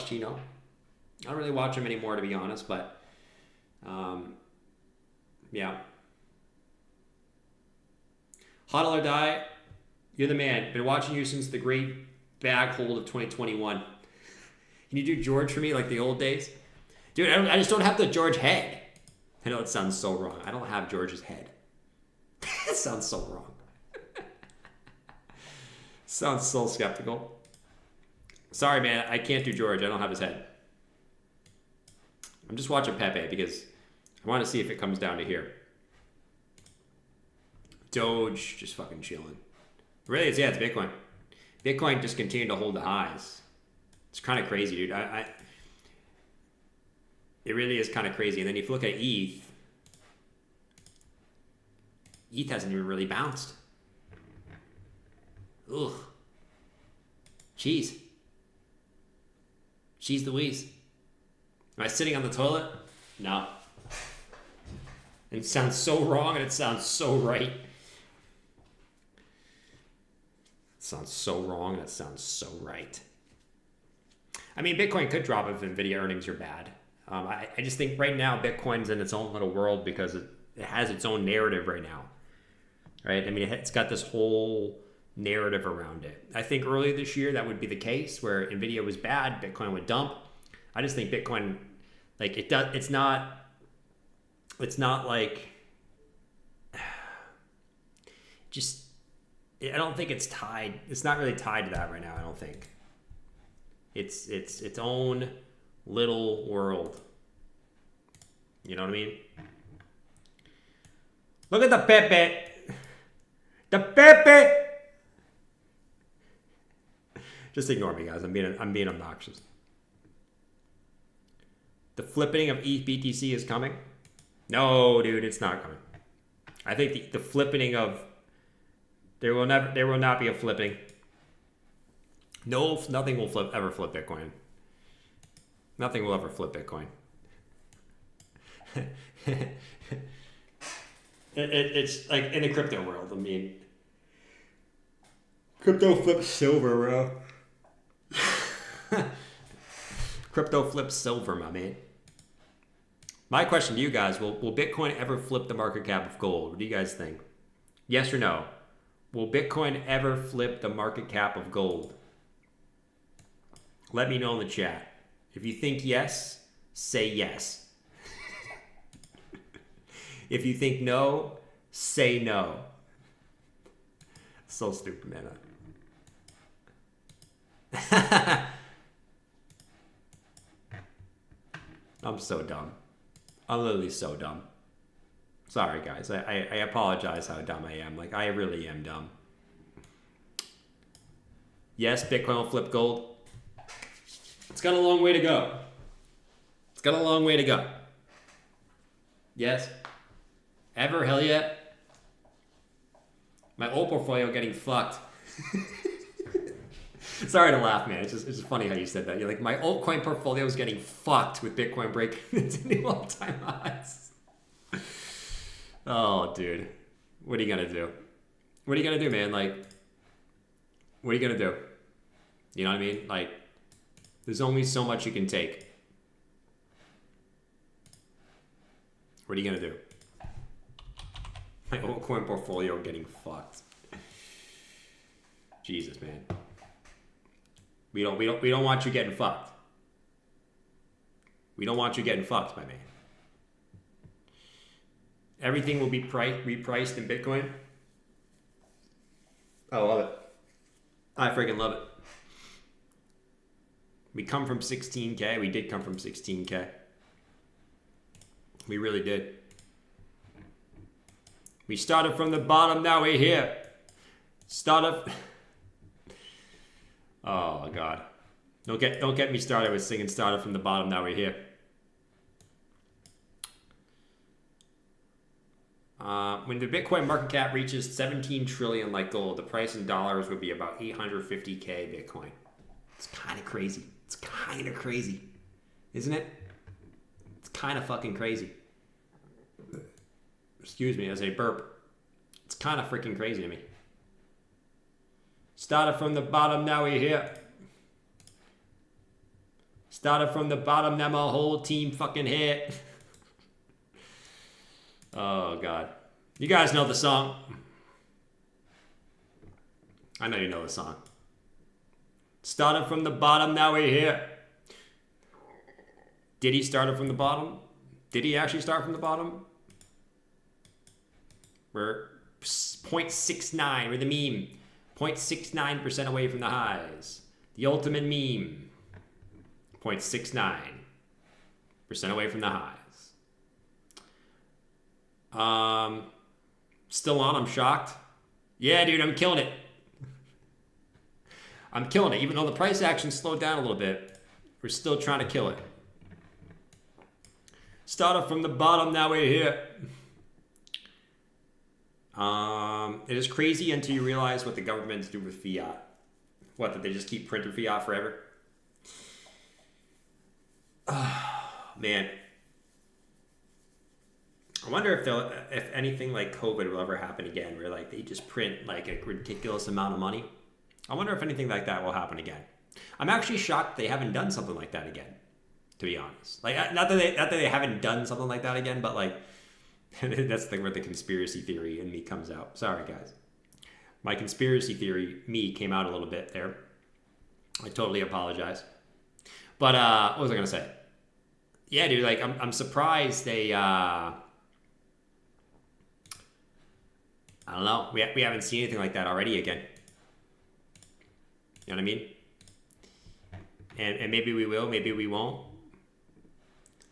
Tino. I don't really watch him anymore, to be honest, but yeah. Hodl or Die, you're the man. Been watching you since the great bag hold of 2021. Can you do George for me like the old days? Dude, I just don't have the George head. I know it sounds so wrong. I don't have George's head. It sounds so wrong. Sounds so skeptical. Sorry, man. I can't do George. I don't have his head. I'm just watching Pepe because I want to see if it comes down to here. Doge, just fucking chilling. Really, it's Bitcoin. Bitcoin just continued to hold the highs. It's kind of crazy, dude. It really is kind of crazy. And then if you look at ETH hasn't even really bounced. Ugh. Jeez. Jeez Louise. Am I sitting on the toilet? No. It sounds so wrong and it sounds so right. It sounds so wrong and it sounds so right. I mean, Bitcoin could drop if NVIDIA earnings are bad. I just think right now Bitcoin's in its own little world because it has its own narrative right now. Right? I mean, it's got this whole narrative around it. I think earlier this year that would be the case where NVIDIA was bad, Bitcoin would dump. I just think Bitcoin, like it's not like, just, I don't think it's tied. It's not really tied to that right now, I don't think. It's its own little world. You know what I mean? Look at the Pepe. The Pepe. Just ignore me, guys. I'm being obnoxious. The flipping of ETH BTC is coming. No, dude, it's not coming. I think the flipping of there will not be a flipping. No, nothing will ever flip Bitcoin. Nothing will ever flip Bitcoin. It's like in the crypto world. I mean, crypto flips silver, bro. Crypto flips silver, my man. My question to you guys, will Bitcoin ever flip the market cap of gold? What do you guys think? Yes or no? Will Bitcoin ever flip the market cap of gold? Let me know in the chat. If you think yes, say yes. If you think no, say no. So stupid, man. I'm so dumb. I'm literally so dumb. Sorry, guys. I apologize how dumb I am. Like, I really am dumb. Yes, Bitcoin will flip gold. It's got a long way to go. It's got a long way to go. Yes. Ever? Hell yeah. My old portfolio getting fucked. Sorry to laugh, man. It's just funny how you said that. You're like, my altcoin portfolio is getting fucked with Bitcoin breaking into new all-time highs. Oh, dude. What are you going to do? What are you going to do, man? Like, what are you going to do? You know what I mean? Like, there's only so much you can take. What are you going to do? My altcoin portfolio getting fucked. Jesus, man. We don't want you getting fucked. We don't want you getting fucked, my man. Everything will be repriced in Bitcoin. I love it. I freaking love it. We come from 16K. We did come from 16K. We really did. We started from the bottom, now we're here. Oh God. Don't get me started with singing started from the bottom, now we're here. When the Bitcoin market cap reaches 17 trillion like gold, the price in dollars would be about 850K Bitcoin. It's kind of crazy. It's kind of crazy. Isn't it? It's kind of fucking crazy. Excuse me as I burp. It's kind of freaking crazy to me. Started from the bottom, now we're here. Started from the bottom, now my whole team fucking hit. Oh, God. You guys know the song. I know you know the song. Started from the bottom, now we're here. Did he start it from the bottom? Did he actually start from the bottom? We're 0.69, we're the meme. 0.69% away from the highs. The ultimate meme. 0.69% away from the highs. Still on, I'm shocked. Yeah, dude, I'm killing it. I'm killing it. Even though the price action slowed down a little bit, we're still trying to kill it. Started from the bottom, now we're here. It is crazy until you realize what the governments do with fiat. What, that they just keep printing fiat forever? Man. I wonder if anything like COVID will ever happen again, where like they just print like a ridiculous amount of money. I wonder if anything like that will happen again. I'm actually shocked they haven't done something like that again, to be honest. Like, not that they haven't done something like that again, but like, that's the where the conspiracy theory in me comes out. Sorry, guys. My conspiracy theory me came out a little bit there. I totally apologize. But what was I gonna say? Yeah, dude. Like, I'm surprised they. I don't know. We haven't seen anything like that already again. You know what I mean? And maybe we will, maybe we won't.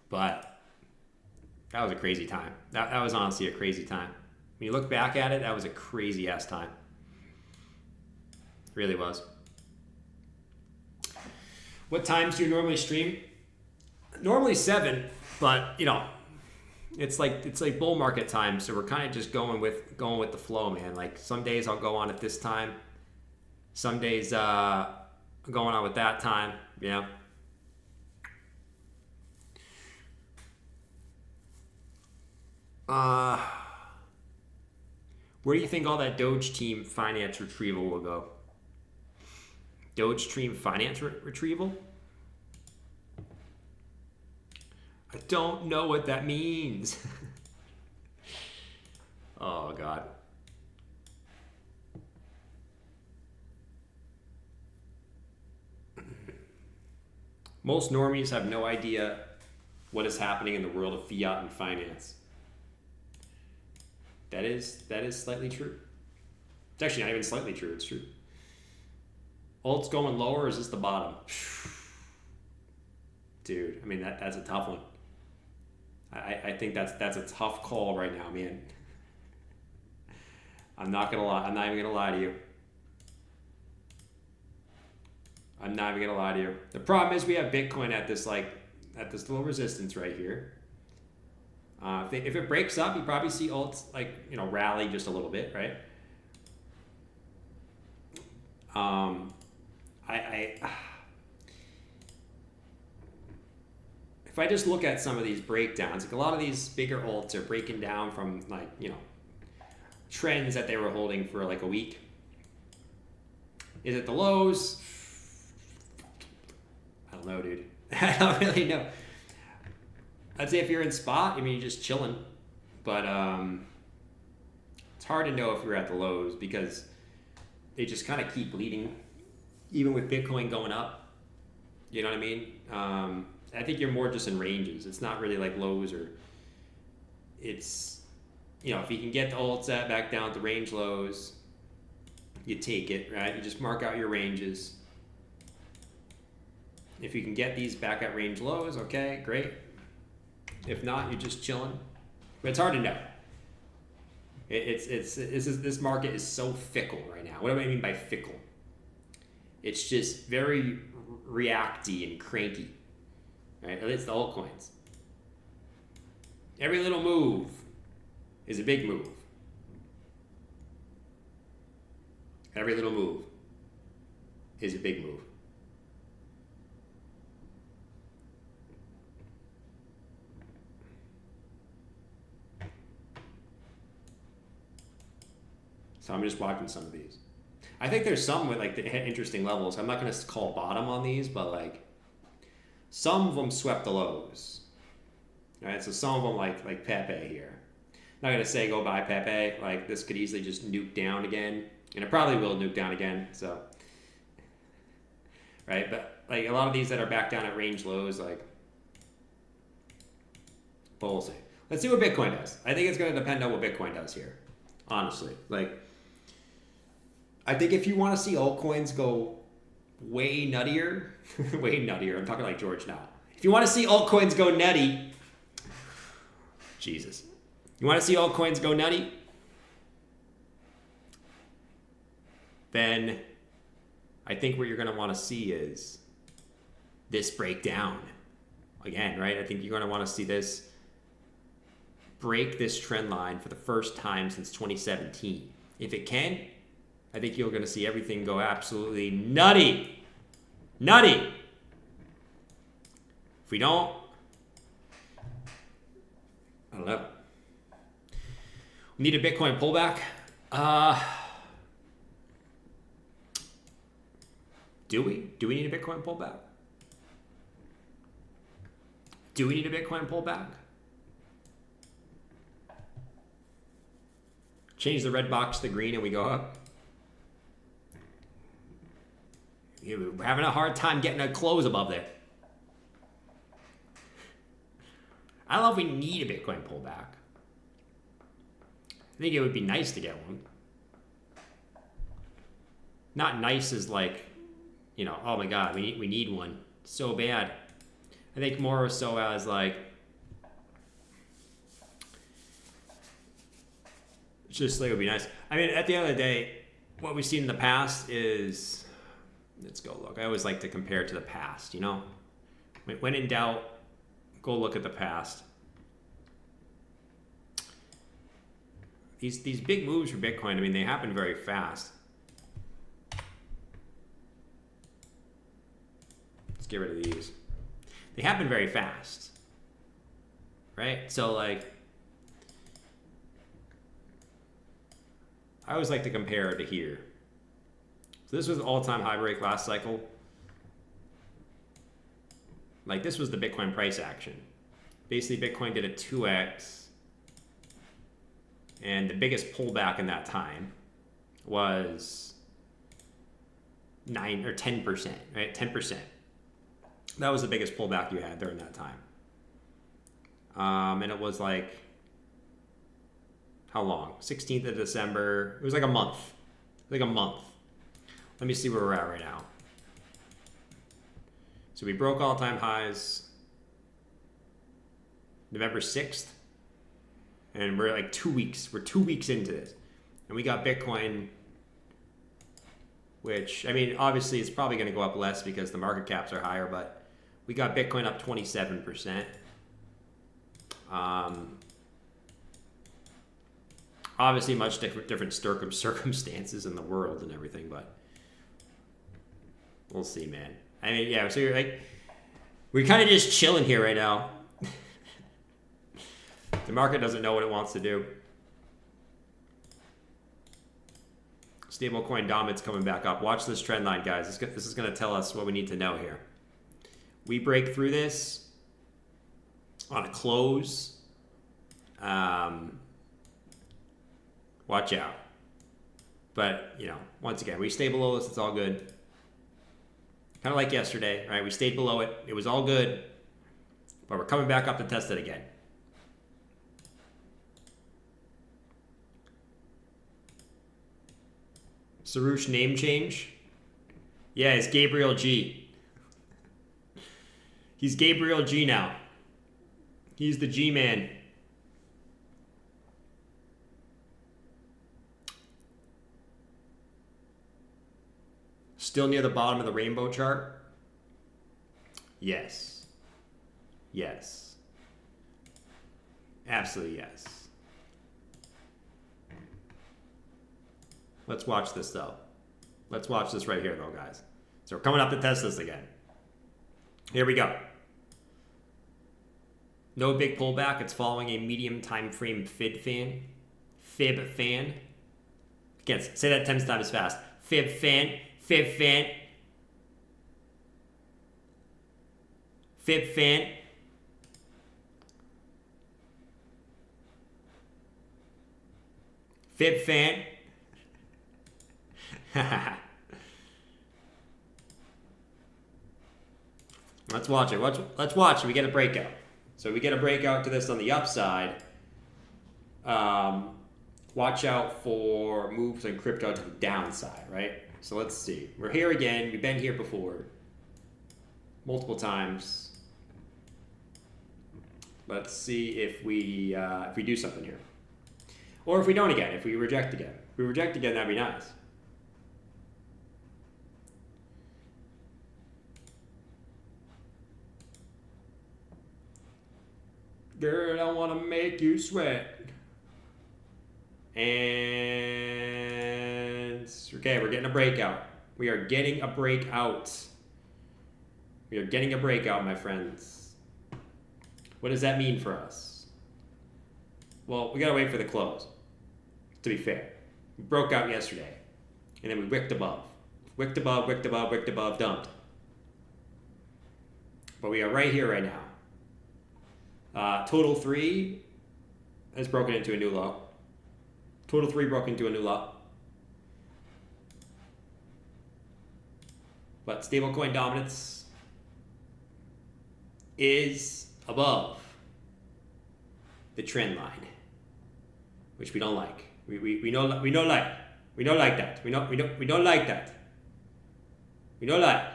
But that was a crazy time. That was honestly a crazy time. When you look back at it, that was a crazy ass time. It really was. What times do you normally stream? Normally 7, but you know, it's like bull market time, so we're kind of just going with the flow, man. Like some days I'll go on at this time. Some days I'm going on with that time, you know. Where do you think all that Doge team finance retrieval will go? Doge team finance retrieval? I don't know what that means. Oh, God. Most normies have no idea what is happening in the world of fiat and finance. That is slightly true. It's actually not even slightly true. It's true. Alt's going lower, or is this the bottom? Dude, I mean, that's a tough one. I think that's a tough call right now, man. I'm not gonna lie. I'm not even gonna lie to you. I'm not even gonna lie to you. The problem is we have Bitcoin at this little resistance right here. If it breaks up, you probably see alts rally just a little bit, right? If I just look at some of these breakdowns, like a lot of these bigger alts are breaking down from trends that they were holding for like a week. Is it the lows? I don't know, dude. I don't really know. I'd say if you're in spot, I mean, you're just chilling. But it's hard to know if you're at the lows because they just kind of keep bleeding, even with Bitcoin going up. You know what I mean? I think you're more just in ranges. It's not really like lows, or it's, if you can get the alts back down to range lows, you take it, right? You just mark out your ranges. If you can get these back at range lows, okay, great. If not, you're just chilling. But it's hard to know. This market is so fickle right now. What do I mean by fickle? It's just very reacty and cranky, right? At least the altcoins. Every little move is a big move. Every little move is a big move. So I'm just watching some of these. I think there's some with like the interesting levels. I'm not going to call bottom on these, but like some of them swept the lows. All right, so some of them like Pepe here. I'm not going to say go buy Pepe. Like this could easily just nuke down again, and it probably will nuke down again. So, right, but like a lot of these that are back down at range lows, like, but we'll see. Let's see what Bitcoin does. I think it's going to depend on what Bitcoin does here. Honestly, like, I think if you want to see altcoins go way nuttier, way nuttier, I'm talking like George now. If you want to see altcoins go nutty, Jesus. You want to see altcoins go nutty? Then I think what you're going to want to see is this breakdown. Again, right? I think you're going to want to see this break this trend line for the first time since 2017. If it can, I think you're going to see everything go absolutely nutty. Nutty. If we don't, I don't know. We need a Bitcoin pullback. Do we? Do we need a Bitcoin pullback? Do we need a Bitcoin pullback? Change the red box to green and we go up. We're having a hard time getting a close above there. I don't know if we need a Bitcoin pullback. I think it would be nice to get one. Not nice as like, you know, oh my God, we need one so bad. I think more so as like, just like it would be nice. I mean, at the end of the day, what we've seen in the past is, let's go look. I always like to compare to the past, you know? When in doubt, go look at the past. These big moves for Bitcoin, I mean, they happen very fast. Let's get rid of these. They happen very fast, right? So like, I always like to compare to here. So this was the all-time high break last cycle. Like this was the Bitcoin price action. Basically, Bitcoin did a 2x. And the biggest pullback in that time was 9 or 10%, right? 10%. That was the biggest pullback you had during that time. And it was like, how long? 16th of December. It was like a month. Like a month. Let me see where we're at right now. So we broke all-time highs November 6th. And we're like 2 weeks. We're 2 weeks into this. And we got Bitcoin, which, I mean, obviously it's probably going to go up less because the market caps are higher, but we got Bitcoin up 27%. Obviously much different circumstances in the world and everything, but we'll see, man. I mean, yeah, so you're like, we're kind of just chilling here right now. The market doesn't know what it wants to do. Stablecoin dominance coming back up. Watch this trend line, guys. This is going to tell us what we need to know here. We break through this on a close. Watch out. But, you know, once again, we stay below this. It's all good. Kind of like yesterday, right? We stayed below it. It was all good. But we're coming back up to test it again. Sarush name change? Yeah, it's Gabriel G. He's Gabriel G now. He's the G-man. Still near the bottom of the rainbow chart? Yes. Yes. Absolutely yes. Let's watch this, though. Let's watch this right here, though, guys. So we're coming up to test this again. Here we go. No big pullback. It's following a medium time frame fib fan. Fib fan. Again, say that 10 times fast. Fib fan. Fib fan. Fib fan. Fib fan. Let's watch it. Let's watch it. We get a breakout. So we get a breakout to this on the upside. Watch out for moves in crypto to the downside, right? So let's see. We're here again. We've been here before. Multiple times. Let's see if we do something here. Or if we don't again. If we reject again. If we reject again, that'd be nice. Girl, I want to make you sweat. And Okay, we're getting a breakout. We are getting a breakout. We are getting a breakout, my friends. What does that mean for us? Well, we gotta wait for the close, to be fair. We broke out yesterday, and then we wicked above. Wicked above, wicked above, wicked above, dumped. But we are right here right now. Total 3 has broken into a new low. Total 3 broke into a new low. But stablecoin dominance is above the trend line, which we don't like. We don't like that. We don't like that. We don't like that. We don't like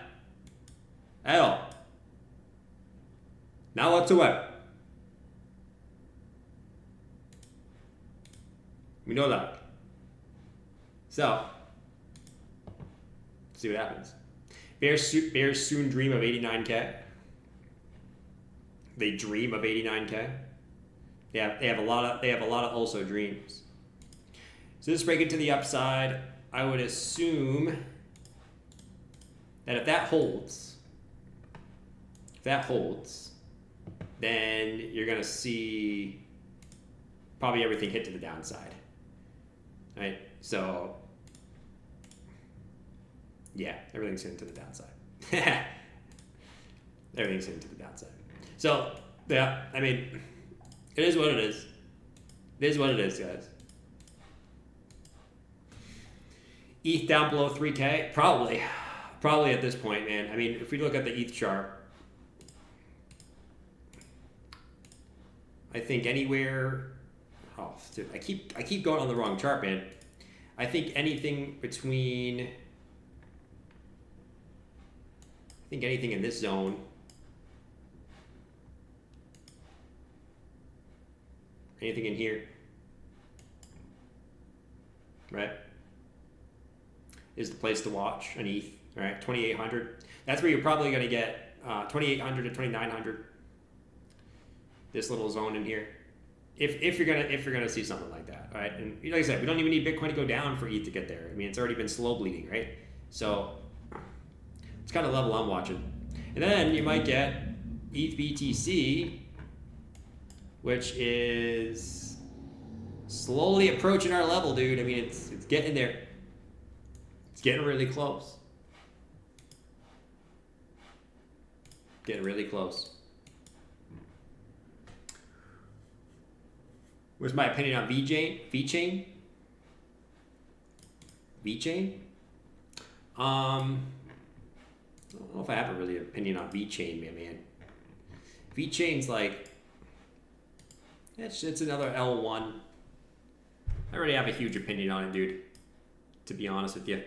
at all. Not whatsoever. We don't like. So, let's see what happens. Bears soon dream of 89K. They dream of 89K. They have a lot of also dreams. So this break into the upside, I would assume that if that holds, then you're gonna see probably everything hit to the downside. Right? So yeah, everything's hitting to the downside. Everything's hitting to the downside. So yeah, I mean, it is what it is. It is what it is, guys. ETH down below 3K? Probably at this point, man. I mean, if we look at the ETH chart, I think anywhere. Oh, dude, I keep going on the wrong chart, man. I think anything between. I think anything in this zone. Anything in here, right, is the place to watch an ETH, right? 2,800. That's where you're probably going to get 2,800 to 2,900. This little zone in here, if you're gonna see something like that, right? And like I said, we don't even need Bitcoin to go down for ETH to get there. I mean, it's already been slow bleeding, right? So it's kind of level I'm watching, and then you might get ETH BTC, which is slowly approaching our level, dude. I mean, it's getting there. It's getting really close. Getting really close. What's my opinion on VeChain? VeChain? I don't know if I have a really opinion on VeChain, man. VeChain's like, it's another L1. I already have a huge opinion on it, dude. To be honest with you. I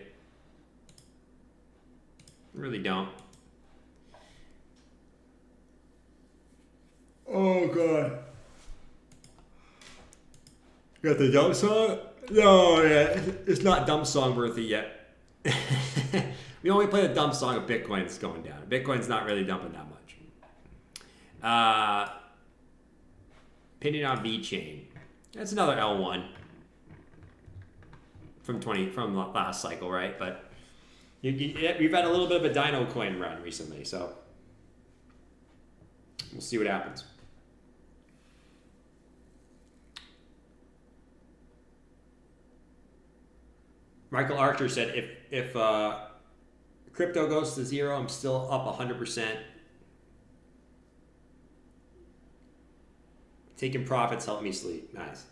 really don't.
Oh god. You got the dump song? No, yeah.
It's not dumb song worthy yet. We only play the dumb song if Bitcoin's going down. Bitcoin's not really dumping that much. Opinion on VeChain. That's another L1 from last cycle, right? But we've had a little bit of a Dino coin run recently, so we'll see what happens. Michael Archer said, if crypto goes to zero, I'm still up 100%. Taking profits help me sleep. Nice.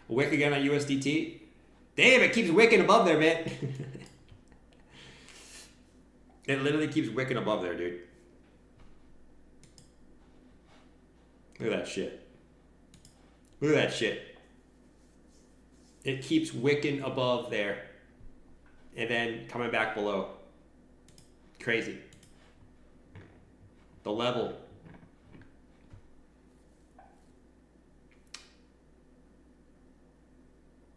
A wick again on USDT. Damn, it keeps wicking above there, man. It literally keeps wicking above there, dude. Look at that shit. Look at that shit. It keeps wicking above there. And then coming back below. Crazy. The level.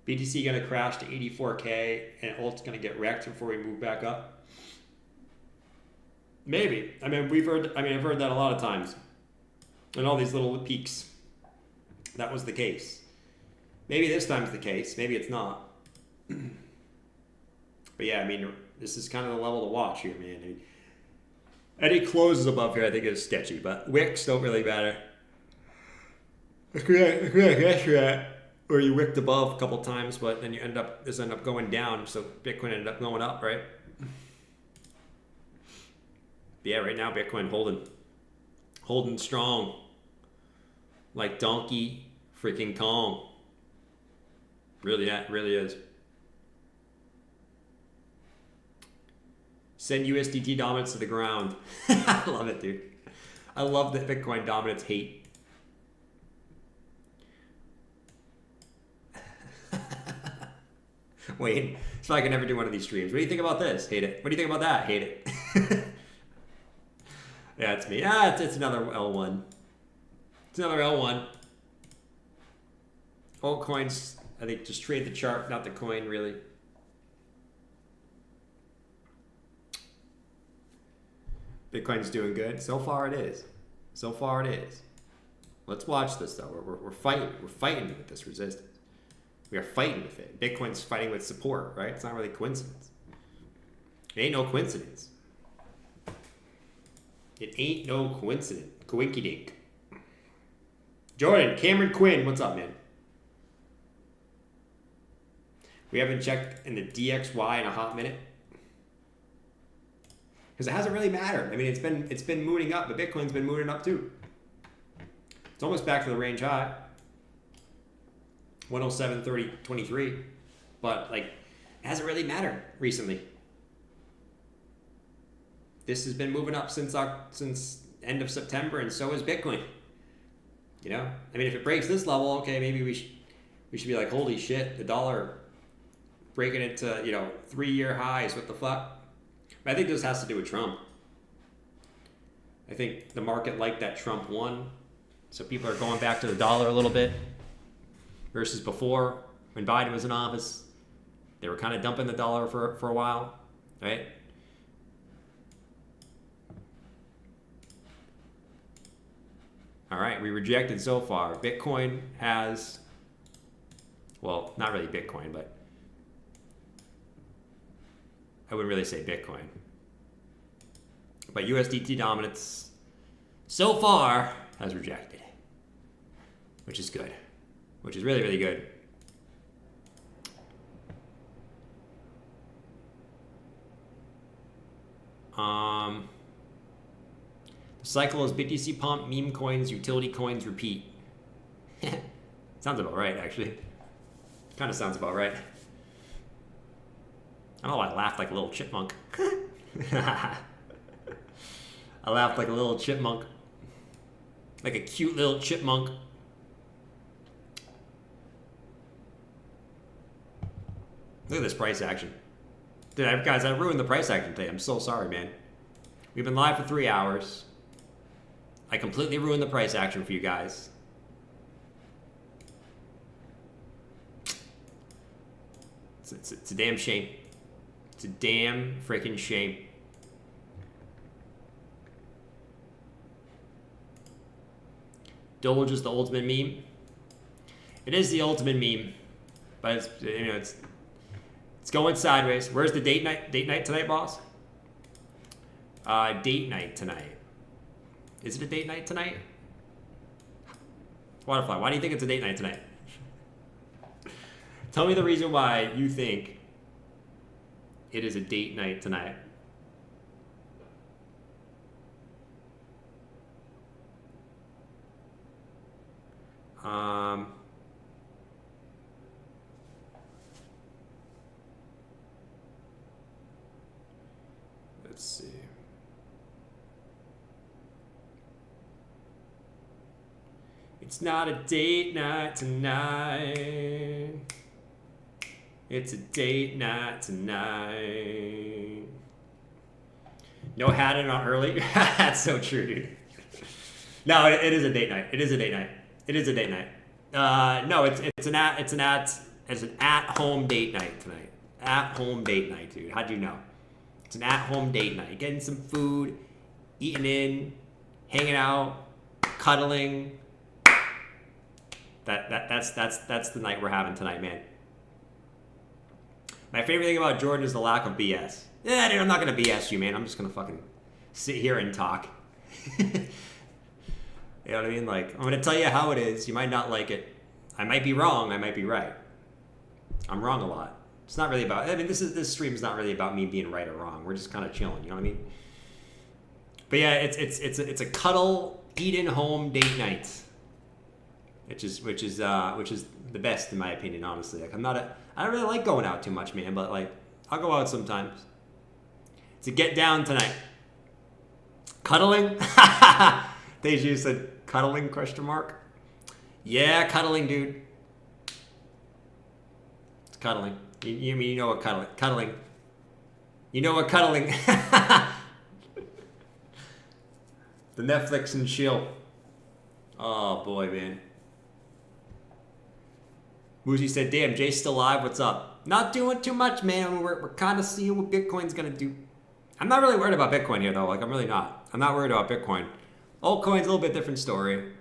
BTC gonna crash to 84K and Alt's gonna get wrecked before we move back up. Maybe. I mean, I've heard that a lot of times. And all these little peaks. That was the case. Maybe this time's the case. Maybe it's not. But yeah, I mean, this is kind of the level to watch here, man. Any closes above here, I think is sketchy, but wicks don't really matter. Or you wicked above a couple times, but then you end up going down. So Bitcoin ended up going up, right? But yeah, right now Bitcoin holding strong, like Donkey freaking Kong. Really is. Send USDT dominance to the ground. I love it, dude. I love that Bitcoin dominance hate. Wait, so I can never do one of these streams. What do you think about this? Hate it. What do you think about that? Hate it. Yeah, it's me. It's another L1. It's another L1. Altcoins, I think just trade the chart, not the coin, really. Bitcoin's doing good. So far it is. So far it is. Let's watch this though. We're fighting. We're fighting with this resistance. We are fighting with it. Bitcoin's fighting with support, right? It's not really coincidence. It ain't no coincidence. It ain't no coincidence. Coinky dink. Jordan, Cameron Quinn, what's up, man? We haven't checked in the DXY in a hot minute. Because it hasn't really mattered. I mean, it's been mooning up, but Bitcoin's been mooning up too. It's almost back to the range high. 107.30.23. But like, it hasn't really mattered recently. This has been moving up since end of September, and so is Bitcoin. You know, I mean, if it breaks this level, okay, maybe we should be like, holy shit, the dollar breaking into 3-year highs. What the fuck? But I think this has to do with Trump. I think the market liked that Trump won, so people are going back to the dollar a little bit versus before when Biden was in office. They were kind of dumping the dollar for a while, right? All right, we rejected so far. Bitcoin has, well, not really Bitcoin, but I wouldn't really say Bitcoin. But USDT dominance so far has rejected, which is good, which is really, really good. The cycle is BTC pump, meme coins, utility coins, repeat. Sounds about right, actually. Kind of sounds about right. I don't know why I laughed like a little chipmunk. I laughed like a little chipmunk. Like a cute little chipmunk. Look at this price action. Dude, guys, I ruined the price action today. I'm so sorry, man. We've been live for 3 hours. I completely ruined the price action for you guys. It's a damn shame. It's a damn freaking shame. Doge is the ultimate meme. It is the ultimate meme, but it's going sideways. Where's the date night tonight, boss? Date night tonight. Is it a date night tonight? Waterfly, why do you think it's a date night tonight? Tell me the reason why you think it is a date night tonight. Let's see. It's not a date night tonight. It's a date night tonight. No hat in on early. That's so true, dude. No, it is a date night. It is a date night. It is a date night. No, it's an at-home date night tonight. At-home date night, dude. How'd you know? It's an at-home date night. Getting some food, eating in, hanging out, cuddling. That's the night we're having tonight, man. My favorite thing about Jordan is the lack of BS. Yeah, dude, I'm not gonna BS you, man. I'm just gonna fucking sit here and talk. You know what I mean? Like, I'm gonna tell you how it is. You might not like it. I might be wrong. I might be right. I'm wrong a lot. It's not really about. I mean, this stream is not really about me being right or wrong. We're just kind of chilling. You know what I mean? But yeah, it's a cuddle, eat in home date night, which is the best in my opinion, honestly. Like I don't really like going out too much, man, but like I'll go out sometimes. To get down tonight. Cuddling? Deju said cuddling question mark. Yeah, cuddling, dude. It's cuddling. You know what cuddling. You know what cuddling. The Netflix and chill. Oh boy, man. Woozy said, damn, Jay's still alive, what's up? Not doing too much, man. We're kind of seeing what Bitcoin's gonna do. I'm not really worried about Bitcoin here, though. Like, I'm really not. I'm not worried about Bitcoin. Altcoin's a little bit different story.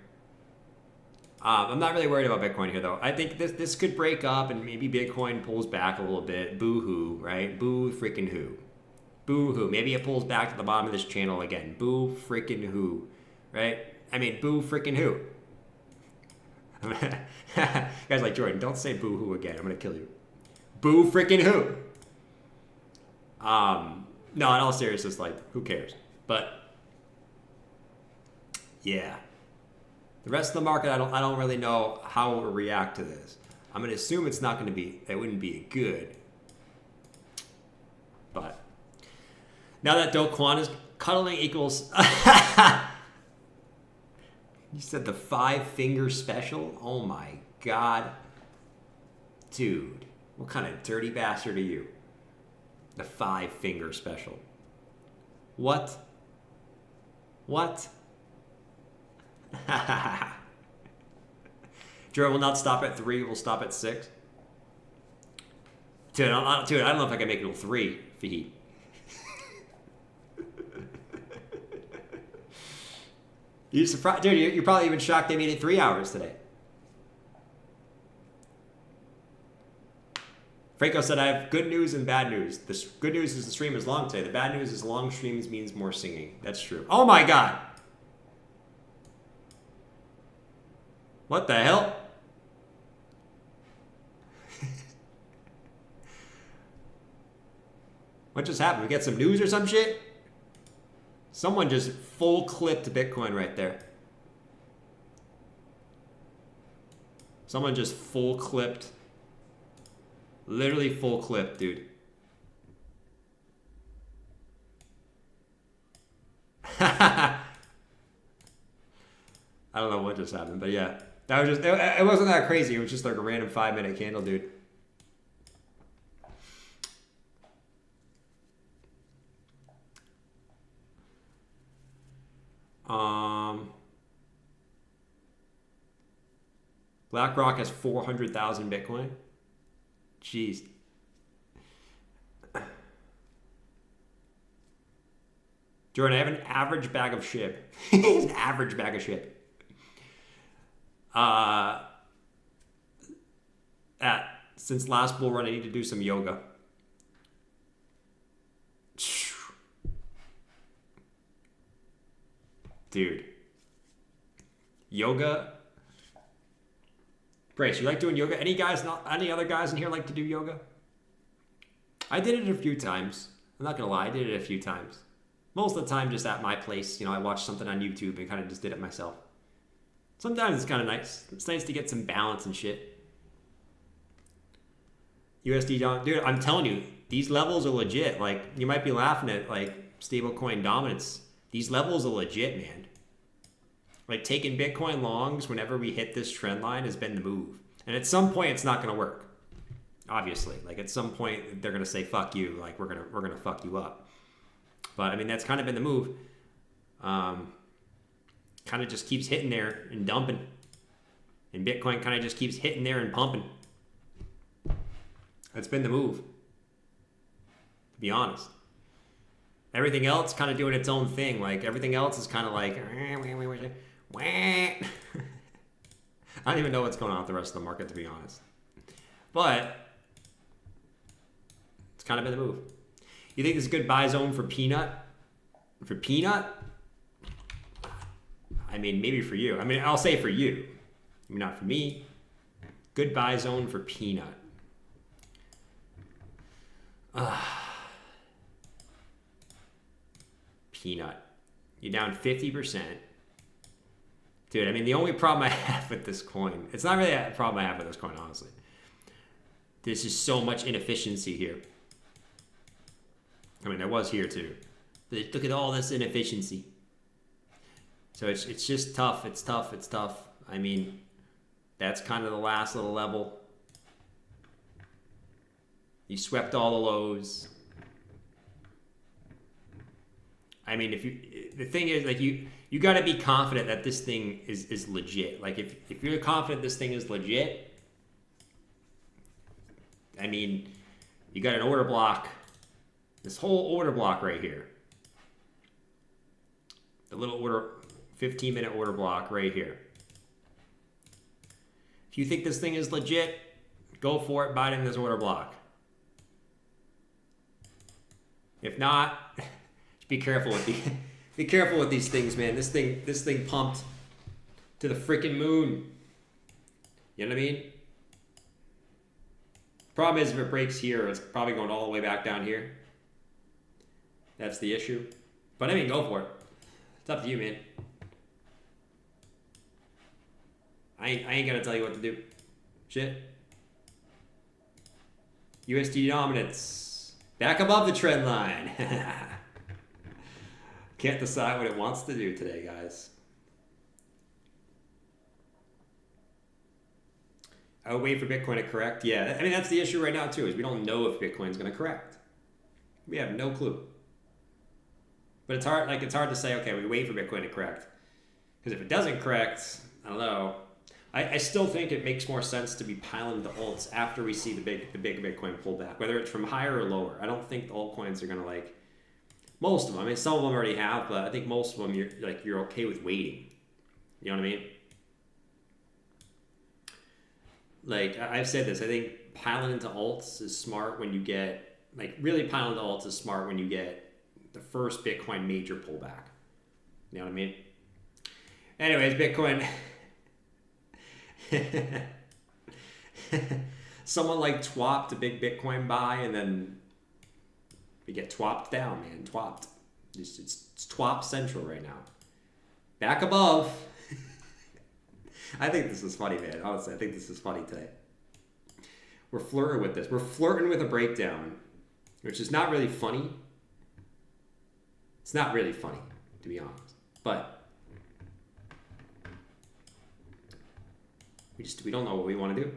I'm not really worried about Bitcoin here, though. I think this could break up and maybe Bitcoin pulls back a little bit. Boo-hoo, right? Boo freaking hoo. Boo-hoo. Maybe it pulls back to the bottom of this channel again. Boo freaking hoo, right? I mean, boo freaking who? Guys like, Jordan, don't say boo-hoo again. I'm going to kill you. Boo freaking who? No, in all seriousness, like, who cares? But, yeah. The rest of the market, I don't really know how it will react to this. I'm going to assume it's not going to be, it wouldn't be good. But, now that Do Kwon is cuddling equals... You said the 5-finger special? Oh my god. Dude, what kind of dirty bastard are you? The 5-finger special. What? What? Jordan will not stop at 3, we'll stop at 6. Dude, I don't know if I can make it till 3 feet. You're surprised, dude. You're probably even shocked they made it 3 hours today. Franco said, I have good news and bad news. The good news is the stream is long today. The bad news is long streams means more singing. That's true. Oh my god! What the hell? What just happened? We get some news or some shit? Someone just full clipped Bitcoin right there. Someone just full clipped. Literally full clipped, dude. I don't know what just happened, but yeah. That was just, it wasn't that crazy. It was just like a random 5-minute candle, dude. BlackRock has 400,000 Bitcoin. Jeez. Jordan, I have an average bag of shib. An average bag of shib. Since last bull run, I need to do some yoga. Dude. Yoga. Brace, you like doing yoga? Any other guys in here like to do yoga? I did it a few times. I'm not gonna lie, I did it a few times. Most of the time just at my place. You know, I watched something on YouTube and kind of just did it myself. Sometimes it's kind of nice. It's nice to get some balance and shit. USD John, dude, I'm telling you, these levels are legit. Like, you might be laughing at like stablecoin dominance. These levels are legit, man. Like, taking Bitcoin longs whenever we hit this trend line has been the move. And at some point, it's not going to work. Obviously. Like, at some point, they're going to say, fuck you. Like, we're gonna fuck you up. But, I mean, that's kind of been the move. Kind of just keeps hitting there and dumping. And Bitcoin kind of just keeps hitting there and pumping. That's been the move. To be honest. Everything else kind of doing its own thing. Like, everything else is kind of like... I don't even know what's going on with the rest of the market, to be honest. But kind of been the move. You think this is a good buy zone for peanut? For peanut? I mean, maybe for you. I mean, I'll say for you. I mean, not for me. Good buy zone for peanut. Peanut. You're down 50%. Dude, I mean, the only problem I have with this coin, it's not really a problem I have with this coin, honestly. There's just so much inefficiency here. I mean, there was here too. But look at all this inefficiency. So it's just tough. It's tough. It's tough. I mean, that's kind of the last little level. You swept all the lows. I mean, the thing is, like, you got to be confident that this thing is legit. Like, if you're confident this thing is legit, I mean, you got an order block. This whole order block right here. The little order, 15-minute order block right here. If you think this thing is legit, go for it, buy it in this order block. If not, be careful with be careful with these things, man. This thing pumped to the freaking moon. You know what I mean? Problem is, if it breaks here, it's probably going all the way back down here. That's the issue. But I mean, go for it. It's up to you, man. I ain't gonna tell you what to do. Shit. USD dominance. Back above the trend line. Can't decide what it wants to do today, guys. I would wait for Bitcoin to correct. Yeah, I mean, that's the issue right now, too, is we don't know if Bitcoin's going to correct. We have no clue. But it's hard to say, okay, we wait for Bitcoin to correct. Because if it doesn't correct, I don't know. I still think it makes more sense to be piling the alts after we see the big Bitcoin pullback, whether it's from higher or lower. I don't think the altcoins are going to, like, most of them. I mean, some of them already have, but I think most of them you're okay with waiting. You know what I mean? Like, I've said this, I think piling into alts is smart when you get, like, really piling into alts is smart when you get the first Bitcoin major pullback. You know what I mean? Anyways, Bitcoin. Someone like twapped a big Bitcoin buy, and then we get twapped down, man. Twapped. It's twap central right now. Back above. I think this is funny, man. Honestly, I think this is funny today. We're flirting with this. We're flirting with a breakdown, which is not really funny. It's not really funny, to be honest. But we don't know what we want to do.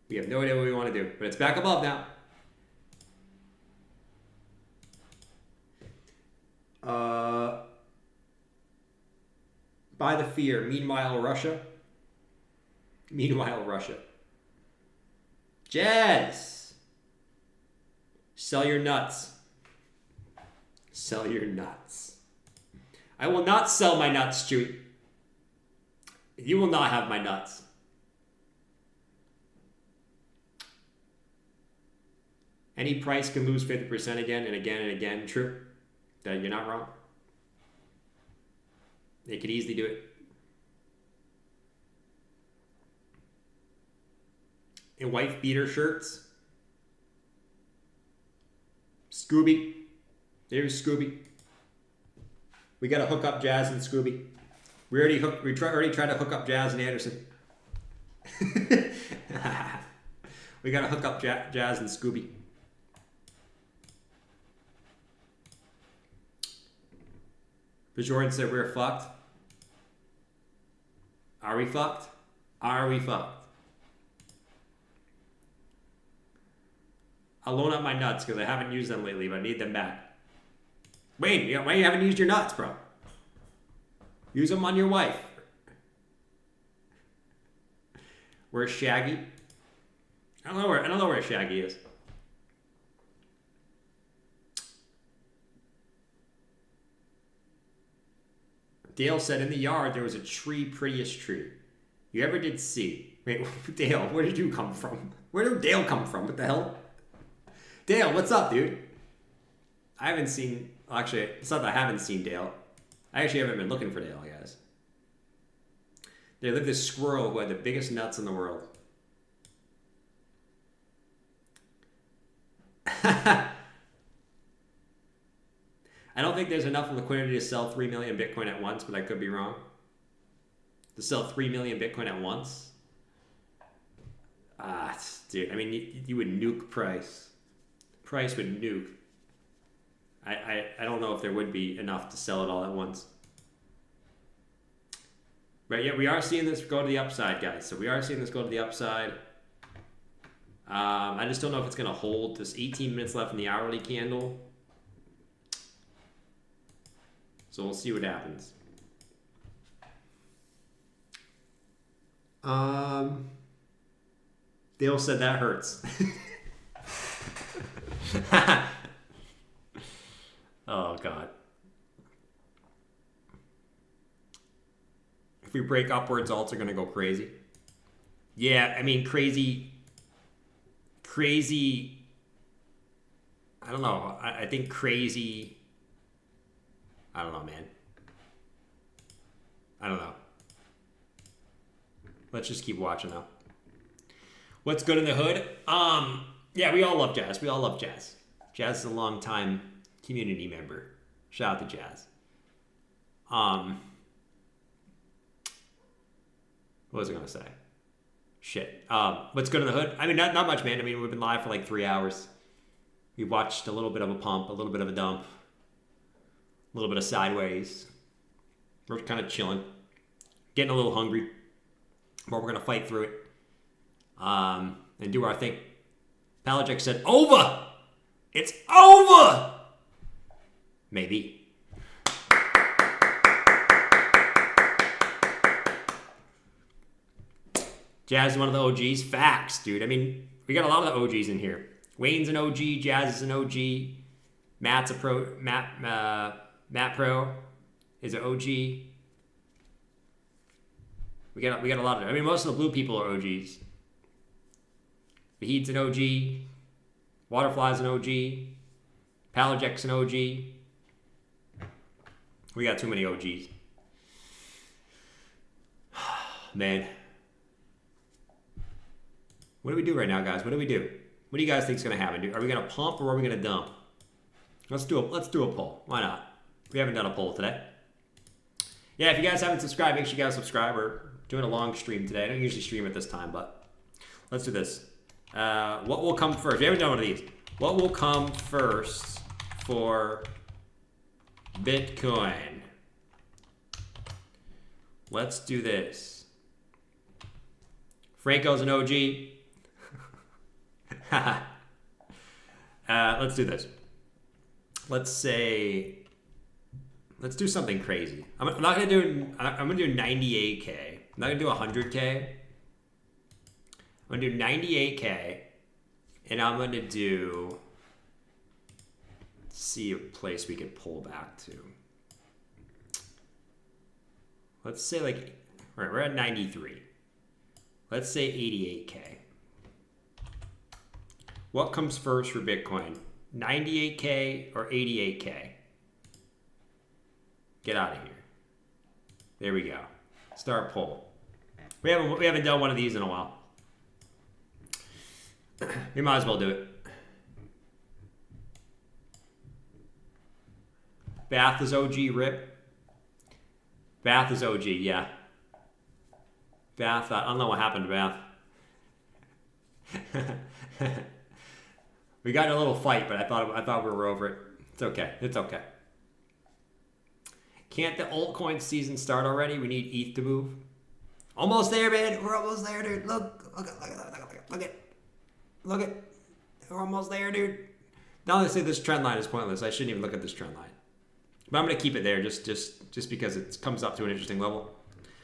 We have no idea what we want to do. But it's back above now. Buy the fear. Meanwhile, Russia. Jazz. Sell your nuts. Sell your nuts. I will not sell my nuts, Chewy. You will not have my nuts. Any price can lose 50% again and again and again. True. That you're not wrong. They could easily do it. In wife beater shirts. Scooby. There's Scooby. We got to hook up Jazz and Scooby. We already tried to hook up Jazz and Anderson. We got to hook up Jazz and Scooby. Bajoran said we're fucked. Are we fucked? Are we fucked? I'll loan up my nuts because I haven't used them lately, but I need them back. Wayne, why you haven't used your nuts, bro? Use them on your wife. Where's Shaggy? I don't know where Shaggy is. Dale said in the yard there was a tree, prettiest tree you ever did see. Wait, Dale, where did you come from? Where did Dale come from? What the hell? Dale, what's up, dude? I haven't seen... Actually, it's not that I haven't seen Dale. I actually haven't been looking for Dale, guys. There lived this squirrel who had the biggest nuts in the world. I don't think there's enough liquidity to sell 3 million Bitcoin at once, but I could be wrong. To sell 3 million Bitcoin at once? Dude, I mean, you would nuke price. Price would nuke. I don't know if there would be enough to sell it all at once. But yeah, we are seeing this go to the upside, guys. So we are seeing this go to the upside. I just don't know if it's going to hold. There's 18 minutes left in the hourly candle. So we'll see what happens. Dale said that hurts. Oh, God. If we break upwards, alts are going to go crazy. Yeah, I mean, crazy. I don't know. I think crazy. I don't know, man. I don't know. Let's just keep watching though. What's good in the hood? Yeah, we all love Jazz. We all love Jazz. Jazz is a long time community member. Shout out to Jazz. What was I gonna say? Shit. What's good in the hood? I mean, not much, man. I mean, we've been live for like 3 hours. We watched a little bit of a pump, a little bit of a dump, a little bit of sideways. We're kind of chilling, getting a little hungry, but we're gonna fight through it and do our thing. Palajek said, "Over. It's over." Maybe. Jazz is one of the OGs. Facts, dude. I mean, we got a lot of the OGs in here. Wayne's an OG. Jazz is an OG. Matt's a pro. Matt Pro is an OG. We got a lot of. I mean, most of the blue people are OGs. Vahid's an OG. Waterfly's an OG. Palajek's an OG. We got too many OGs. Man. What do we do right now, guys? What do we do? What do you guys think is going to happen? Are we going to pump or are we going to dump? Let's do a poll. Why not? We haven't done a poll today. Yeah, if you guys haven't subscribed, make sure you guys subscribe. We're doing a long stream today. I don't usually stream at this time, but let's do this. What will come first? We haven't done one of these. What will come first for Bitcoin? Let's do this. Franco's an OG. Let's do this. Let's do something crazy. I'm not gonna do. I'm gonna do 98K. I'm not gonna do 100K. I'm gonna do 98K, and I'm gonna do. See a place we could pull back to. Let's say like, all right, we're at 93. Let's say 88K. What comes first for Bitcoin? 98K or 88K? Get out of here. There we go. Start poll. We haven't done one of these in a while. We might as well do it. Bath is OG, rip. Bath is OG, yeah. Bath, I don't know what happened to Bath. We got in a little fight, but I thought we were over it. It's okay. It's okay. Can't the altcoin season start already? We need ETH to move. Almost there, man. We're almost there, dude. Look it. We're almost there, dude. Now they say this trend line is pointless. I shouldn't even look at this trend line. But I'm gonna keep it there just because it comes up to an interesting level.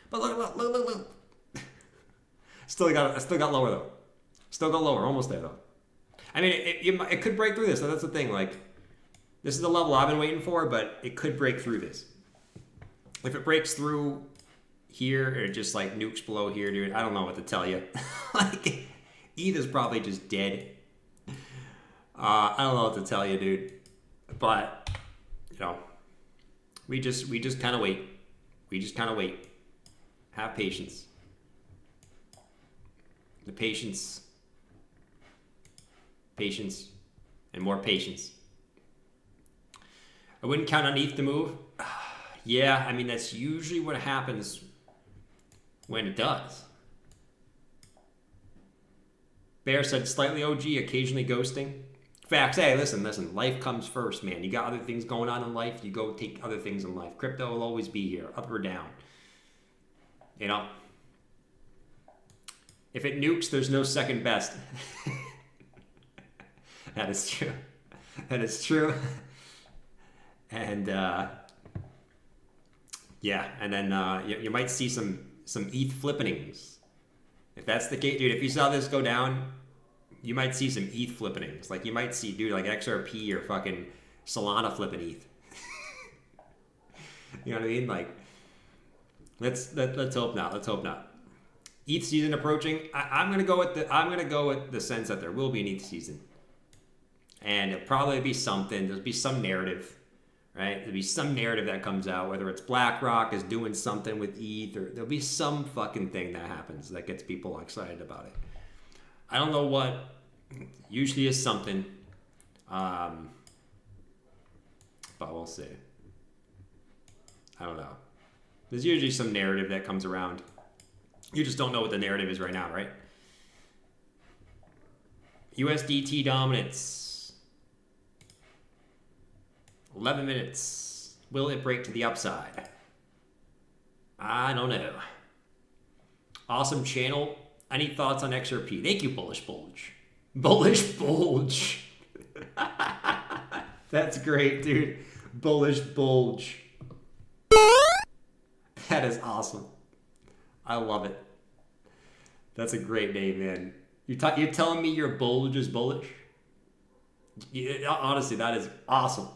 But look. Still got lower though. Still got lower. Almost there though. I mean, it could break through this. So that's the thing. Like, this is the level I've been waiting for, but it could break through this. If it breaks through here, or just like nukes below here, dude, I don't know what to tell you. Like, ETH is probably just dead. I don't know what to tell you, dude. But, we just kind of wait. We just kind of wait. Have patience. The patience, and more patience. I wouldn't count on ETH to move. Yeah, I mean, that's usually what happens when it does. Bear said slightly OG, occasionally ghosting. Facts. Hey, listen. Life comes first, man. You got other things going on in life. You go take other things in life. Crypto will always be here, up or down. If it nukes, there's no second best. That is true. That is true. And yeah, and then you might see some ETH flippenings. If that's the case, dude, if you saw this go down, you might see some ETH flippenings. Like, you might see, dude, like XRP or fucking Solana flipping ETH. You know what I mean? Like, let's hope not. Let's hope not. ETH season approaching. I'm gonna go with the sense that there will be an ETH season, and it'll probably be something. There'll be some narrative, right? There'll be some narrative that comes out, whether it's BlackRock is doing something with ETH, or there'll be some fucking thing that happens that gets people excited about it. I don't know what. Usually is something, but we'll see. I don't know. There's usually some narrative that comes around. You just don't know what the narrative is right now, right? USDT dominance. 11 minutes. Will it break to the upside? I don't know. Awesome channel. Any thoughts on XRP? Thank you, Bullish Bulge. Bullish Bulge. That's great, dude. Bullish Bulge. That is awesome. I love it. That's a great name, man. You're telling me your bulge is bullish? Honestly, that is awesome.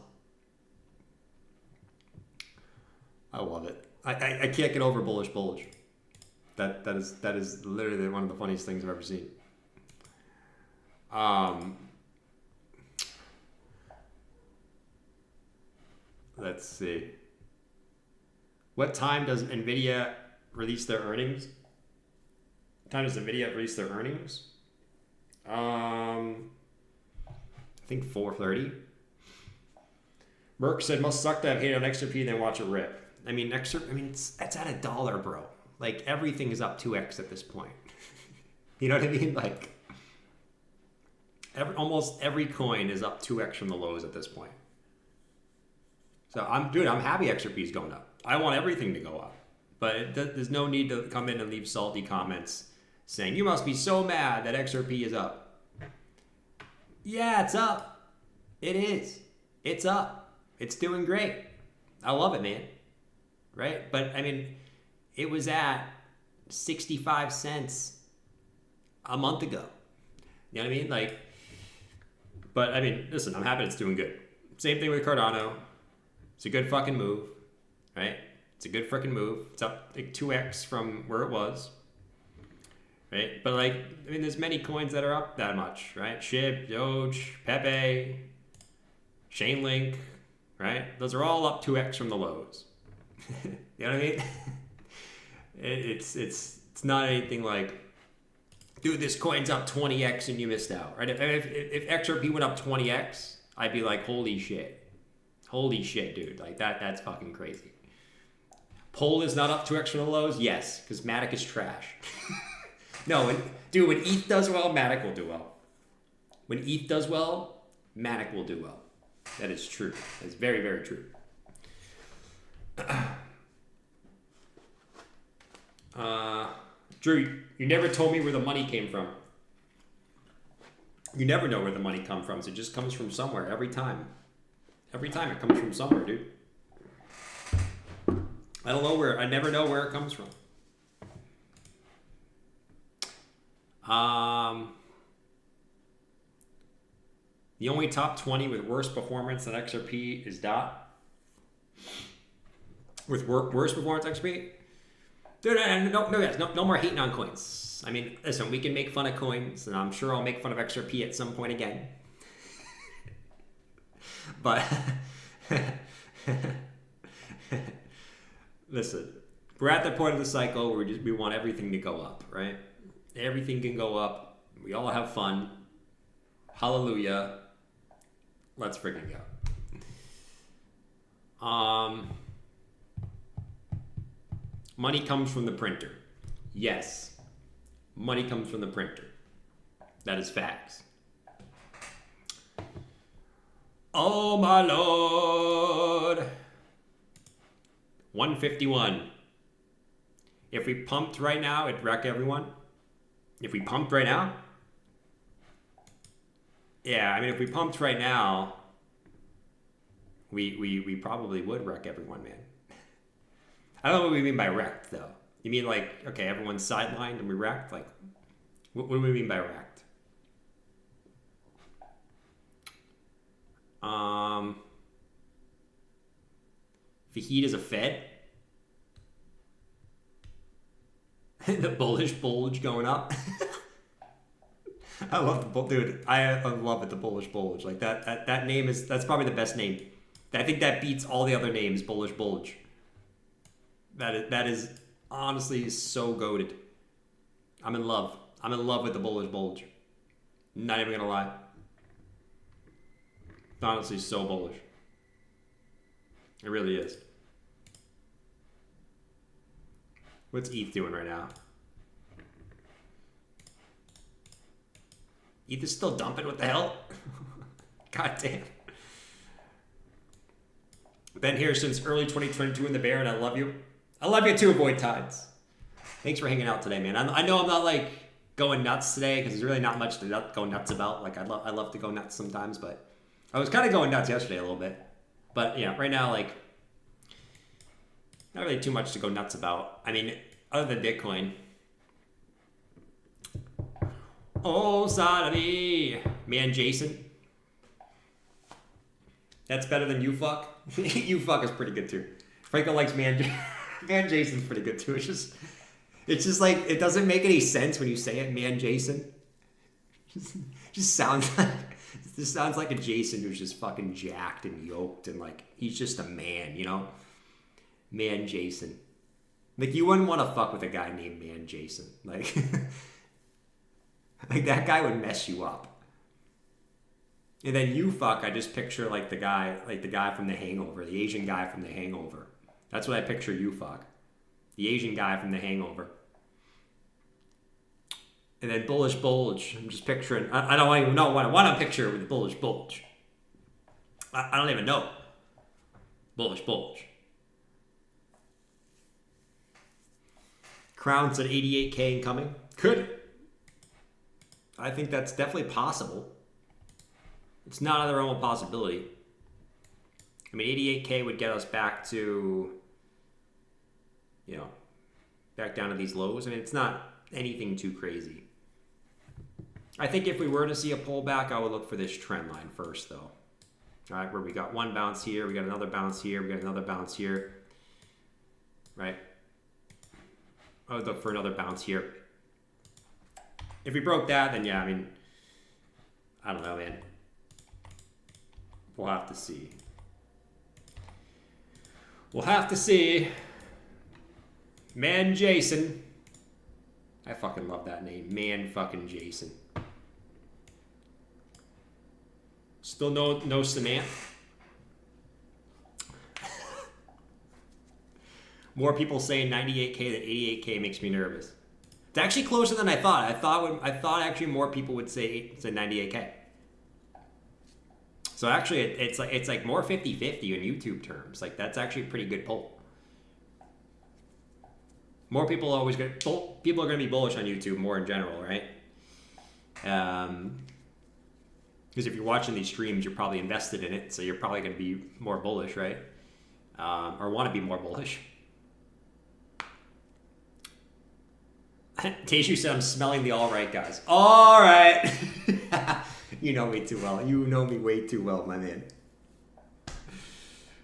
I love it. I can't get over Bullish Bulge. That is literally one of the funniest things I've ever seen. Let's see. What time does NVIDIA release their earnings? What time does NVIDIA release their earnings? I think 4:30. Merck said, must suck to have hate on XRP and then watch it rip. I mean, it's at $1, bro. Like, everything is up 2x at this point. You know what I mean? Like, almost every coin is up 2x from the lows at this point. So I'm happy XRP is going up. I want everything to go up. But there's no need to come in and leave salty comments saying, you must be so mad that XRP is up. Yeah, it's up. It is. It's up. It's doing great. I love it, man. Right? But, I mean, it was at 65 cents a month ago. You know what I mean? Like, but, I mean, listen, I'm happy it's doing good. Same thing with Cardano. It's a good fucking move, right? It's a good freaking move. It's up like 2x from where it was, right? But, like, I mean, there's many coins that are up that much, right? SHIB, Doge, Pepe, Chainlink, right? Those are all up 2x from the lows. You know what I mean? It's not anything like, dude, this coin's up 20x and you missed out, right? If XRP went up 20x, I'd be like, holy shit. Holy shit, dude. Like, that's fucking crazy. Pole is not up 2x from the lows? Yes, because Matic is trash. No, when ETH does well, Matic will do well. When ETH does well, Matic will do well. That is true. That's very, very true. Drew, you never told me where the money came from. You never know where the money comes from. So it just comes from somewhere every time. Every time it comes from somewhere, dude. I never know where it comes from. The only top 20 with worse performance than XRP is DOT. With worse performance XRP? Dude, no more hating on coins. I mean, listen, we can make fun of coins, and I'm sure I'll make fun of XRP at some point again. But listen, we're at the point of the cycle where we want everything to go up, right? Everything can go up. We all have fun. Hallelujah. Let's freaking go. Money comes from the printer. Yes. Money comes from the printer. That is facts. Oh my lord. 151. If we pumped right now, it'd wreck everyone. If we pumped right now? Yeah, I mean, if we pumped right now, we probably would wreck everyone, man. I don't know what we mean by wrecked, though. You mean like, okay, everyone's sidelined and we wrecked? Like, what do we mean by wrecked? Fahid is a Fed. The bullish bulge going up. I love the dude. I love it. The bullish bulge, like that name that's probably the best name. I think that beats all the other names. Bullish bulge. That is honestly so goated. I'm in love. I'm in love with the bullish bulge. Not even gonna lie. It's honestly so bullish. It really is. What's ETH doing right now? ETH is still dumping? What the hell? God damn. Been here since early 2022 in the bear, and I love you. I love you too, Avoid Tides. Thanks for hanging out today, man. I know I'm not like going nuts today because there's really not much to go nuts about. Like I love to go nuts sometimes, but I was kind of going nuts yesterday a little bit. But yeah, right now, like, not really too much to go nuts about. I mean, other than Bitcoin. Oh, sodomy. Man, Jason. That's better than you fuck. You fuck is pretty good too. Franco likes man Jason's pretty good too. It's just like, it doesn't make any sense when you say it, man Jason. Just sounds like a Jason who's just fucking jacked and yoked and like he's just a man, you know? Man Jason. Like you wouldn't want to fuck with a guy named Man Jason. Like like that guy would mess you up. And then you fuck, I just picture like the guy from The Hangover, the Asian guy from The Hangover. That's what I picture you fuck. The Asian guy from The Hangover. And then bullish bulge. I'm just picturing. I don't even know what I want to picture with the bullish bulge. I don't even know. Bullish bulge. Crown's at 88K incoming. Could. I think that's definitely possible. It's not out of the realm of possibility. I mean, 88K would get us back to, you know, back down to these lows. I mean, it's not anything too crazy. I think if we were to see a pullback, I would look for this trend line first, though. All right, where we got one bounce here, we got another bounce here, we got another bounce here, right? I would look for another bounce here. If we broke that, then yeah, I mean, I don't know, man. We'll have to see. We'll have to see. Man Jason. I fucking love that name. Man fucking Jason. Still no Samantha. More people saying 98K than 88K makes me nervous. It's actually closer than I thought. I thought actually more people would say 98K. So actually, it's like more 50-50 in YouTube terms. Like that's actually a pretty good poll. More people are always people are going to be bullish on YouTube more in general, right? Because if you're watching these streams, you're probably invested in it, so you're probably going to be more bullish, right? Or want to be more bullish. Teishu said, I'm smelling the all right guys. All right. You know me too well. You know me way too well, my man.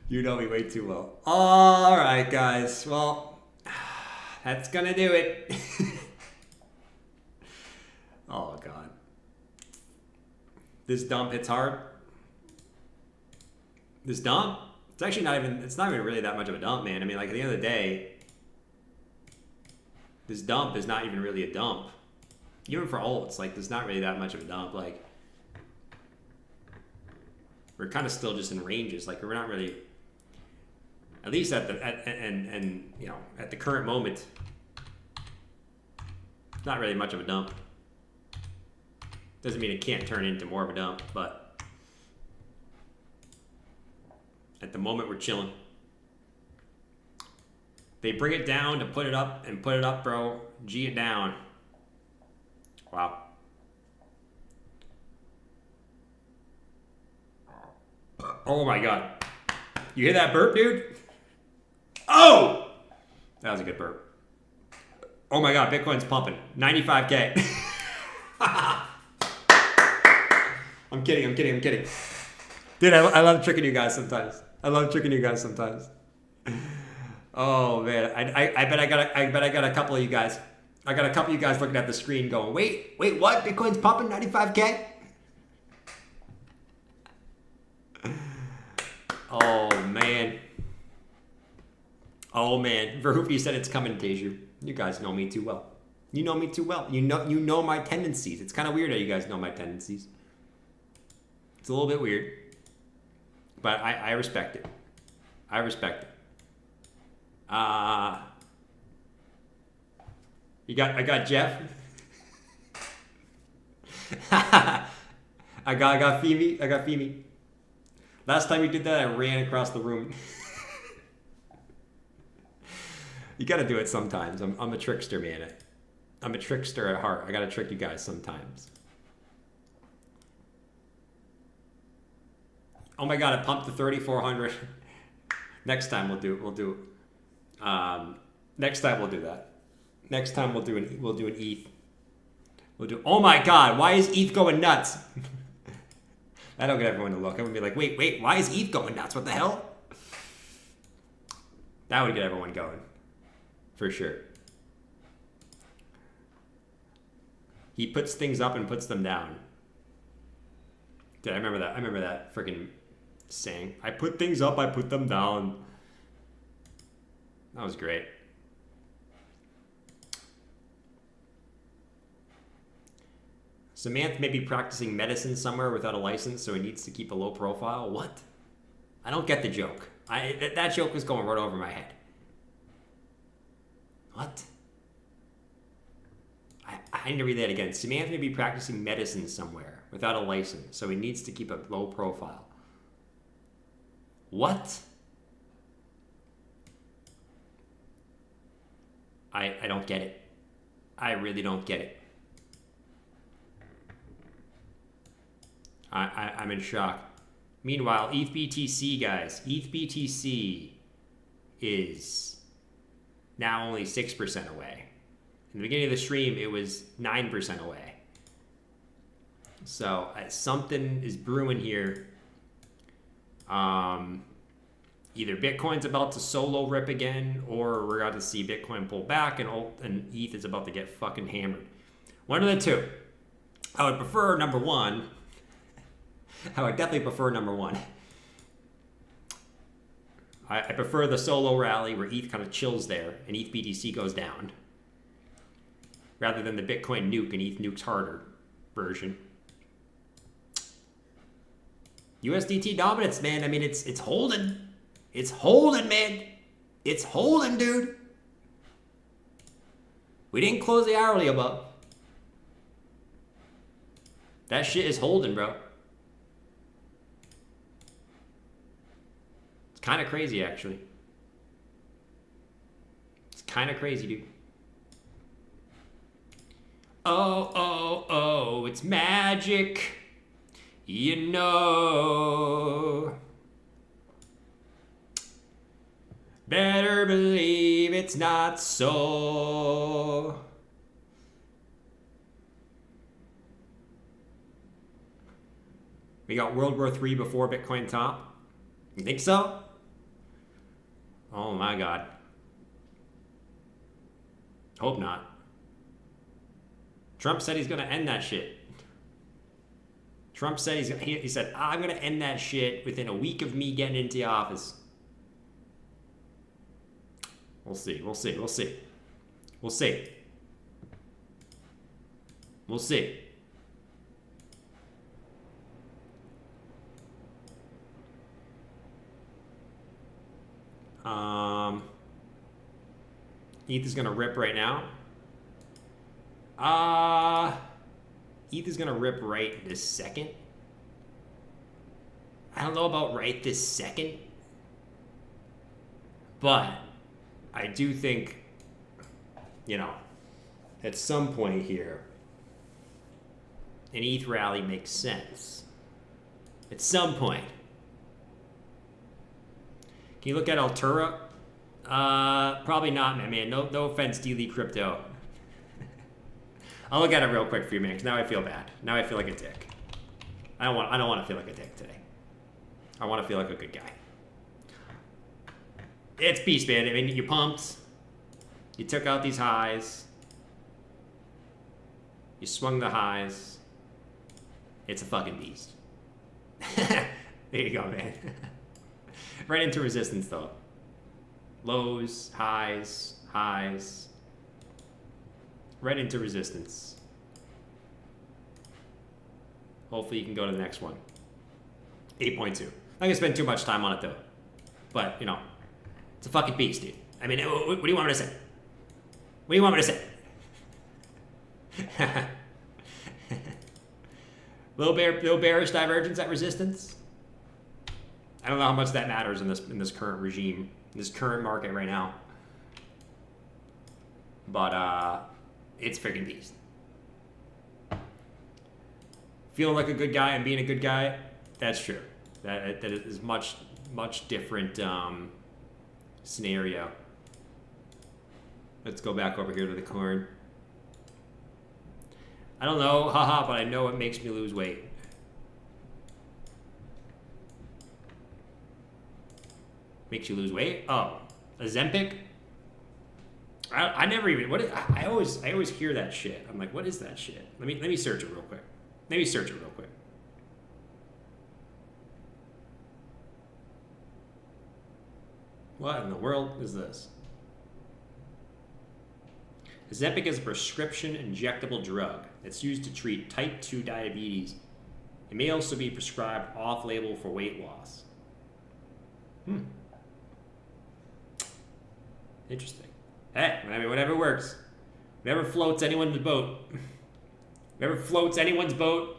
You know me way too well. All right, guys. Well, that's going to do it. Oh, God. This dump hits hard. This dump, it's actually it's not even really that much of a dump, man. I mean, like at the end of the day, this dump is not even really a dump. Even for alts, like there's not really that much of a dump. Like we're kind of still just in ranges. Like we're not really, at least at the current moment, it's not really much of a dump. Doesn't mean it can't turn into more of a dump, but at the moment we're chilling. They bring it down to put it up and put it up, bro. G it down. Wow. Oh my god. You hear that burp, dude? Oh! That was a good burp. Oh my god, Bitcoin's pumping. 95K. I'm kidding. Dude, I love tricking you guys sometimes. Oh man, I bet I got a couple of you guys. I got a couple of you guys looking at the screen going, wait, what? Bitcoin's pumping 95K? Oh man. Verhoopy said it's coming, Teju. You guys know me too well. You know me too well. You know my tendencies. It's kind of weird that you guys know my tendencies. It's a little bit weird. But I respect it. I got Jeff. I got Femi. Last time you did that, I ran across the room. You gotta do it sometimes. I'm a trickster, man. I'm a trickster at heart. I gotta trick you guys sometimes. Oh my god, it pumped to 3,400. Next time we'll do next time we'll do that. Next time we'll do an ETH. Oh my god, why is ETH going nuts? That'll get everyone to look. I'm gonna be like, wait, why is ETH going nuts? What the hell? That would get everyone going. For sure. He puts things up and puts them down. Dude, I remember that freaking saying. I put things up, I put them down. That was great. Samantha may be practicing medicine somewhere without a license, so he needs to keep a low profile. What? I don't get the joke. That joke was going right over my head. What? I need to read that again. Samantha may be practicing medicine somewhere without a license, so he needs to keep a low profile. What? I don't get it. I really don't get it. I'm in shock. Meanwhile, ETHBTC, guys. ETHBTC is now only 6% away. In the beginning of the stream, it was 9% away. So something is brewing here. Either Bitcoin's about to solo rip again, or we're about to see Bitcoin pull back and ETH is about to get fucking hammered. One of the two. I would prefer number one. I would definitely prefer number one. I prefer the solo rally where ETH kind of chills there and ETH BTC goes down, rather than the Bitcoin nuke and ETH nukes harder version. USDT dominance, man. I mean, it's holding. It's holding, man. It's holding, dude. We didn't close the hourly above. That shit is holding, bro. It's kind of crazy, actually. It's kind of crazy, dude. Oh, it's magic. You know. Better believe it's not so. We got World War III before Bitcoin top. You think so? Oh my God. Hope not. Trump said he's gonna end that shit. Trump said he said, I'm going to end that shit within a week of me getting into the office. We'll see. We'll see. We'll see. We'll see. We'll see. ETH is going to rip right now. ETH is going to rip right this second. I don't know about right this second. But I do think, you know, at some point here, an ETH rally makes sense. At some point. Can you look at Altura? Probably not, man. No offense, DLE Crypto. I'll look at it real quick for you, man, because now I feel bad. Now I feel like a dick. I don't want to feel like a dick today. I want to feel like a good guy. It's beast, man. I mean, you pumped. You took out these highs. You swung the highs. It's a fucking beast. There you go, man. Right into resistance, though. Lows, highs, highs. Right into resistance. Hopefully you can go to the next one. 8.2. I'm not going to spend too much time on it, though. But, you know, it's a fucking beast, dude. I mean, what do you want me to say? What do you want me to say? Little bearish divergence at resistance. I don't know how much that matters in this current regime, in this current market right now. But it's freaking beast. Feeling like a good guy and being a good guy, that's true. That is much different scenario. Let's go back over here to the corn. I don't know, haha, but I know it makes me lose weight. Makes you lose weight? Oh, Ozempic? I never even. I always hear that shit. I'm like, what is that shit? Let me search it real quick. Let me search it real quick. What in the world is this? Ozempic is a prescription injectable drug that's used to treat type 2 diabetes. It may also be prescribed off-label for weight loss. Interesting. Hey, I mean, whatever works. Whatever floats anyone's boat. Whatever floats anyone's boat.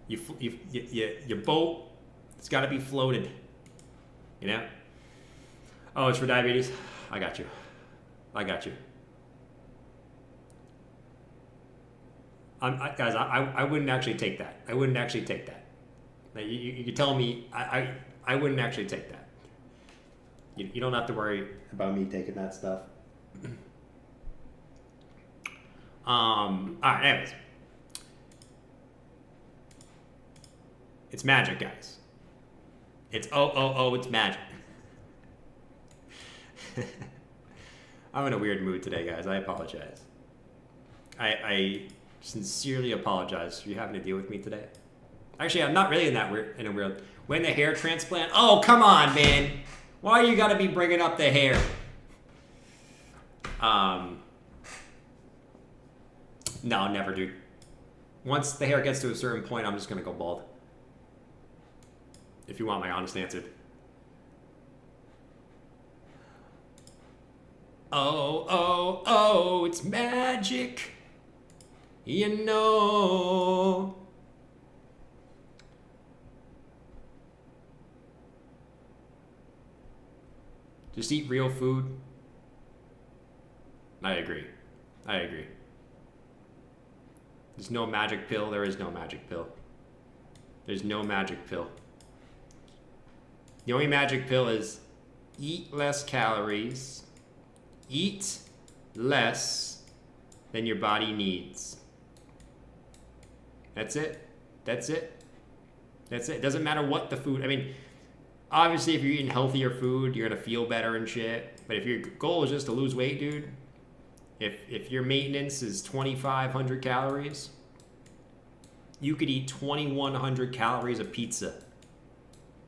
Your boat, it's got to be floated. You know? Oh, it's for diabetes? I got you. Guys, I wouldn't actually take that. I wouldn't actually take that. Now, you tell me, I wouldn't actually take that. You don't have to worry about me taking that stuff. Alright, anyways. It's magic, guys. It's it's magic. I'm in a weird mood today, guys. I apologize. I sincerely apologize for you having to deal with me today. Actually, I'm not really in a weird. When the hair transplant? Oh, come on, man. Why you gotta be bringing up the hair? No, never, dude. Once the hair gets to a certain point, I'm just gonna go bald. If you want my honest answer. Oh, it's magic. You know. Just eat real food. I agree. There's no magic pill. There is no magic pill. There's no magic pill. The only magic pill is eat less calories. Eat less than your body needs. That's it. It doesn't matter what the food. I mean, obviously, if you're eating healthier food, you're gonna feel better and shit. But if your goal is just to lose weight, dude, if your maintenance is 2,500 calories, you could eat 2,100 calories of pizza.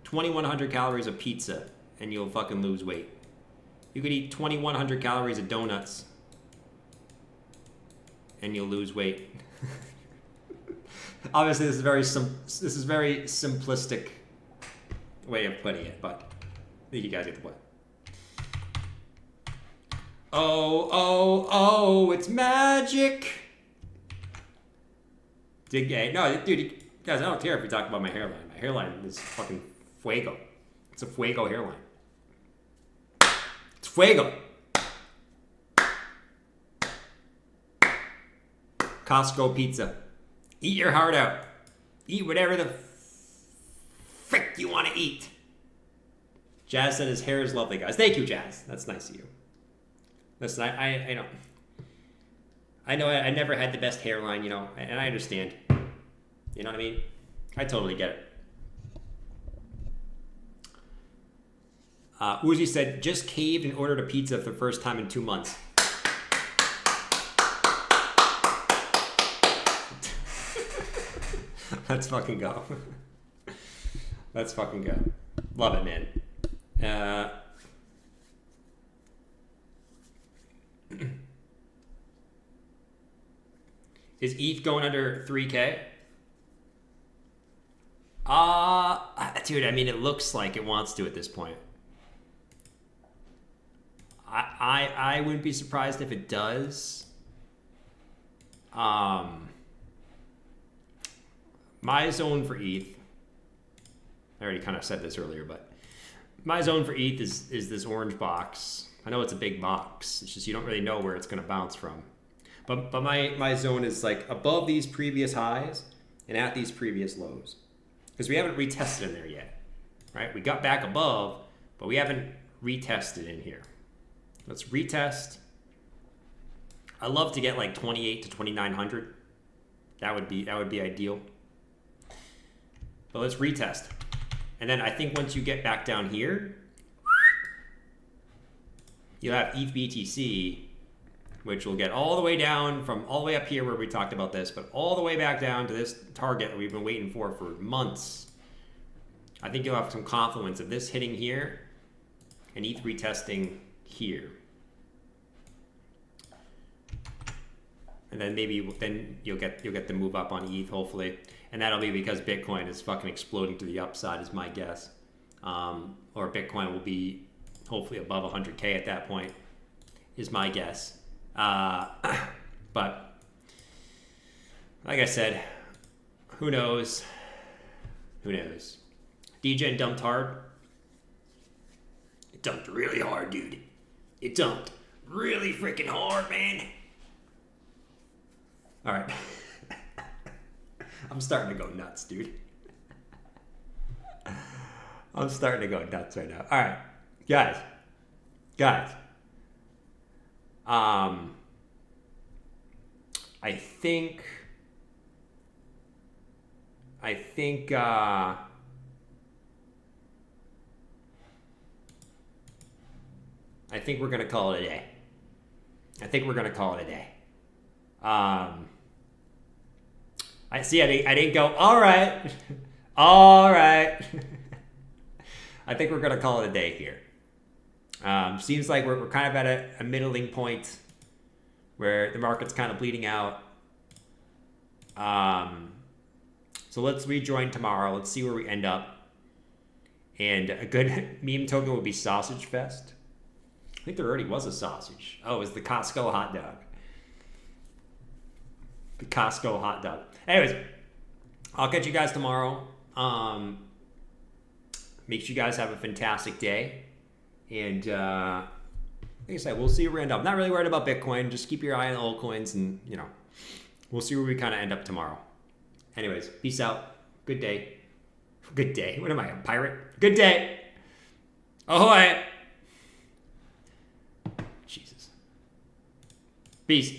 2,100 calories of pizza, and you'll fucking lose weight. You could eat 2,100 calories of donuts, and you'll lose weight. Obviously, this is very simplistic way of putting it, but I think you guys get the point. Oh, it's magic. No, dude, guys, I don't care if we talk about my hairline. My hairline is fucking fuego. It's a fuego hairline. It's fuego. Costco pizza. Eat your heart out. Eat whatever the frick you want to eat. Jazz said his hair is lovely, guys. Thank you, Jazz. That's nice of you. Listen, I know. I know I never had the best hairline, you know, and I understand. You know what I mean? I totally get it. Uzi said, just caved and ordered a pizza for the first time in 2 months. Let's fucking go. Let's fucking go. Love it, man. Is ETH going under 3K? Dude, I mean, it looks like it wants to at this point. I wouldn't be surprised if it does. My zone for ETH, I already kind of said this earlier, but my zone for ETH is this orange box. I know it's a big box. It's just you don't really know where it's going to bounce from. But my zone is like above these previous highs and at these previous lows. Because we haven't retested in there yet, right? We got back above, but we haven't retested in here. Let's retest. I love to get like 28 to 2,900. That would be ideal. But let's retest. And then I think once you get back down here, you'll have ETH BTC, which will get all the way down from all the way up here where we talked about this, but all the way back down to this target that we've been waiting for months. I think you'll have some confluence of this hitting here and ETH retesting here. And then maybe you'll get the move up on ETH, hopefully. And that'll be because Bitcoin is fucking exploding to the upside, is my guess. Or Bitcoin will be hopefully above 100K at that point, is my guess. But like I said, who knows? Who knows? DJ dumped hard. It dumped really hard, dude. It dumped really freaking hard, man. All right. I'm starting to go nuts, dude. I'm starting to go nuts right now. All right, guys. I think we're gonna call it a day. I see. I didn't go. All right. I think we're gonna call it a day here. Seems like we're kind of at a middling point where the market's kind of bleeding out. So let's rejoin tomorrow. Let's see where we end up. And a good meme token would be Sausage Fest. I think there already was a sausage. Oh, it was the Costco hot dog. The Costco hot dog. Anyways, I'll catch you guys tomorrow. Make sure you guys have a fantastic day. And like I said, we'll see where we end up. Not really worried about Bitcoin. Just keep your eye on altcoins and, you know, we'll see where we kind of end up tomorrow. Anyways, peace out. Good day. Good day. What am I, a pirate? Good day. Ahoy. Jesus. Peace.